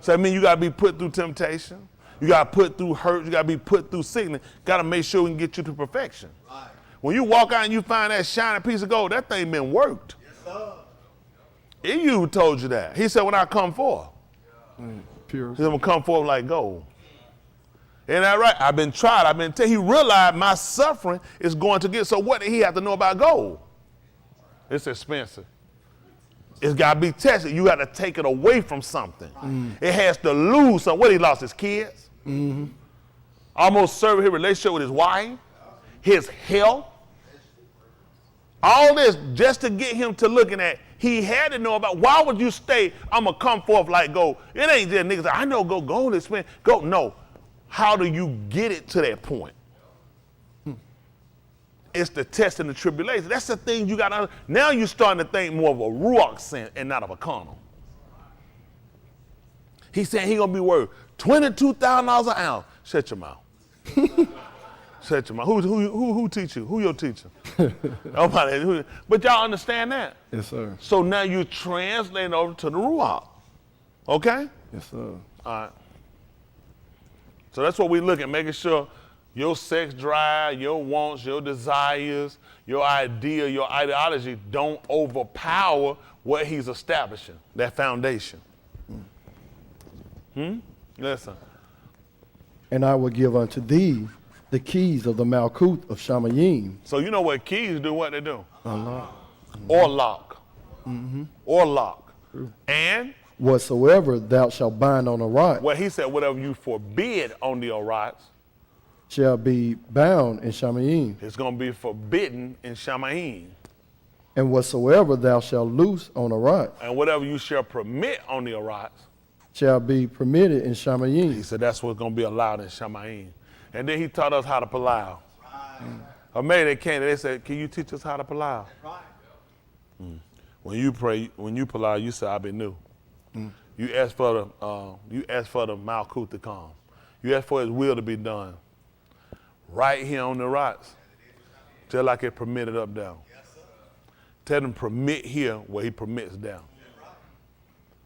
A: So that means you gotta be put through temptation. You got to put through hurt. You got to be put through sickness. Got to make sure we can get you to perfection. Right. When you walk out and you find that shiny piece of gold, that thing been worked. Yes, sir. He you who told you that. He said, when I come forth. Pure. He said, I'm going to come forth like gold. Ain't that right? I've been tried. I've been He realized my suffering is going to get. So what did he have to know about gold? It's expensive. It's got to be tested. You got to take it away from something. It has to lose something. What, he lost his kids? Almost served his relationship with his wife, his health. All this just to get him to looking at, he had to know about, why would you stay, I'm going to come forth like gold? It ain't just niggas, I know gold is spent. Go, no. How do you get it to that point? It's the test and the tribulation. That's the thing you got to, now you're starting to think more of a Ruach sense and not of a carnal. He said he going to be worth $22,000 an ounce. Shut your mouth. Shut your mouth. Who teach you? Who your teacher? Nobody. But y'all understand that?
D: Yes, sir.
A: So now you're translating over to the Ruach. Okay?
D: Yes, sir.
A: All right. So that's what we look at, making sure your sex drive, your wants, your desires, your idea, your ideology don't overpower what he's establishing, that foundation. Listen.
D: And I will give unto thee the keys of the Malkuth of Shamayim.
A: So you know what keys do, what they do?
D: Unlock.
A: Or lock. Or lock. And?
D: Whatsoever thou shalt bind on the rock.
A: Well, he said whatever you forbid on the Orites
D: shall be bound in Shamayim.
A: It's going to be forbidden in Shamayim.
D: And whatsoever thou shalt loose on the rock.
A: And whatever you shall permit on the Orites
D: shall be permitted in Shamayim.
A: He said that's what's going to be allowed in Shamayim. And then he taught us how to palau. Or maybe they came and they said, can you teach us how to palau? When you pray, when you palau, you say, I be new. You ask for the Malkuth to come. You ask for his will to be done. Right here on the rocks. Just like it permitted up down. Tell them permit here where he permits down.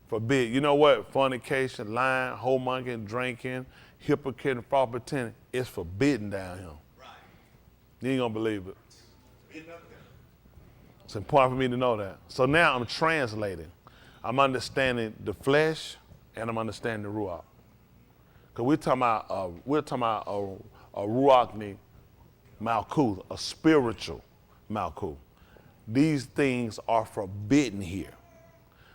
A: Forbid. You know what? Fornication, lying, homemonger, drinking, hypocrite, and false pretending. It's forbidden down here. You ain't gonna believe it. It's important for me to know that. So now I'm translating. I'm understanding the flesh and I'm understanding the Ruach. Because we're talking about a Ruachni Malkuth, a spiritual Malkuth. These things are forbidden here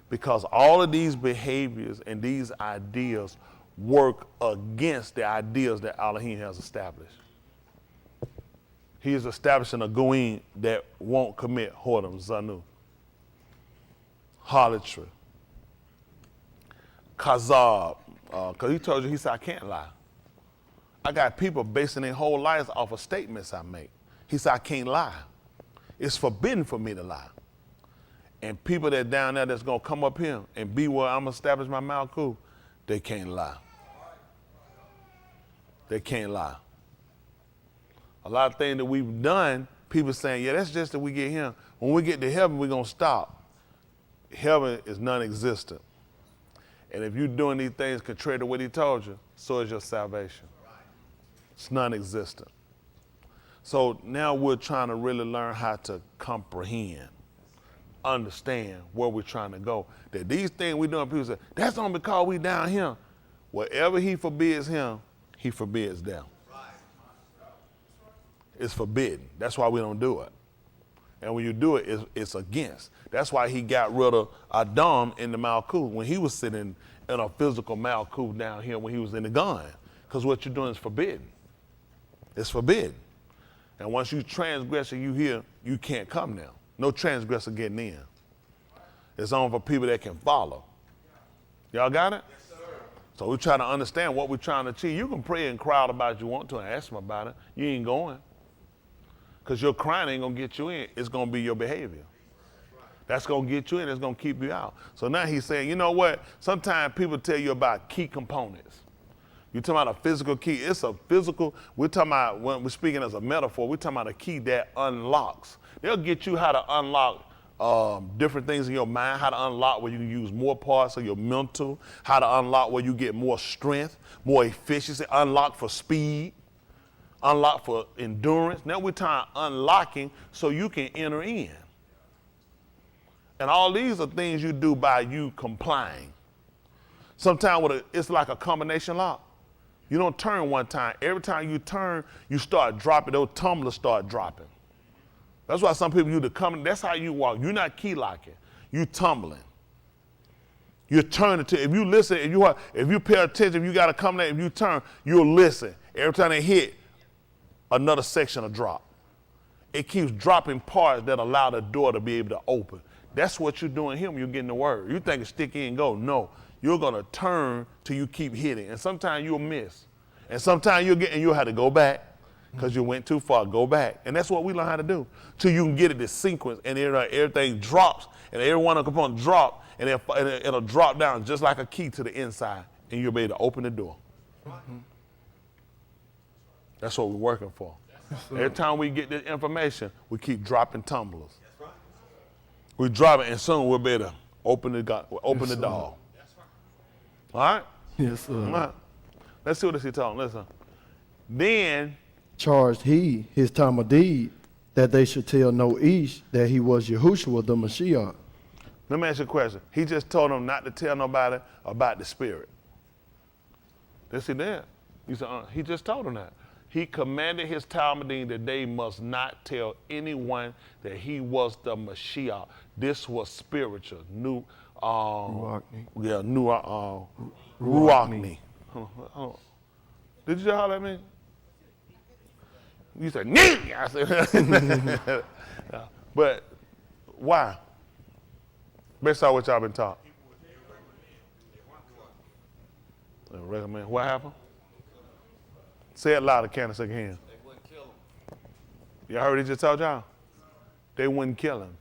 A: because all of these behaviors and these ideas work against the ideas that Elohim has established. He is establishing a goyim that won't commit whoredom, zanu, harlotry, kazab, because he told you, he said, I can't lie. I got people basing their whole lives off of statements I make. He said, I can't lie. It's forbidden for me to lie. And people that down there that's going to come up here and be where I'm going to establish my Malkuth, they can't lie. They can't lie. A lot of things that we've done, people saying, yeah, that's just that we get here. When we get to heaven, we're going to stop. Heaven is non-existent. And if you're doing these things contrary to what he told you, so is your salvation. It's non-existent. So now we're trying to really learn how to comprehend, understand where we're trying to go. That these things we're doing, people say, that's only because we down here. Wherever he forbids him, he forbids them. It's forbidden. That's why we don't do it. And when you do it, it's against. That's why he got rid of Adam in the Malkuth when he was sitting in a physical Malkuth down here when he was in the gun. Because what you're doing is forbidden. It's forbidden. And once you transgress and you here, you can't come now. No transgressor getting in. It's only for people that can follow. Y'all got it? Yes, sir. So we try to understand what we're trying to achieve. You can pray and cry out about it if you want to and ask them about it. You ain't going. Because your crying ain't going to get you in. It's going to be your behavior. That's going to get you in. It's going to keep you out. So now he's saying, you know what? Sometimes people tell you about key components. You're talking about a physical key. It's a physical. We're talking about, when we're speaking as a metaphor, we're talking about a key that unlocks. They'll get you how to unlock different things in your mind, how to unlock where you can use more parts of your mental, how to unlock where you get more strength, more efficiency, unlock for speed, unlock for endurance. Now we're talking unlocking so you can enter in. And all these are things you do by you complying. Sometimes it's like a combination lock. You don't turn one time. Every time you turn, you start dropping. Those tumblers start dropping. That's why some people use the coming. That's how you walk. You're not key locking. You tumbling. You're turning to. If you listen, if you pay attention, if you got to come there, if you turn, you'll listen. Every time they hit, another section will drop. It keeps dropping parts that allow the door to be able to open. That's what you're doing here when you're getting the word. You think it's stick in and go. No. You're going to turn till you keep hitting. And sometimes you'll miss. And sometimes you'll have to go back because you went too far. Go back. And that's what we learn how to do. Till you can get it this sequence and everything drops and every one of the components drop and it'll drop down just like a key to the inside and you'll be able to open the door. Mm-hmm. That's what we're working for. Every time we get this information, we keep dropping tumblers. We drop it and soon we'll be able to open the door. All right?
D: Yes, sir.
A: All right. Let's see what he's talking. Listen. Then
D: charged he his Talmudid that they should tell no ish that he was Yahushua the Mashiyach.
A: Let me ask you a question. He just told them not to tell nobody about the Spirit. That's it there. He just told them that. He commanded his Talmudim that they must not tell anyone that he was the Mashiyach. This was spiritual. Ruachni. Did you know how that means? You said, "Nee!" I said, but why? Based on what y'all been taught. They recommend. What happened? Say it louder, Candace, again. They wouldn't kill him. Y'all heard he just told y'all? They wouldn't kill him.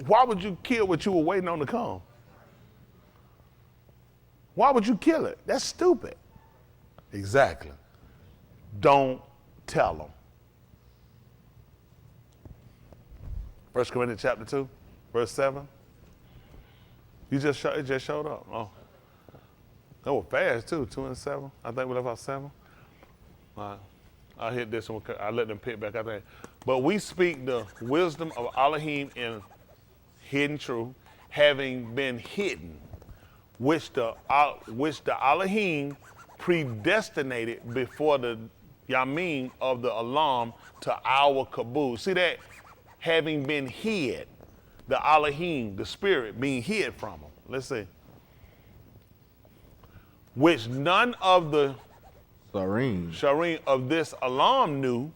A: Why would you kill what you were waiting on to come? Why would you kill it? That's stupid. Exactly. Don't tell them. 1 Corinthians chapter 2, verse 7. It just showed up. Oh. That was fast too, 2 and 7. I think we left out 7. All right. I hit this one. I let them pick back, I think. But we speak the wisdom of Elohim in hidden truth, having been hidden, which the Elohim predestinated before the Yamin of the Alam to our Kabul. See that? Having been hid, the Elohim, the spirit, being hid from them. Let's see. Which none of the Sharim of this Alam knew,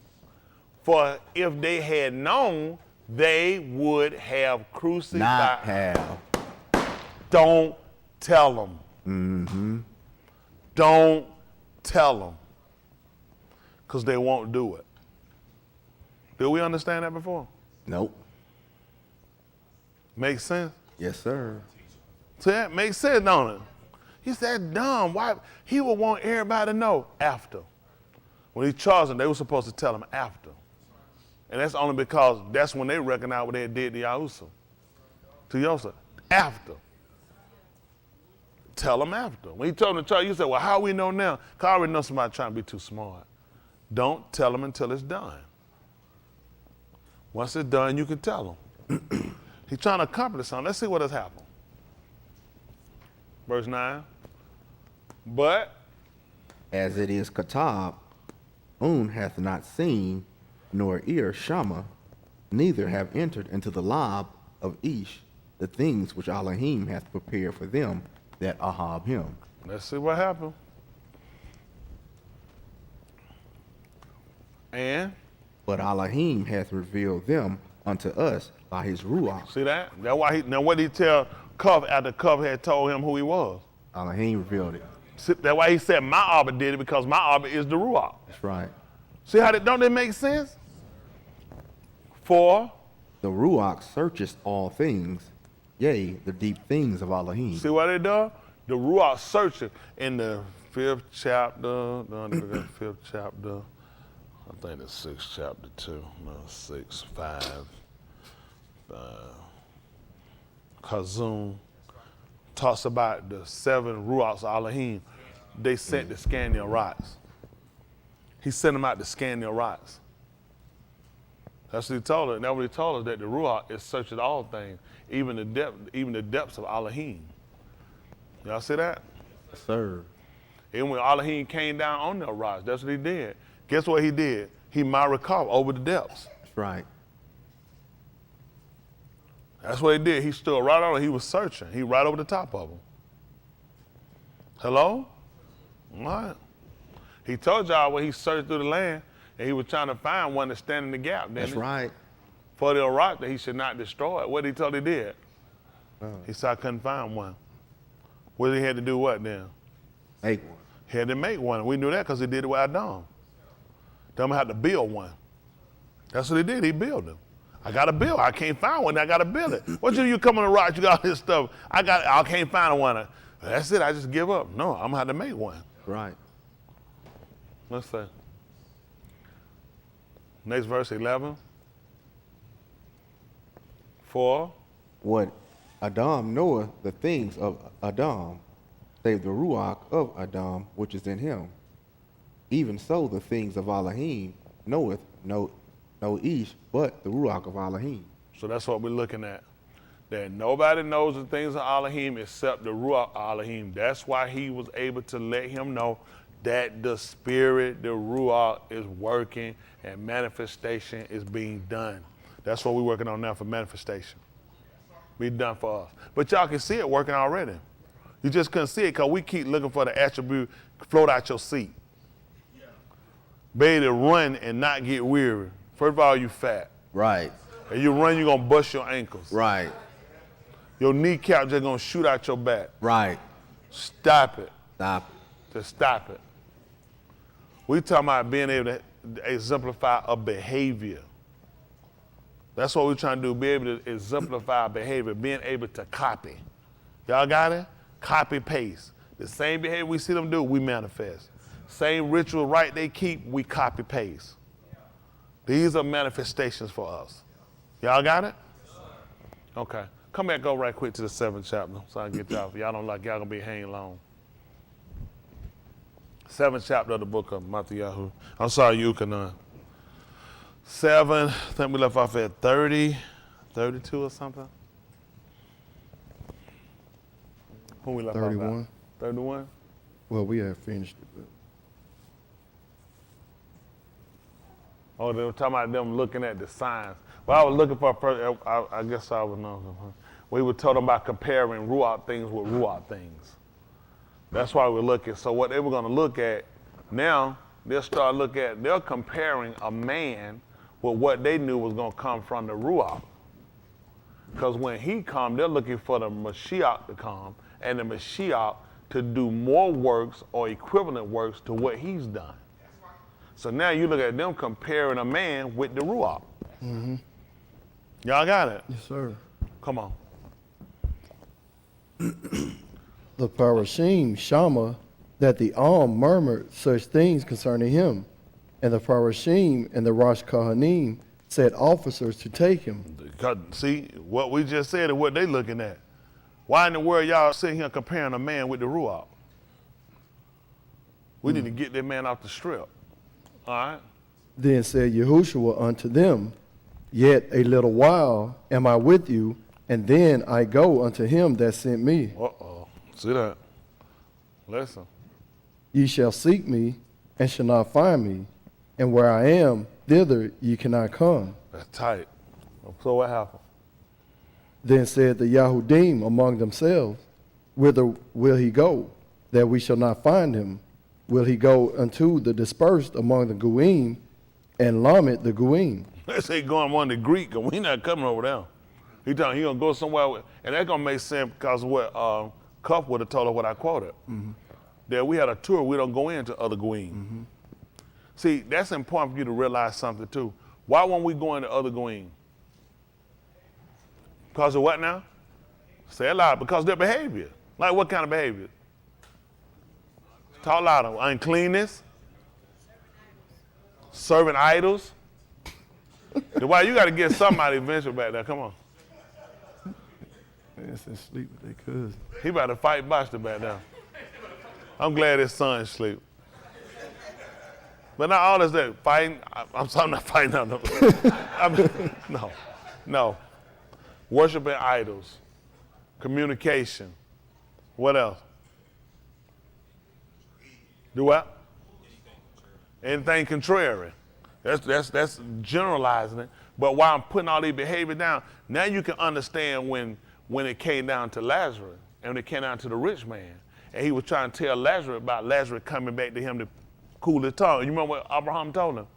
A: for if they had known, they would have crucified.
C: Not have.
A: Don't tell them.
C: Mm-hmm.
A: Don't tell them. Because they won't do it. Did we understand that before?
C: Nope.
A: Makes sense?
C: Yes, sir.
A: So that makes sense, don't it? He said, dumb. Why? He would want everybody to know after. When he charged them, they were supposed to tell him after. And that's only because that's when they recognized what they did to Yahushua, to Yosef. After. Tell them after. When he told them to charge, you said, well, how we know now? Because I already know somebody trying to be too smart. Don't tell them until it's done. Once it's done, you can tell them. He's trying to accomplish something. Let's see what has happened. Verse 9. But
C: as it is Katab, hath not seen, nor ear Shama, neither have entered into the lob of Ish the things which Elohim hath prepared for them that ahab him.
A: Let's see what happened. And?
C: But Elohim hath revealed them unto us by his Ruach.
A: See that? That's why now what did he tell Cuff after Cuff had told him who he was?
C: Elohim revealed it.
A: See, that's why he said my Abba did it, because my Abba is the Ruach.
C: That's right.
A: See how don't that make sense? For
C: the Ruach searcheth all things, yea, the deep things of Elohim.
A: See what it does? The Ruach searcheth in the 5th chapter, the 5th chapter, I think the 6th chapter too, no, 6, 5, Kazum talks about the 7 Ruachs of Elohim. They sent to scan their rocks. He sent them out to scan their rocks. That's what he told us. And that's what he told us, that the Ruach is searching all things, even the depths of Elohim. Y'all see that?
C: Yes, sir.
A: And when Elohim came down on their rocks, that's what he did. Guess what he did? He Marikov over the depths.
C: That's right.
A: That's what he did. He stood right on it. He was searching. He right over the top of them. Hello? All right. He told y'all when he searched through the land, and he was trying to find one to stand in the gap.
C: That's right.
A: For the rock that he should not destroy it. What did he tell he did?
C: Oh.
A: He said, I couldn't find one. Well, he had to do what then?
C: Make one.
A: He had to make one. We knew that because he did it with Adam. Them had to build one. That's what he did. He built them. I got to build. I can't find one. I got to build it. What you come on the rock? You got all this stuff. I can't find one. That's it. I just give up. No, I'm gonna have to make one.
C: Right.
A: Let's see. Next verse 11. For
C: what Adam knoweth the things of Adam, save the Ruach of Adam which is in him. Even so the things of Elohim knoweth no Ish but the Ruach of Elohim.
A: So that's what we're looking at. That nobody knows the things of Elohim except the Ruach of Elohim. That's why he was able to let him know that the Spirit, the Ruach, is working and manifestation is being done. That's what we're working on now for manifestation. Be done for us. But y'all can see it working already. You just couldn't see it because we keep looking for the attribute float out your seat. Be able to run and not get weary. First of all, you fat.
C: Right.
A: And you run, you're going to bust your ankles.
C: Right.
A: Your kneecap just going to shoot out your back.
C: Right.
A: Stop it.
C: Stop it.
A: Just stop it. We talking about being able to exemplify a behavior. That's what we're trying to do, be able to exemplify a behavior, being able to copy. Y'all got it? Copy, paste. The same behavior we see them do, we manifest. Same ritual right they keep, we copy, paste. These are manifestations for us. Y'all got it? Okay. Come back, go right quick to the 7th chapter so I can get y'all. Y'all don't like y'all gonna be hanging long. 7th chapter of the book of Mashiyach. I'm sorry, Yukanon. 7, I think we left off at 30, 32 or something. Who we left off
D: 31.
A: at? 31?
D: Well, we had finished it, but
A: Oh, they were talking about them looking at the signs. Well, I was looking for, I guess I would know. We were told about comparing Ruach things with Ruach things. That's why we're looking. So what they were going to look at, now they're comparing a man with what they knew was going to come from the Ruach. Because when he come, they're looking for the Mashiyach to come, and the Mashiyach to do more works or equivalent works to what he's done. So now you look at them comparing a man with the Ruach.
D: mm-hmm.
A: Y'all got it?
D: Yes, sir.
A: Come on.
D: The Parashim, Shama, that the murmured such things concerning him, and the Parashim and the Rosh Kohanim set officers to take him.
A: See, what we just said is what they looking at. Why in the world y'all sitting here comparing a man with the Ruach? We need to get that man off the strip. All right?
D: Then said Yahushua unto them, Yet a little while am I with you, and then I go unto him that sent me.
A: Uh-oh. See that? Listen.
D: Ye shall seek me, and shall not find me, and where I am, thither ye cannot come.
A: That's tight. So what happened?
D: Then said the Yahudim among themselves, Whither will he go, that we shall not find him? Will he go unto the dispersed among the Goyim, and Lamed the Goyim?
A: They say going on the Greek, because we not coming over there. He telling he gonna go somewhere, and that's gonna make sense because of what Cuff would have told her what I quoted. Mm-hmm. That we had a tour, we don't go into other Goyim. Mm-hmm. See, that's important for you to realize something too. Why won't we go into other Goyim? Because of what now? Say it loud. Because of their behavior. Like what kind of behavior? Talk louder. Uncleanness. Serving idols. Why you got to get somebody eventually back there. Come on.
D: That's in sleep with their cousin.
A: He about to fight Buster back there. I'm glad his son is asleep. But not all this that fighting. I'm sorry, not fighting. No. Worshiping idols. Communication. What else? Do what? Anything contrary. That's generalizing it. But while I'm putting all these behaviors down, now you can understand when it came down to Lazarus and when it came down to the rich man. And he was trying to tell Lazarus about Lazarus coming back to him to cool his tongue. You remember what Abraham told him?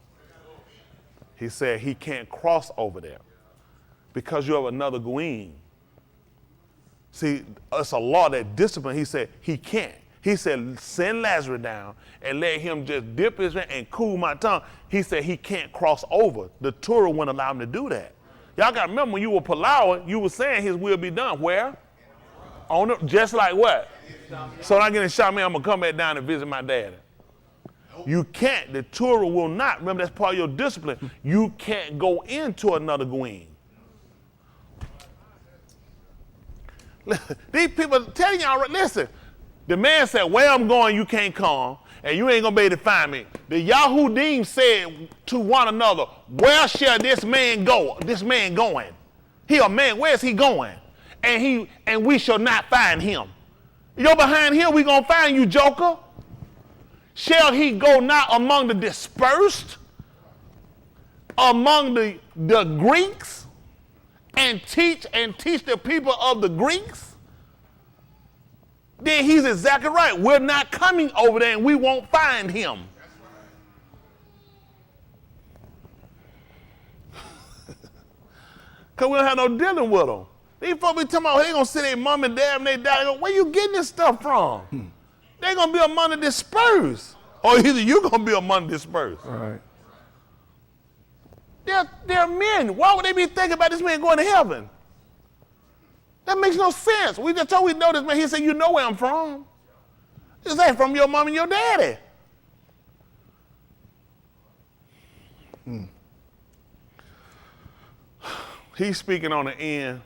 A: He said he can't cross over there because you have another Goyim. See, it's a law that discipline. He said he can't. He said, send Lazarus down and let him just dip his hand and cool my tongue. He said he can't cross over. The Torah wouldn't allow him to do that. Y'all got to remember when you were Palawa, you were saying his will be done. Where? On the, just like what? So when I get in Shaman, I'm going to come back down and visit my daddy. You can't. The Torah will not. Remember, that's part of your discipline. You can't go into another Goyim. These people telling y'all, listen, the man said, where I'm going, you can't come, and you ain't going to be able to find me. The Yahudim said to one another, where shall this man go? This man going. He a man, where's he going? And we shall not find him. You're behind here, we going to find you, joker. Shall he go not among the dispersed, among the Greeks, and teach the people of the Greeks? Then he's exactly right. We're not coming over there and we won't find him. Because we don't have no dealing with them. These folks be talking about they going to see their mom and dad and they die. Where you getting this stuff from? They're going to be among the dispersed. Or either you're going to be among the dispersed.
D: All right.
A: They're men. Why would they be thinking about this man going to heaven? That makes no sense. We just told we know this man. He said, you know where I'm from. He said, from your mom and your daddy. He's speaking on the end,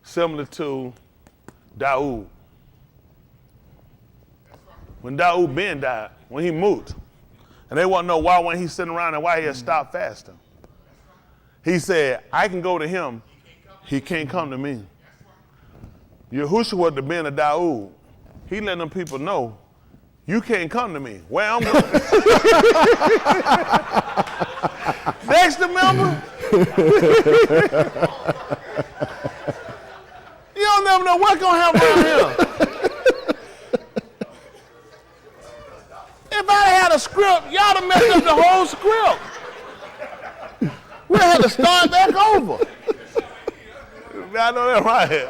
A: similar to Daoud. When Daoud Ben died, when he moved, and they want to know why when he's sitting around and why he had stopped fasting. He said, I can go to him. He can't come to me. Yahushua the Ben of Daoud. he letting them people know, you can't come to me. Where I'm going. Next member. You don't never know what's gonna happen around here. If I had a script, y'all done messed up the whole script. We had to start back over. I know that right.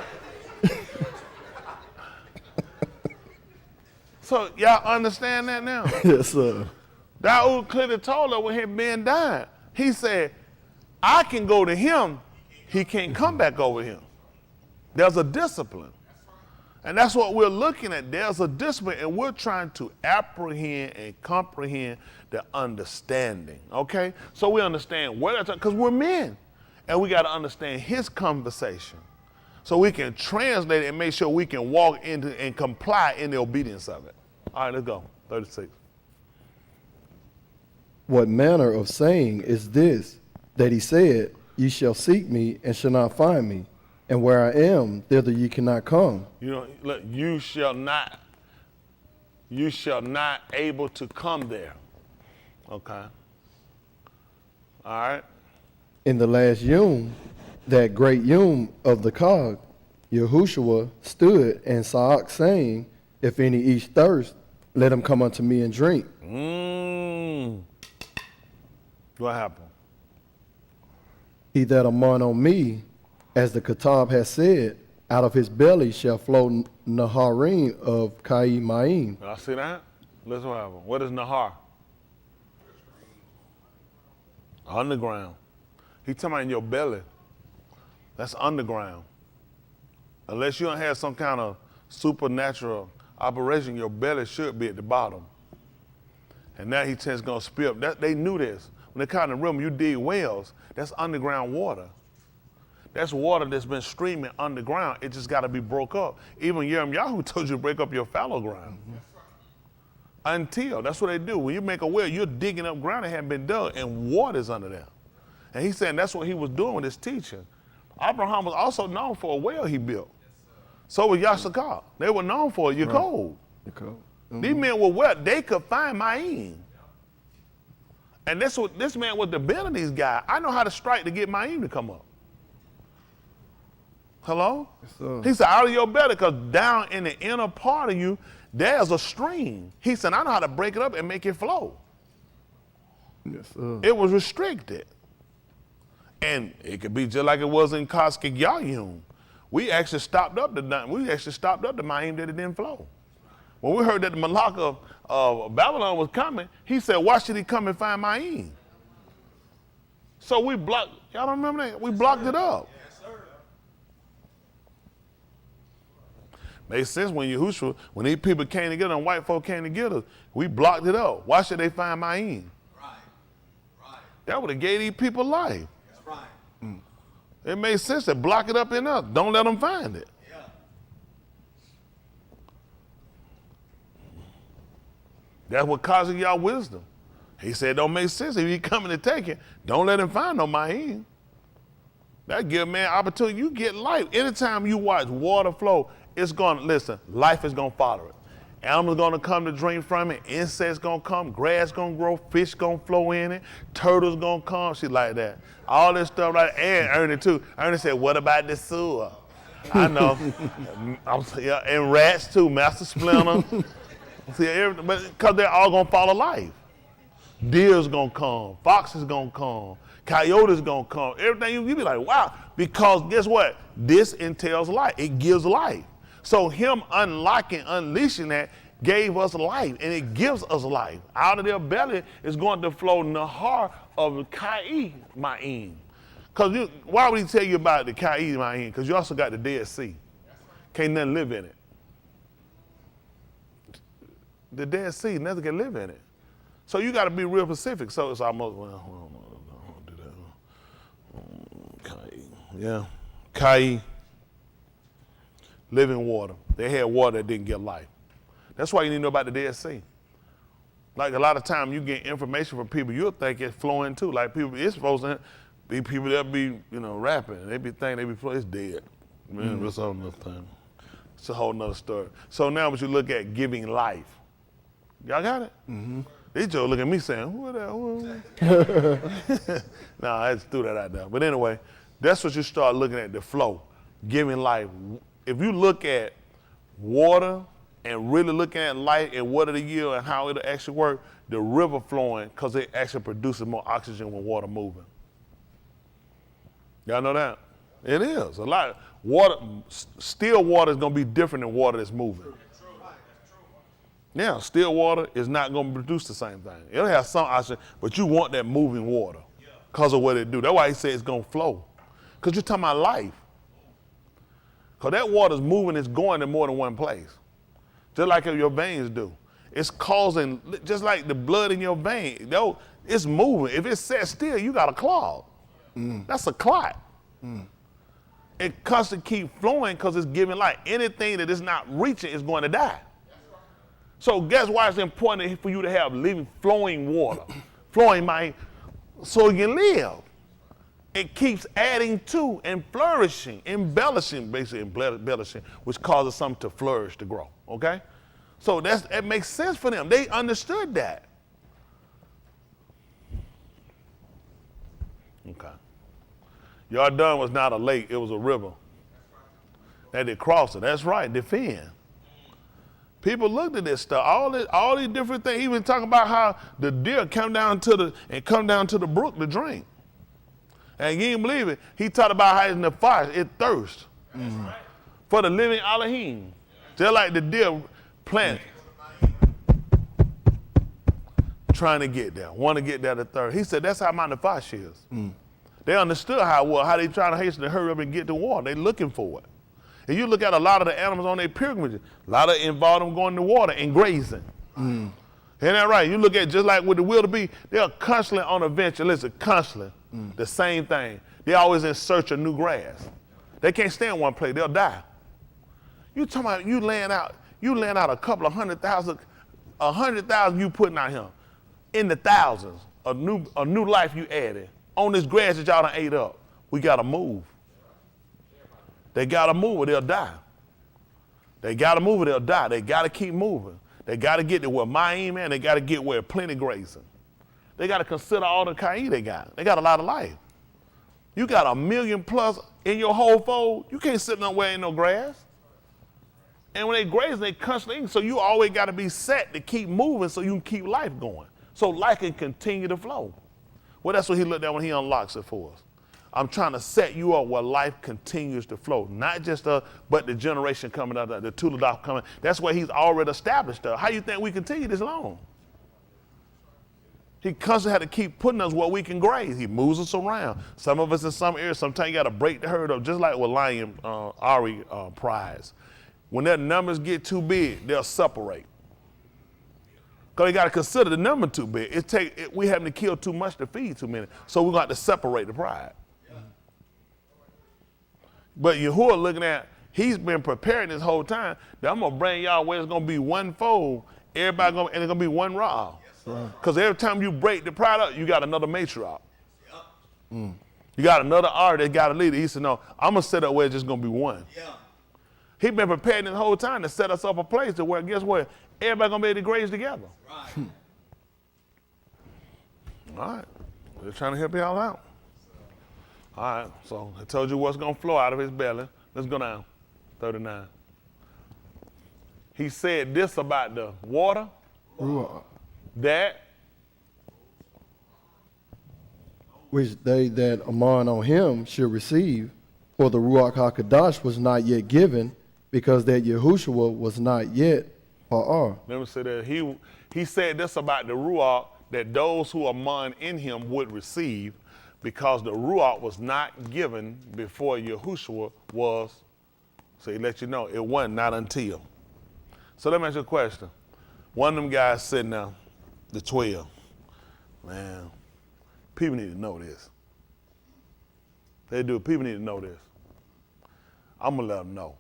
A: So y'all understand that now?
D: Yes, sir.
A: Daoud clearly told her when his man died, he said, I can go to him, he can't come back over him. There's a discipline. And that's what we're looking at. There's a discipline, and we're trying to apprehend and comprehend the understanding, okay? So we understand where that's, because we're men, and we got to understand his conversation so we can translate it and make sure we can walk into and comply in the obedience of it. All right, let's go. 36.
D: What manner of saying is this, that he said, ye shall seek me and shall not find me, and where I am, thither ye cannot come.
A: You know, look, you shall not able to come there. Okay. All right.
D: In the last yom, that great yom of the cog, Yahushua stood and Saak saying, if any each thirst, let him come unto me and drink.
A: What happened?
D: He that among on me, as the Kitab has said, out of his belly shall flow Naharim of Kai Ma'im.
A: I see that? Listen what happened. What is Nahar? Underground. He talking about in your belly. That's underground. Unless you don't have some kind of supernatural operation, your belly should be at the bottom. And now he says gonna spew up. They knew this. When they caught in the room, you dig wells, that's underground water. That's water that's been streaming underground. It just got to be broke up. Even Yirmiyahu told you to break up your fallow ground. Until, that's what they do. When you make a well, you're digging up ground that hadn't been dug, and water's under there. And he's saying that's what he was doing with his teaching. Abraham was also known for a well he built. So was Yashakar. They were known for it. You're cold. These men were well. They could find Ma'im. And this man was the Benedict's guy. I know how to strike to get Ma'im to come up. Hello?
D: Yes,
A: he said, out of your belly, because down in the inner part of you, there's a stream. He said, I know how to break it up and make it flow.
D: Yes, sir.
A: It was restricted. And it could be just like it was in Koskik Yayum. We actually stopped up the Ma'im that it didn't flow. When we heard that the Malak of Babylon was coming, he said, why should he come and find Ma'im? So we blocked, y'all don't remember that? We blocked it up. Made sense when Yahushua, when these people came together and white folk came together, we blocked it up. Why should they find Ma'im?
B: Right.
A: That would have gave these people life.
B: That's right.
A: It made sense to block it up in us. Don't let them find it.
B: Yeah.
A: That's what causes y'all wisdom. He said, don't make sense. If he coming to take it, don't let him find no Ma'im. That give man opportunity. You get life. Anytime you watch water flow, it's going to, listen, life is going to follow it. Animals going to come to drink from it. Insects going to come. Grass going to grow. Fish going to flow in it. Turtles going to come. Shit like that. All this stuff right there. And Ernie too. Ernie said, what about the sewer? I know. And rats too. Master Splinter. See, but because they're all going to follow life. Deer's going to come. Foxes going to come. Coyotes going to come. Everything you be like, wow. Because guess what? This entails life. It gives life. So him unlocking, unleashing that gave us life, and it gives us life. Out of their belly is going to flow Nahar of Kai Ma'im. Because why would he tell you about the Kai Ma'im? Because you also got the Dead Sea. Can't nothing live in it. The Dead Sea, nothing can live in it. So you got to be real specific. So it's almost, well, I don't do that. Kai, yeah. Kai. Living water. They had water that didn't give life. That's why you need to know about the Dead Sea. Like a lot of time you get information from people, you'll think it's flowing too. Like people, it's supposed to be people that be, rapping. They be thinking they be flowing, it's dead. Man, what's all this time? It's a whole nother story. So now what you look at giving life. Y'all got it? Mm-hmm. They just look at me saying, who that? No, I just threw that out there. But anyway, that's what you start looking at, the flow, giving life. If you look at water and really looking at light and what it'll yield and how it'll actually work, the river flowing, because it actually produces more oxygen when water moving. Y'all know that? It is. A lot. Water, still water is going to be different than water that's moving. Yeah, still water is not going to produce the same thing. It'll have some oxygen, but you want that moving water because of what it do. That's why he said it's going to flow. Because you're talking about life. Because that water's moving, it's going to more than one place. Just like your veins do. It's causing, just like the blood in your vein, it's moving. If it's set still, you got a clog. That's a clot. It constantly keep flowing because it's giving life. Anything that is not reaching is going to die. So guess why it's important for you to have living, flowing water, so you can live. It keeps adding to and flourishing, embellishing, which causes something to flourish, to grow, okay? So it makes sense for them. They understood that. Okay. Jordan was not a lake, it was a river. That they crossed it. That's right, defend. People looked at this stuff, all these different things. He was talking about how the deer come down to the brook to drink. And you didn't believe it. He talked about how in the fire, it thirsts for the living Elohim. Just like the deer plant, trying to get there, want to get there to thirst. He said that's how Mount Nefash is. They understood how it was, how they trying to hasten to hurry up and get the water. They looking for it. And you look at a lot of the animals on their pilgrimages, a lot of involve them going to water and grazing. Ain't that right? You look at just like with the wildebeest, they're constantly on a venture. Listen, constantly, the same thing. They're always in search of new grass. They can't stay in one place, they'll die. You talking about you laying out a couple of 100,000 you putting out here in the thousands, a new life you added on this grass that y'all done ate up. We gotta move. They gotta move or they'll die. They gotta move or they'll die. They gotta keep moving. They gotta get to where Maim and they gotta get where plenty grazing. They gotta consider all the Kai they got. They got a lot of life. You got 1 million plus in your whole fold, you can't sit nowhere ain't no grass. And when they graze, they constantly eat. So you always gotta be set to keep moving so you can keep life going. So life can continue to flow. Well, that's what he looked at when he unlocks it for us. I'm trying to set you up where life continues to flow. Not just but the generation coming out, the Tuladaf coming. That's where he's already established us. How you think we continue this long? He constantly had to keep putting us where we can graze. He moves us around. Some of us in some areas, sometimes you got to break the herd up, just like with Lion Ari prize. When their numbers get too big, they'll separate. Because you got to consider the number too big. We having to kill too much to feed too many. So we're going to separate the pride. But Yahuwah looking at, he's been preparing this whole time that I'm going to bring y'all where it's going to be one fold, and it's going to be one raw. Because every time you break the pride up, you got another matriarch. You got another R that got a leader. He said, no, I'm going to set up where it's just going to be one. He's been preparing this whole time to set us up a place to where, guess what? Everybody going to be able to graze together. All right. We're trying to help y'all out. All right, so I told you what's going to flow out of his belly. Let's go down, 39. He said this about the water, that
D: which they that amon on him should receive, for the Ruach HaKadosh was not yet given, because that Yahushua was not yet Pa'ar.
A: Let me say that he said this about the Ruach, that those who are amon in him would receive, because the Ruach was not given before Yahushua was. So he let you know it wasn't not until. So let me ask you a question. One of them guys sitting there, the 12, man, people need to know this. They do, people need to know this. I'm gonna let them know.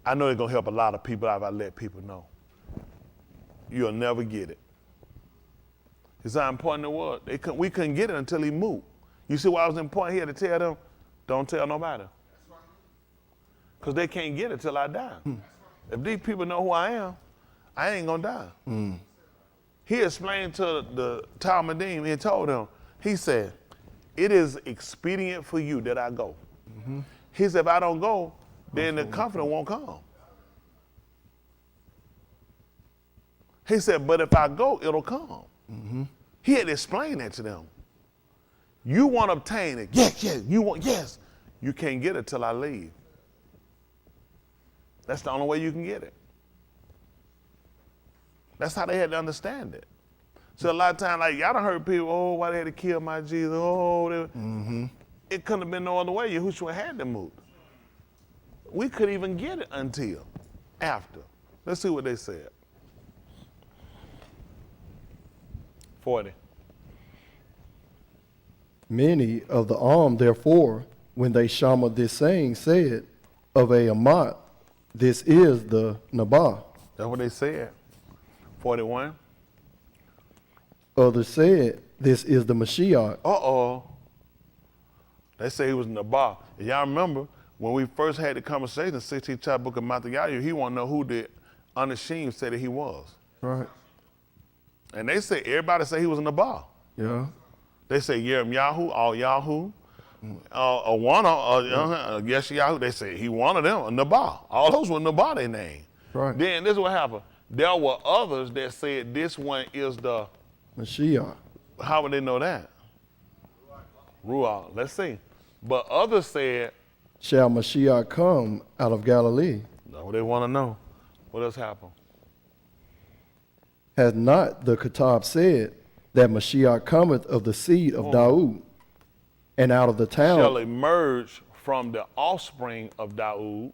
A: I know it's gonna help a lot of people if I let people know. You'll never get it. It's how important it was. We couldn't get it until he moved. You see why it was important here to tell them, don't tell nobody. because they can't get it till I die. If these people know who I am, I ain't gonna die. He explained to the Talmudim, he told them, he said, it is expedient for you that I go. He said, if I don't go, then the Comforter won't come. He said, but if I go, it'll come. He had explained that to them. You want to obtain it. Yes, yes. You can't get it till I leave. That's the only way you can get it. That's how they had to understand it. So a lot of times, like, y'all done heard people, oh, why they had to kill my Jesus? Oh, it couldn't have been no other way. Yahushua had to move. We couldn't even get it until after. Let's see what they said. 40.
D: Many of the armed, therefore, when they shama this saying, said of a Amat, this is the Nabah.
A: That's what they said. 41.
D: Others said, this is the Mashiyach.
A: They say he was Nabal. And y'all remember when we first had the conversation, 16th chapter book of Matthew, he want to know who the unashamed said that he was.
D: Right.
A: And they say, everybody say he was Nabal.
D: Yeah.
A: They say Yahoo, all Yahoo, Awana, yes Yahoo. They say he one of them, a Nabal. All those were Nabal they name.
D: Right.
A: Then this is what happened. There were others that said this one is the
D: Mashiyach.
A: How would they know that? Ruach. Let's see. But others said,
D: Shall Mashiach come out of Galilee?
A: that's what they want to know. What else happened?
D: Has not the Kitab said that Mashiach cometh of the seed of Daud, and out of the town,
A: Shall emerge from the offspring of Daud.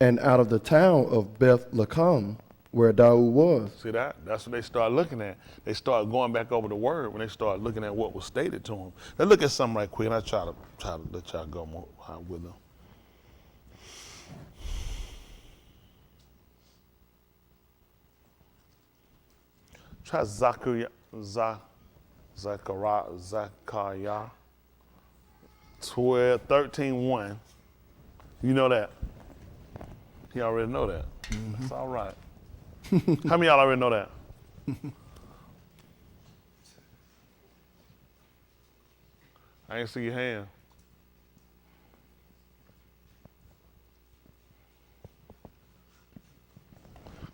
D: and out of the town of Beth Lacam, where Daud was.
A: See that? That's what they start looking at. They start going back over the word when they start looking at what was stated to them. Let's look at something right quick, and I try to let y'all go more with them. Try Zechariah 13:1. You know that. He already know that. That's all right. How many of y'all already know that? I ain't see your hand.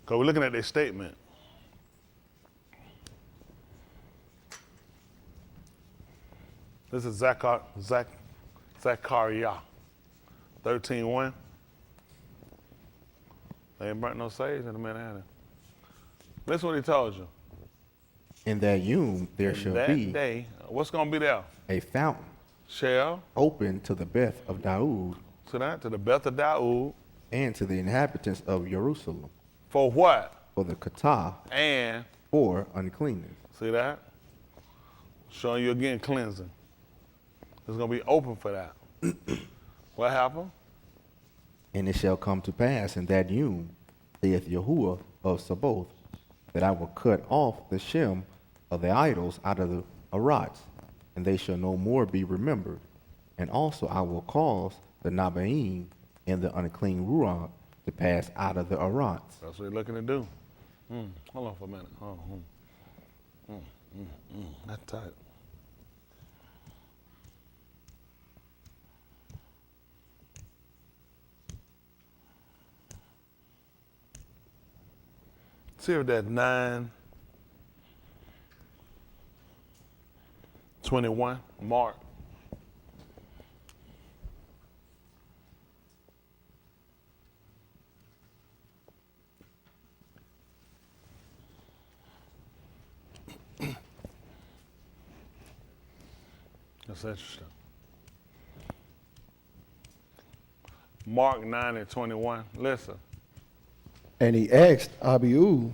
A: Because we're looking at their statement. This is Zechariah 13:1. They ain't burnt no sage in the Manhattan. Listen what he told you.
C: In that yom there
A: In
C: shall
A: that
C: be
A: day, what's going to be there?
C: a fountain
A: Shall,
C: open to the Beth of Daud
A: to the Beth of Daud.
C: and to the inhabitants of Jerusalem,
A: For what?
C: for the Katah,
A: And,
C: for uncleanness.
A: see that? Showing you again cleansing. It's going to be open for that. What happened?
C: And it shall come to pass in that yom, saith Yahuwah of Sabaoth, that I will cut off the shem of the idols out of the arats, and they shall no more be remembered. And also I will cause the Nabaim and the unclean Ruach to pass out of the arats.
A: That's what he's looking to do. Hold on for a minute. That's tight. See if that's 9:21, Mark. That's interesting. Mark 9:21. Listen.
D: And he asked Abiud,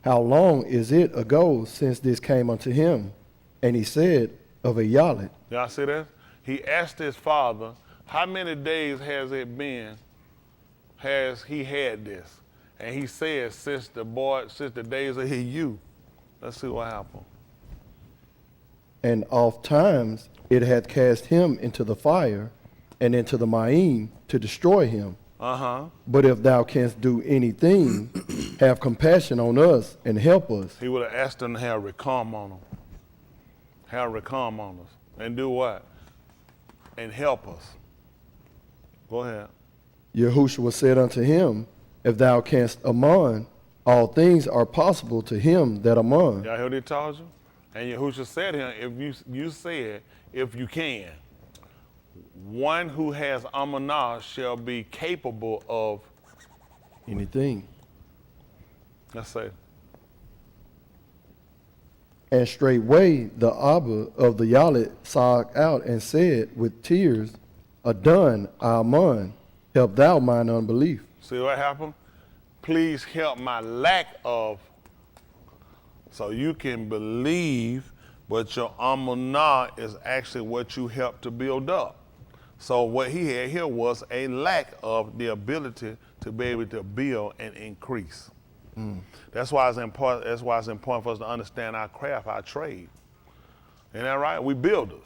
D: how long is it ago since this came unto him? And he said, of a yalit.
A: Y'all see that? He asked his father, how many days has it been, has he had this? And he said, since the days of his youth. Let's see what happened.
D: And oft times it hath cast him into the fire and into the Ma'im to destroy him. But if thou canst do anything, have compassion on us and help us.
A: He would have asked them to have recalm on them. Have recalm on us. And do what? And help us. Go ahead.
D: Yahushua said unto him, if thou canst amon, all things are possible to him that amon.
A: Y'all hear what he told you? And Yahushua said to him, if you said, if you can, one who has amanah shall be capable of
D: Anything.
A: let's say.
D: And straightway the Abba of the Yalit sogged out and said with tears, Adon, Amon, help thou mine unbelief.
A: See what happened? Please help my lack of, so you can believe, but your amunah is actually what you help to build up. So what he had here was a lack of the ability to be able to build and increase. That's why it's important. That's why it's important for us to understand our craft, our trade. Isn't that right? We builders.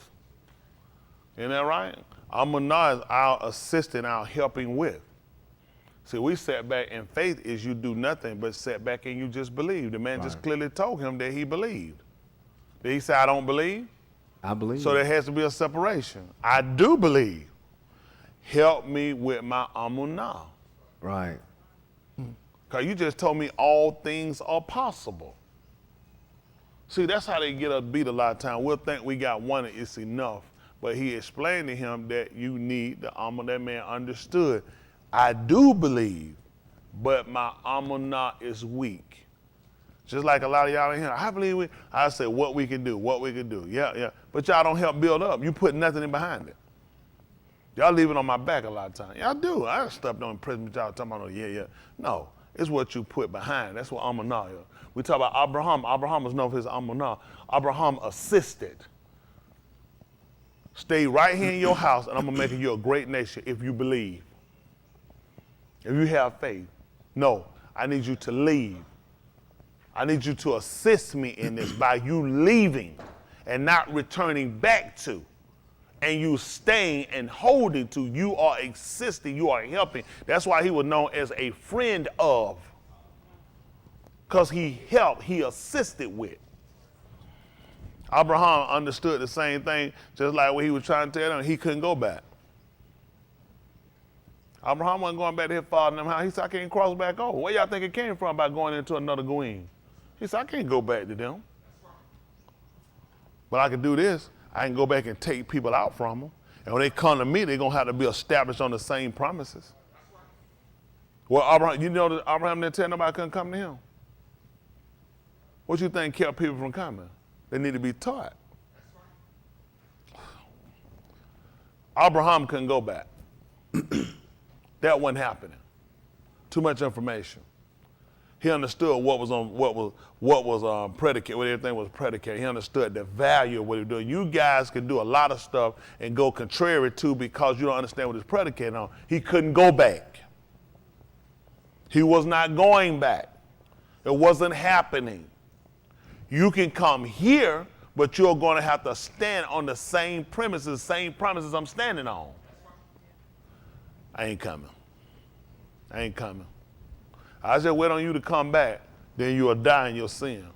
A: Isn't that right? Amunah is our assisting, our helping with. See, we sat back, and faith is you do nothing but sit back and you just believe. The man just clearly told him that he believed. Did he say, I don't believe?
C: I believe.
A: So there has to be a separation. I do believe. Help me with my amunah.
C: Right.
A: Because you just told me all things are possible. See, that's how they get us beat a lot of time. We'll think we got one and it's enough. But he explained to him that you need the amunah. That man understood. I do believe, but my amunah is weak. Just like a lot of y'all in here, I believe I say what we can do, what we can do. Yeah. But y'all don't help build up. You put nothing in behind it. Y'all leave it on my back a lot of times. Y'all do. I stuff don't impress me. Y'all talking about, yeah. No, it's what you put behind. That's what amunah is. We talk about Abraham. Abraham was known for his amunah. Abraham assisted. Stay right here in your house, and I'm going to make you a great nation if you believe. If you have faith. No, I need you to leave. I need you to assist me in this by you leaving and not returning back to. And you staying and holding to. You are assisting, you are helping. That's why he was known as a friend of. Because he helped, he assisted with. Abraham understood the same thing, just like what he was trying to tell them, he couldn't go back. Abraham wasn't going back to his father and them house. He said, I can't cross back over. Where y'all think it came from by going into another goyim? He said, I can't go back to them. But I can do this. I can go back and take people out from them. And when they come to me, they're going to have to be established on the same promises. Well, Abraham, you know that Abraham didn't tell nobody couldn't come to him. What you think kept people from coming? They need to be taught. Abraham couldn't go back. That wasn't happening. Too much information. He understood what was predicated, what everything was predicated. He understood the value of what he was doing. You guys can do a lot of stuff and go contrary to because you don't understand what it's predicated on. He couldn't go back. He was not going back. It wasn't happening. You can come here, but you're going to have to stand on the same promises I'm standing on. I ain't coming. I just wait on you to come back, then you will die in your sin.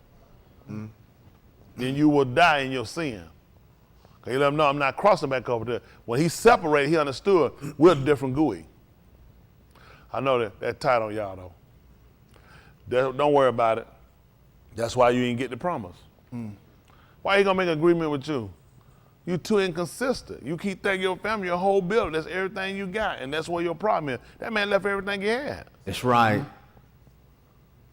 A: Then you will die in your sin. He let him know I'm not crossing back over there. When he separated, he understood we're a different GUI. I know that tight on y'all though. Don't worry about it. That's why you didn't get the promise. Why he gonna make an agreement with you? You too inconsistent. You keep thinking your family, your whole building, that's everything you got, and that's where your problem is. That man left everything he had.
C: That's right.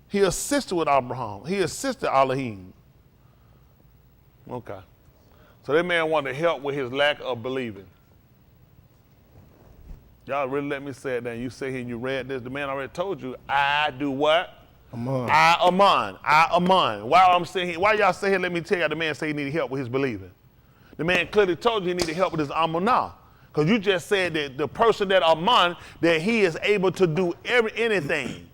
A: He assisted with Abraham. He assisted Elohim. Okay. So that man wanted to help with his lack of believing. Y'all really let me say it then. You say here and you read this. The man already told you, I do what?
D: Amon.
A: I amon. Why y'all say here, let me tell you, the man say he needed help with his believing. The man clearly told you he needed help with his amunah. Because you just said that the person that amon, that he is able to do anything.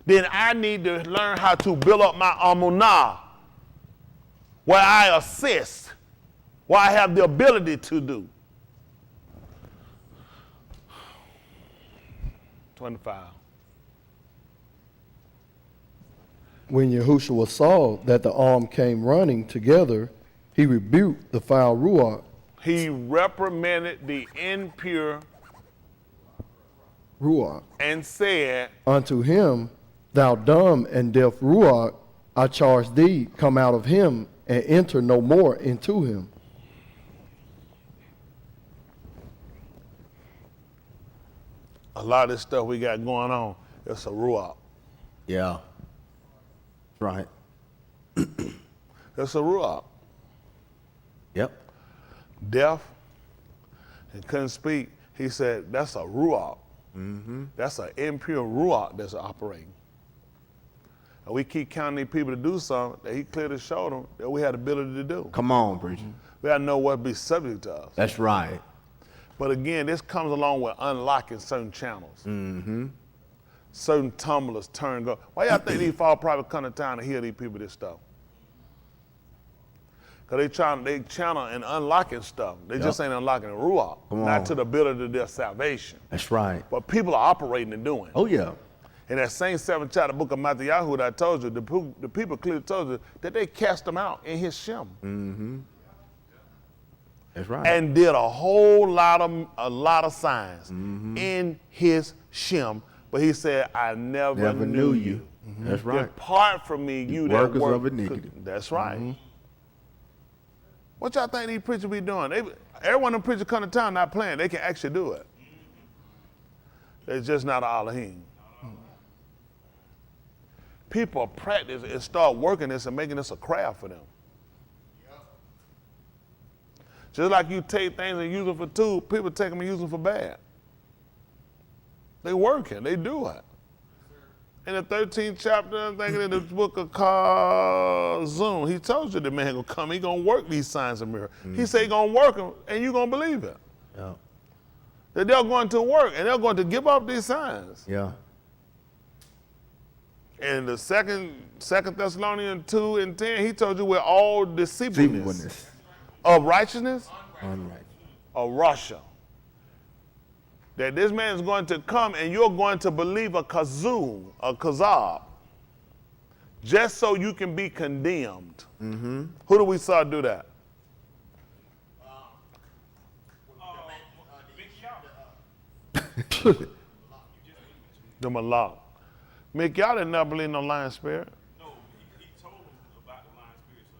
A: Then I need to learn how to build up my amunah, where I assist, where I have the ability to do. 25.
D: When Yahushua saw that the arm came running together, he rebuked the foul Ruach.
A: He reprimanded the impure
D: Ruach.
A: and said,
D: Unto him, thou dumb and deaf Ruach, I charge thee, come out of him and enter no more into him.
A: a lot of this stuff we got going on, it's a ruach.
C: Yeah. Right.
A: It's a ruach.
C: Yep.
A: Deaf and couldn't speak. He said, that's a ruach.
C: Mm-hmm.
A: That's an impure ruach that's operating. And we keep counting these people to do something that he clearly showed them that we had the ability to do.
C: Come on, preacher.
A: We got to know what be subject to us.
C: That's right.
A: But again, this comes along with unlocking certain channels.
C: Mm-hmm.
A: Certain tumblers turn go. Why y'all think these fall private come to town to heal these people this stuff? Because they channel and unlocking stuff. They just ain't unlocking the ruach, not to the ability of their salvation.
C: That's right.
A: But people are operating and doing.
C: Oh, yeah.
A: In that same 7th chapter book of Mashiyach that I told you, the people clearly told you that they cast them out in his shem.
C: Mm-hmm. That's right.
A: And did a whole lot of signs in his shem. But he said, I never knew you.
C: Mm-hmm. That's right.
A: Depart from me, you that
C: Workers
A: work
C: of iniquity.
A: That's right. Mm-hmm. What y'all think these preachers be doing? Everyone in preachers come to town not playing. They can actually do it. It's just not an Elohim. People practice and start working this and making this a craft for them. Just like you take things and use them for tools, people take them and use them for bad. They working, they do it. In the 13th chapter, I'm thinking in the book of Zoom, he told you the man gonna come, he gonna work these signs and miracles. He said he gonna work them and you gonna believe it.
C: Yeah.
A: That they're going to work and they're going to give up these signs.
C: Yeah.
A: In the second Thessalonians 2 and 10, he told you we're all deceivableness of righteousness,
C: Unright.
A: of Russia. That this man is going to come and you're going to believe a kazoo, a kazab, just so you can be condemned. Mm-hmm. Who do we saw do that? The Malak. Mick, y'all didn't never believe no lying spirit.
E: No, he told them about the lying spirit, so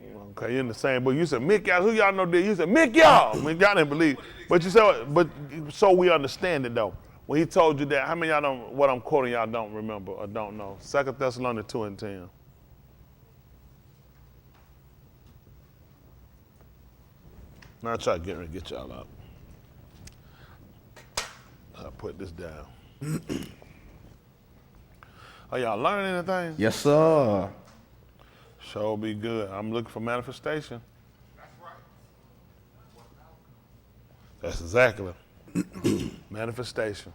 E: they went up to the
A: Okay, you're in the same book. You said, Mick, y'all, who y'all know did? You said, Mick, y'all. Mick, y'all didn't believe. But you said, but so we understand it though. When he told you that, how many of y'all don't, what I'm quoting y'all don't remember or don't know? 2 Thessalonians 2 and 10. Now I try to get y'all up. I'll put this down. Are y'all learning anything?
C: Yes, sir.
A: Sure be good. I'm looking for manifestation. That's exactly. Manifestation.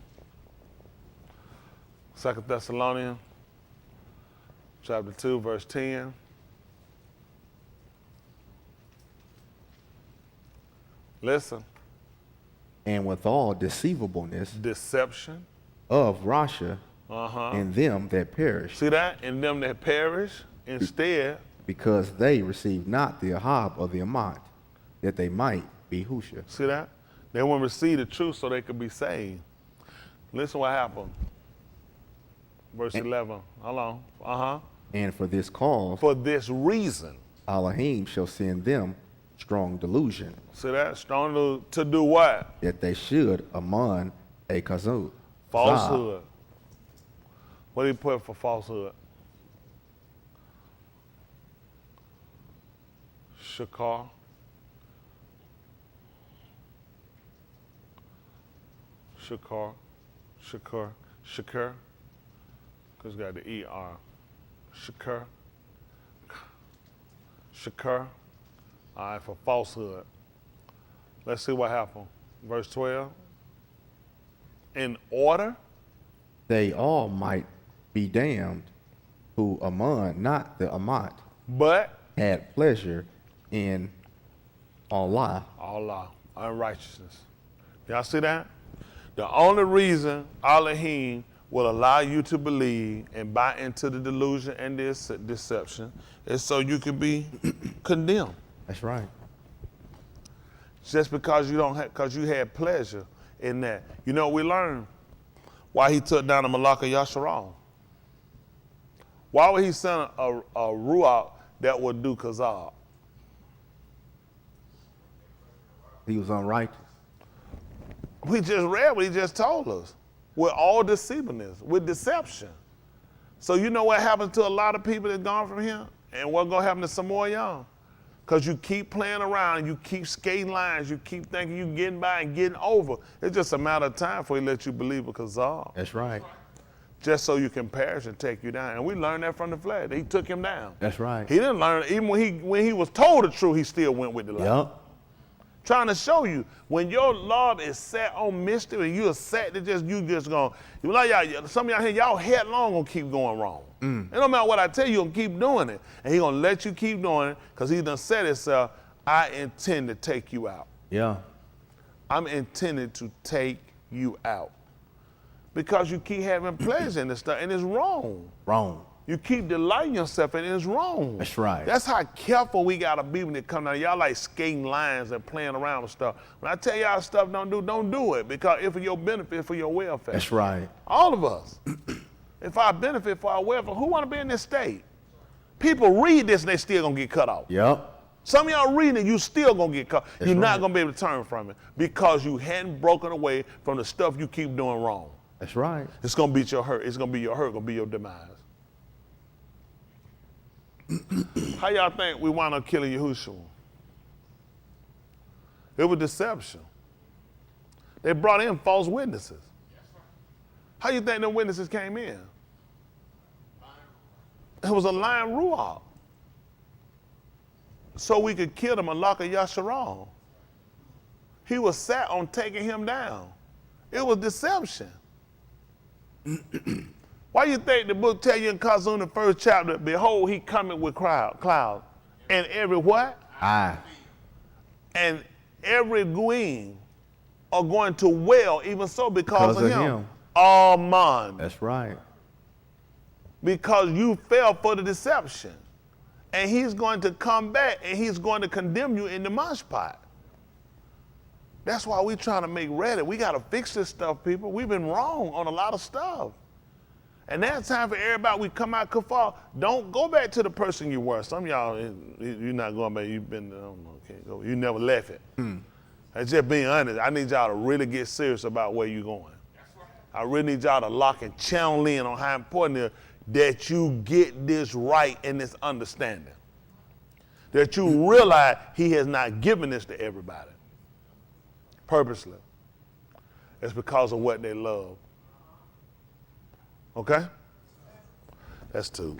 A: 2 Thessalonians chapter 2, verse 10. Listen.
C: And with all deceivableness
A: Deception.
C: of Rasha
A: Uh-huh.
C: in them that perish,
A: See that? In them that perish, instead,
C: because they receive not the Ahab of the Amat, that they might be Husha.
A: see that? They won't receive the truth so they could be saved. Listen what happened. Verse 11. Hold on. Uh-huh.
C: And for this cause,
A: For this reason.
C: Elohim shall send them strong delusion,
A: See that? Strong to do what?
C: that they should among a kazoo.
A: Falsehood. What do you put for falsehood? Shakar. Shakar. Because it's got the E-R. Shakar. All right, for falsehood. Let's see what happened. Verse 12. In order
C: They all might be damned, who among not the Amat
A: but
C: had pleasure in Allah.
A: Allah, unrighteousness. Y'all see that? The only reason Elohim will allow you to believe and buy into the delusion and this deception is so you can be condemned.
C: That's right.
A: Just because you had pleasure in that. You know what we learned? Why he took down the Malach Yasharal. Why would he send a Ruach that would do Kazab?
C: He was unrighteous.
A: We just read what he just told us. With all deceivableness, with deception. So you know what happens to a lot of people that gone from here? And what's going to happen to some more of y'all? Because you keep playing around, you keep skating lines, you keep thinking you getting by and getting over. It's just a matter of time before he let you believe a Kazab.
C: That's right.
A: Just so you can perish and take you down. And we learned that from the flesh. He took him down.
C: That's right.
A: He didn't learn, even when he was told the truth, he still went with the lie.
C: Yep.
A: Trying to show you, when your love is set on mystery and you are set to you just going, like y'all, some of y'all here, y'all headlong gonna keep going wrong. It don't matter what I tell you, you're gonna keep doing it. And he gonna let you keep doing it because he done said himself, I intend to take you out.
C: Yeah.
A: I'm intended to take you out. Because you keep having pleasure in this stuff and it's wrong.
C: Wrong.
A: You keep delighting yourself and it's wrong.
C: That's right.
A: That's how careful we gotta be when it comes down. Y'all like skating lines and playing around with stuff. When I tell y'all stuff don't do it because it's for your benefit, for your welfare.
C: That's right.
A: All of us. If our benefit for our welfare, who wanna be in this state? People read this and they still gonna get cut off.
C: Yep.
A: Some of y'all reading it, you still gonna get cut.
C: That's
A: You're not
C: right.
A: gonna be able to turn from it because you hadn't broken away from the stuff you keep doing wrong.
C: That's right.
A: It's gonna be your hurt. It's gonna be your hurt, gonna be your demise. How y'all think we wound up killing Yahushua? It was deception. They brought in false witnesses. How you think the witnesses came in? It was a lying ruach. So we could kill the Malach Yasharal. He was set on taking him down. It was deception. Why you think the book tell you in Kazun, the first chapter, behold, he coming with clouds, and every what?
C: Aye.
A: And every gween are going to wail, even so because of him. All man.
C: That's right.
A: Because you fell for the deception. And he's going to come back and he's going to condemn you in the mosh pot. That's why we're trying to make ready. We got to fix this stuff, people. We've been wrong on a lot of stuff. And now it's time for everybody, we come out kafar. Don't go back to the person you were. Some of y'all, you're not going back. You've been, I don't know, can't go. You never left it. And just being honest, I need y'all to really get serious about where you're going. I really need y'all to lock and channel in on how important it is that you get this right and this understanding. That you realize he has not given this to everybody. Purposely. It's because of what they love. Okay? That's two.